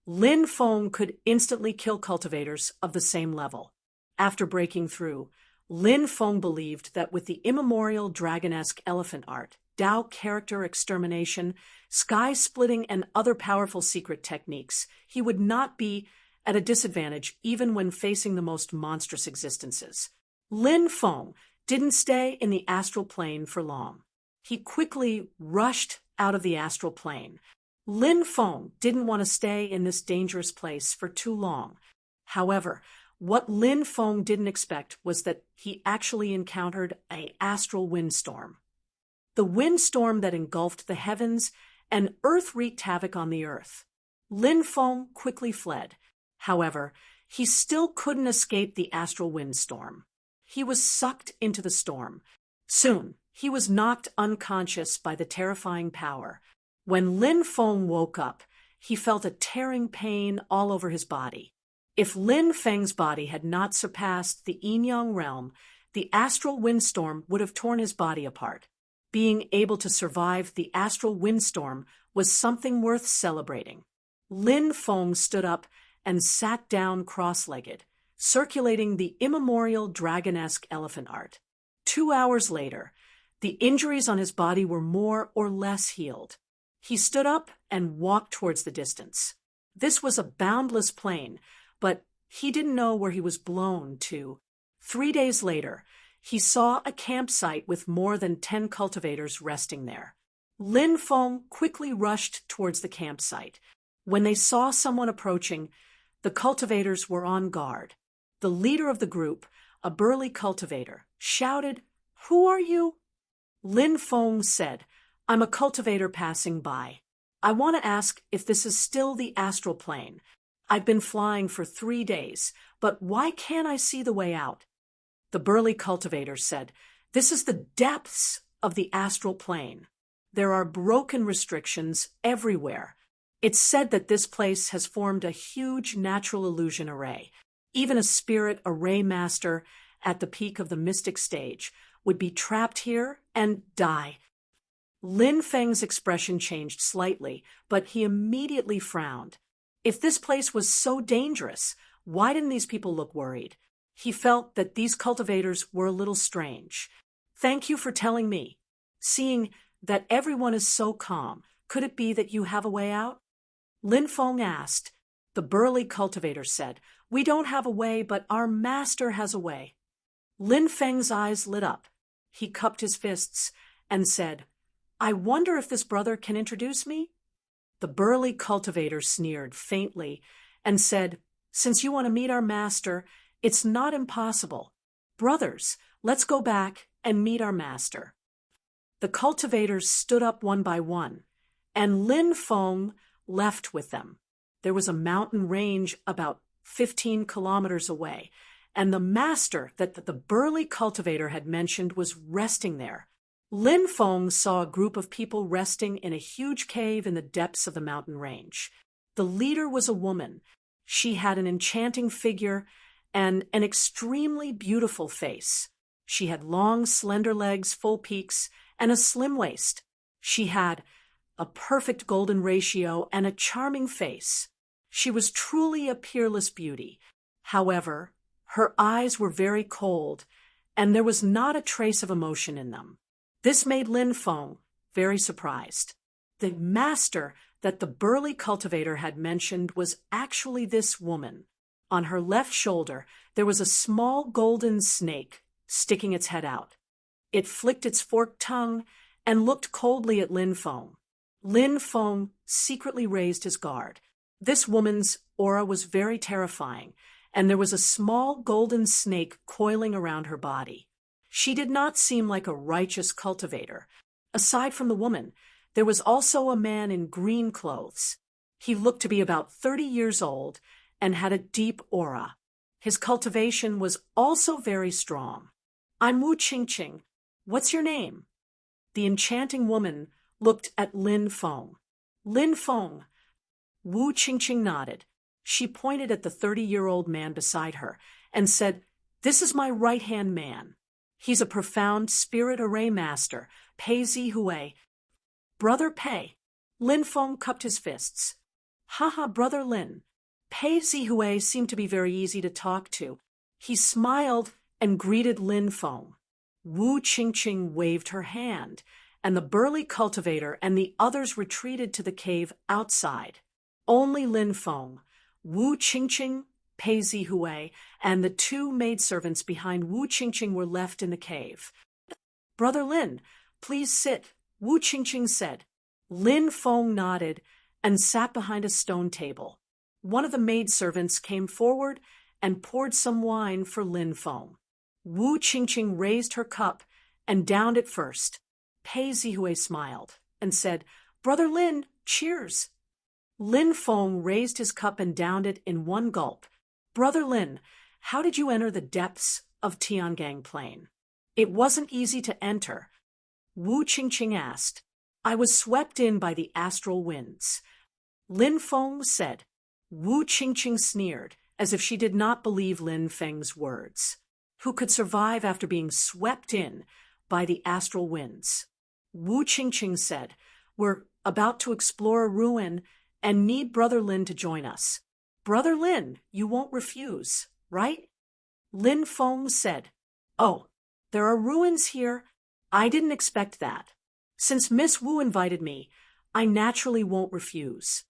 Lin Feng could instantly kill cultivators of the same level. After breaking through, Lin Feng believed that with the immemorial dragon-esque elephant art, Tao character extermination, sky-splitting, and other powerful secret techniques, he would not be at a disadvantage even when facing the most monstrous existences. Lin Feng didn't stay in the astral plane for long. He quickly rushed out of the astral plane. Lin Feng didn't want to stay in this dangerous place for too long. However, what Lin Feng didn't expect was that he actually encountered an astral windstorm. The windstorm that engulfed the heavens and earth wreaked havoc on the earth. Lin Feng quickly fled. However, he still couldn't escape the astral windstorm. He was sucked into the storm. Soon, he was knocked unconscious by the terrifying power. When Lin Feng woke up, he felt a tearing pain all over his body. If Lin Feng's body had not surpassed the Yin-Yang realm, the astral windstorm would have torn his body apart. Being able to survive the astral windstorm was something worth celebrating. Lin Feng stood up and sat down cross-legged, circulating the immemorial dragon-esque elephant art. 2 hours later, the injuries on his body were more or less healed. He stood up and walked towards the distance. This was a boundless plain, but he didn't know where he was blown to. 3 days later, he saw a campsite with more than 10 cultivators resting there. Lin Feng quickly rushed towards the campsite. When they saw someone approaching, the cultivators were on guard. The leader of the group, a burly cultivator, shouted, "Who are you?" Lin Feng said, "I'm a cultivator passing by. I want to ask if this is still the astral plane. I've been flying for 3 days, but why can't I see the way out?" The burly cultivator said, "This is the depths of the astral plane. There are broken restrictions everywhere. It's said that this place has formed a huge natural illusion array. Even a spirit array master at the peak of the mystic stage would be trapped here and die. Lin Feng's expression changed slightly, but he immediately frowned. If this place was so dangerous, why didn't these people look worried? He felt that these cultivators were a little strange. Thank you for telling me. Seeing that everyone is so calm, could it be that you have a way out? Lin Feng asked. The burly cultivator said, We don't have a way, but our master has a way. Lin Feng's eyes lit up. He cupped his fists and said, I wonder if this brother can introduce me? The burly cultivator sneered faintly and said, Since you want to meet our master, it's not impossible. Brothers, let's go back and meet our master. The cultivators stood up one by one, and Lin Feng left with them. There was a mountain range about 15 kilometers away, and the master that the burly cultivator had mentioned was resting there. Lin Feng saw a group of people resting in a huge cave in the depths of the mountain range. The leader was a woman. She had an enchanting figure and an extremely beautiful face. She had long, slender legs, full peaks, and a slim waist. She had a perfect golden ratio and a charming face. She was truly a peerless beauty. However, her eyes were very cold, and there was not a trace of emotion in them. This made Lin Feng very surprised. The master that the burly cultivator had mentioned was actually this woman. On her left shoulder, there was a small golden snake sticking its head out. It flicked its forked tongue and looked coldly at Lin Feng. Lin Feng secretly raised his guard. This woman's aura was very terrifying, and there was a small golden snake coiling around her body. She did not seem like a righteous cultivator. Aside from the woman, there was also a man in green clothes. He looked to be about 30 years old and had a deep aura. His cultivation was also very strong. I'm Wu Qingqing. What's your name? The enchanting woman looked at Lin Feng. Lin Feng. Wu Qingqing nodded. She pointed at the 30-year-old man beside her and said, This is my right-hand man. He's a profound spirit array master, Pei Zihui. Brother Pei. Lin Feng cupped his fists. Haha, Brother Lin. Pei Zihui seemed to be very easy to talk to. He smiled and greeted Lin Feng. Wu Qingqing waved her hand, and the burly cultivator and the others retreated to the cave outside. Only Lin Feng, Wu Qingqing, Pei Zihui, and the two maidservants behind Wu Qingqing were left in the cave. Brother Lin, please sit, Wu Qingqing said. Lin Feng nodded and sat behind a stone table. One of the maidservants came forward and poured some wine for Lin Feng. Wu Qingqing raised her cup and downed it first. Pei Zihui smiled and said, Brother Lin, cheers. Lin Feng raised his cup and downed it in one gulp. Brother Lin, how did you enter the depths of Tiangang Plain? It wasn't easy to enter. Wu Qingqing asked. I was swept in by the astral winds. Lin Feng said. Wu Qingqing sneered, as if she did not believe Lin Feng's words. Who could survive after being swept in by the astral winds? Wu Qingqing said, We're about to explore a ruin and need Brother Lin to join us. Brother Lin, you won't refuse, right? Lin Feng said, Oh, there are ruins here. I didn't expect that. Since Miss Wu invited me, I naturally won't refuse.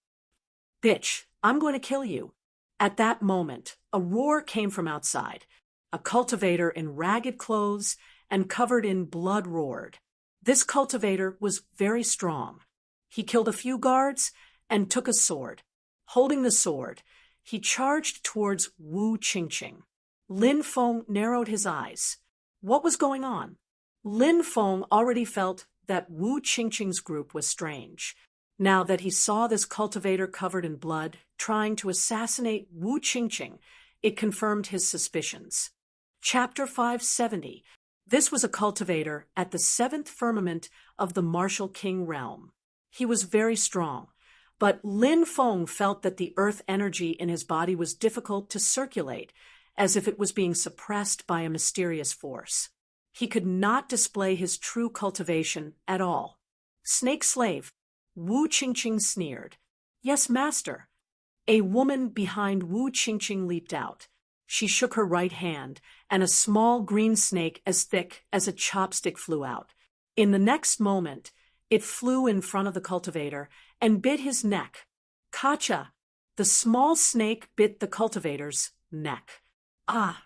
Bitch, I'm going to kill you. At that moment, a roar came from outside. A cultivator in ragged clothes and covered in blood roared. This cultivator was very strong. He killed a few guards and took a sword. Holding the sword, he charged towards Wu Qingqing. Lin Feng narrowed his eyes. What was going on? Lin Feng already felt that Wu Qingqing's group was strange. Now that he saw this cultivator covered in blood trying to assassinate Wu Qingqing, it confirmed his suspicions. Chapter 570. This was a cultivator at the 7th firmament of the Martial King realm. He was very strong, but Lin Feng felt that the earth energy in his body was difficult to circulate, as if it was being suppressed by a mysterious force. He could not display his true cultivation at all. Snake slave. Wu Qingqing sneered. Yes, master. A woman behind Wu Qingqing leaped out. She shook her right hand, and a small green snake as thick as a chopstick flew out. In the next moment, it flew in front of the cultivator and bit his neck. Kacha! The small snake bit the cultivator's neck. Ah!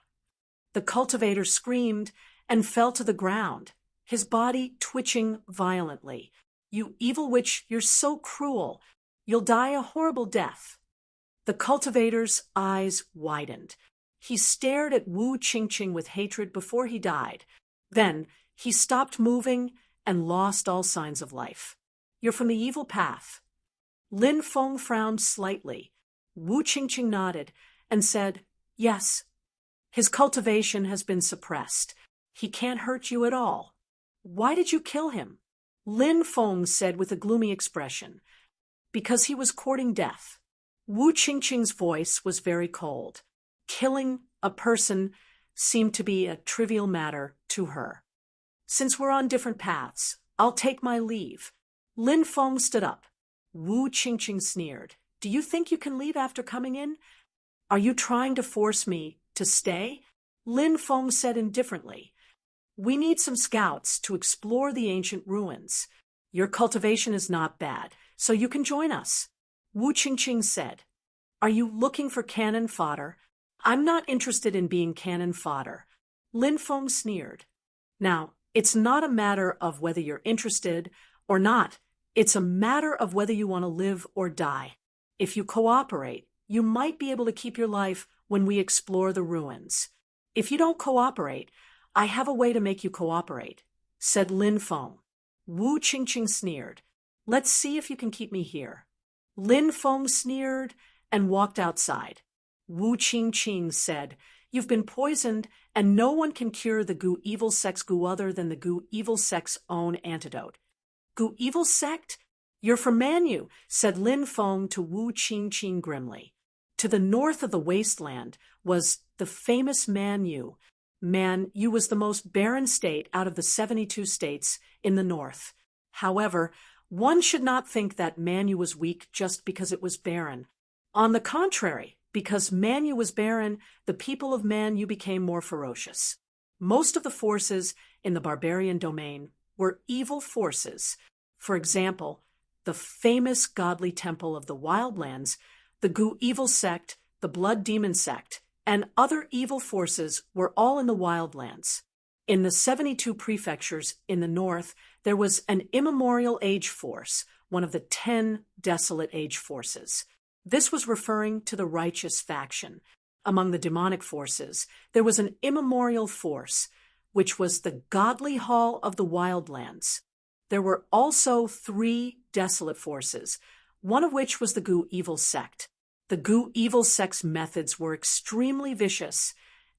The cultivator screamed and fell to the ground, his body twitching violently. You evil witch, you're so cruel. You'll die a horrible death. The cultivator's eyes widened. He stared at Wu Qingqing with hatred before he died. Then he stopped moving and lost all signs of life. You're from the evil path. Lin Feng frowned slightly. Wu Qingqing nodded and said, Yes. His cultivation has been suppressed. He can't hurt you at all. Why did you kill him? Lin Feng said with a gloomy expression, Because he was courting death. Wu Qingqing's voice was very cold. Killing a person seemed to be a trivial matter to her. Since we're on different paths, I'll take my leave. Lin Feng stood up. Wu Qingqing sneered. Do you think you can leave after coming in? Are you trying to force me to stay? Lin Feng said indifferently. We need some scouts to explore the ancient ruins. Your cultivation is not bad, so you can join us. Wu Qingqing said. Are you looking for cannon fodder? I'm not interested in being cannon fodder. Lin Feng sneered. Now, it's not a matter of whether you're interested or not. It's a matter of whether you want to live or die. If you cooperate, you might be able to keep your life when we explore the ruins. If you don't cooperate, I have a way to make you cooperate, said Lin Feng. Wu Qingqing sneered. Let's see if you can keep me here. Lin Feng sneered and walked outside. Wu Qingqing said, You've been poisoned, and no one can cure the Gu evil sect's Gu other than the Gu evil sect's own antidote. Gu evil sect? You're from Manyu, said Lin Feng to Wu Qingqing grimly. To the north of the wasteland was the famous Manyu. Manyu was the most barren state out of the 72 states in the north. However, one should not think that Manyu was weak just because it was barren. On the contrary, because Manyu was barren, the people of Manyu became more ferocious. Most of the forces in the barbarian domain were evil forces. For example, the famous godly temple of the Wildlands, the Gu evil sect, the Blood Demon sect, and other evil forces were all in the Wildlands. In the 72 prefectures in the north, there was an immemorial age force, one of the 10 desolate age forces. This was referring to the righteous faction. Among the demonic forces, there was an immemorial force, which was the godly hall of the Wildlands. There were also 3 desolate forces, one of which was the Gu evil sect. The Gu evil sect's methods were extremely vicious,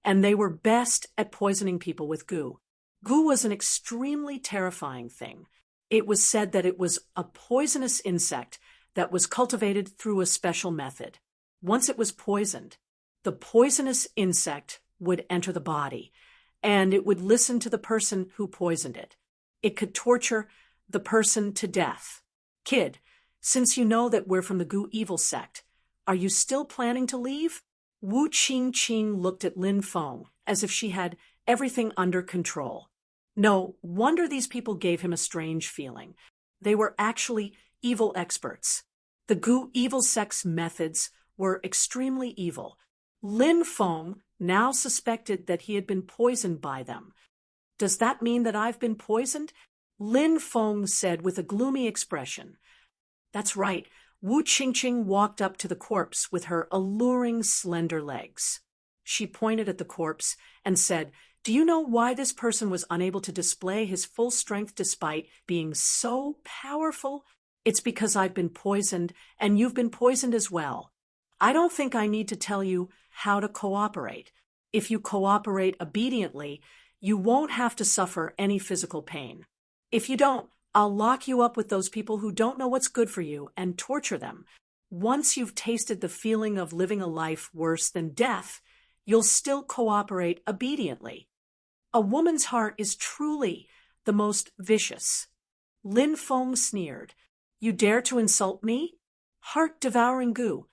and they were best at poisoning people with goo. Goo was an extremely terrifying thing. It was said that it was a poisonous insect that was cultivated through a special method. Once it was poisoned, the poisonous insect would enter the body, and it would listen to the person who poisoned it. It could torture the person to death. Kid, since you know that we're from the Gu evil sect, are you still planning to leave? Wu Qingqing looked at Lin Feng as if she had everything under control. No wonder these people gave him a strange feeling. They were actually evil experts. The Gu evil sect's methods were extremely evil. Lin Feng now suspected that he had been poisoned by them. Does that mean that I've been poisoned? Lin Feng said with a gloomy expression. That's right. Wu Qingqing walked up to the corpse with her alluring, slender legs. She pointed at the corpse and said, Do you know why this person was unable to display his full strength despite being so powerful? It's because I've been poisoned, and you've been poisoned as well. I don't think I need to tell you how to cooperate. If you cooperate obediently, you won't have to suffer any physical pain. If you don't, I'll lock you up with those people who don't know what's good for you and torture them. Once you've tasted the feeling of living a life worse than death, you'll still cooperate obediently. A woman's heart is truly the most vicious. Lin Feng sneered. You dare to insult me? Heart-devouring goo.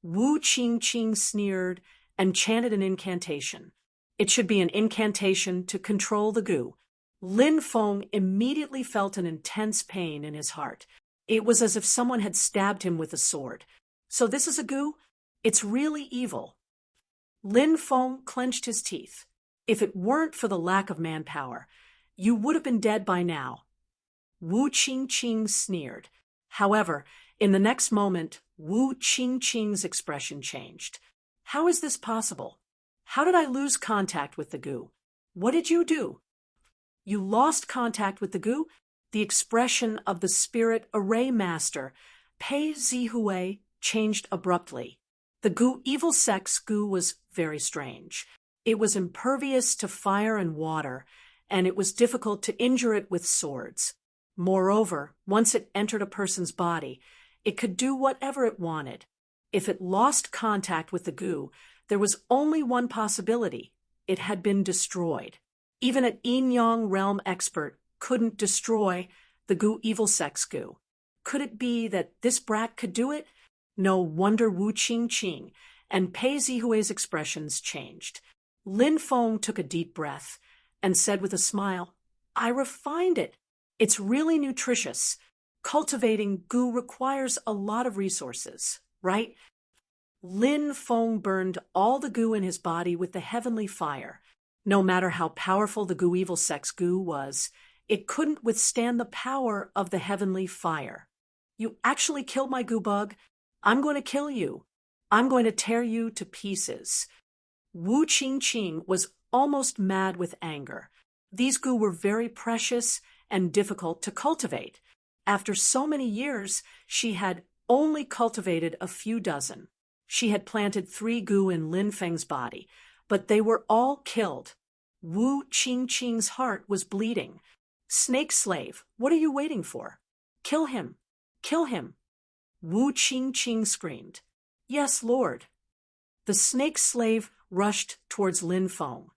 Wu Qingqing sneered and chanted an incantation. It should be an incantation to control the goo. Lin Feng immediately felt an intense pain in his heart. It was as if someone had stabbed him with a sword. So this is a goo? It's really evil. Lin Feng clenched his teeth. If it weren't for the lack of manpower, you would have been dead by now. Wu Qingqing sneered. However, in the next moment, Wu Qingqing's expression changed. How is this possible? How did I lose contact with the goo? What did you do? You lost contact with the goo? The expression of the spirit array master, Pei Zihui, changed abruptly. The goo evil sex goo was very strange. It was impervious to fire and water, and it was difficult to injure it with swords. Moreover, once it entered a person's body, it could do whatever it wanted. If it lost contact with the goo, there was only one possibility. It had been destroyed. Even an yin-yang realm expert couldn't destroy the goo evil sex goo. Could it be that this brat could do it? No wonder Wu Qingqing and Pei Zihui's expressions changed. Lin Feng took a deep breath and said with a smile, I refined it. It's really nutritious. Cultivating goo requires a lot of resources, right? Lin Feng burned all the goo in his body with the heavenly fire. No matter how powerful the goo evil sex goo was, it couldn't withstand the power of the heavenly fire. You actually killed my goo bug. I'm going to kill you. I'm going to tear you to pieces. Wu Qingqing was almost mad with anger. These goo were very precious and difficult to cultivate. After so many years, she had only cultivated a few dozen. She had planted 3 goo in Lin Feng's body, but they were all killed. Wu Qingqing's heart was bleeding. Snake slave, what are you waiting for? Kill him! Kill him! Wu Qingqing screamed. Yes, Lord. The snake slave rushed towards Lin Feng.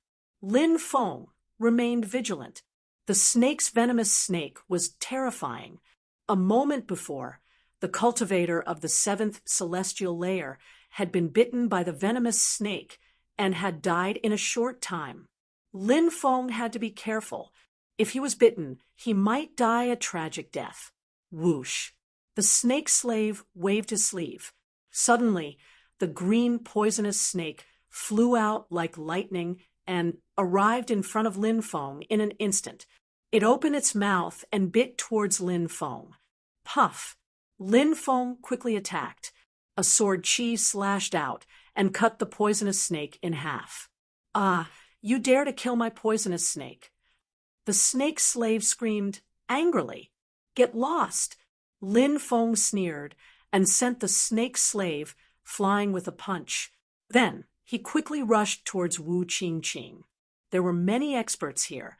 Lin Feng remained vigilant. The snake's venomous snake was terrifying. A moment before, the cultivator of the 7th celestial layer had been bitten by the venomous snake and had died in a short time. Lin Feng had to be careful. If he was bitten, he might die a tragic death. Whoosh! The snake slave waved his sleeve. Suddenly, the green poisonous snake flew out like lightning and arrived in front of Lin Feng in an instant. It opened its mouth and bit towards Lin Feng. Puff! Lin Feng quickly attacked. A sword chi slashed out and cut the poisonous snake in half. Ah, you dare to kill my poisonous snake! The snake slave screamed angrily. Get lost! Lin Feng sneered and sent the snake slave flying with a punch. Then he quickly rushed towards Wu Qingqing. There were many experts here,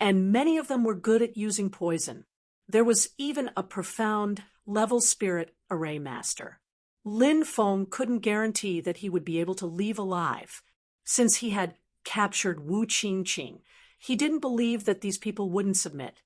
and many of them were good at using poison. There was even a profound level spirit array master. Lin Feng couldn't guarantee that he would be able to leave alive. Since he had captured Wu Qingqing, he didn't believe that these people wouldn't submit.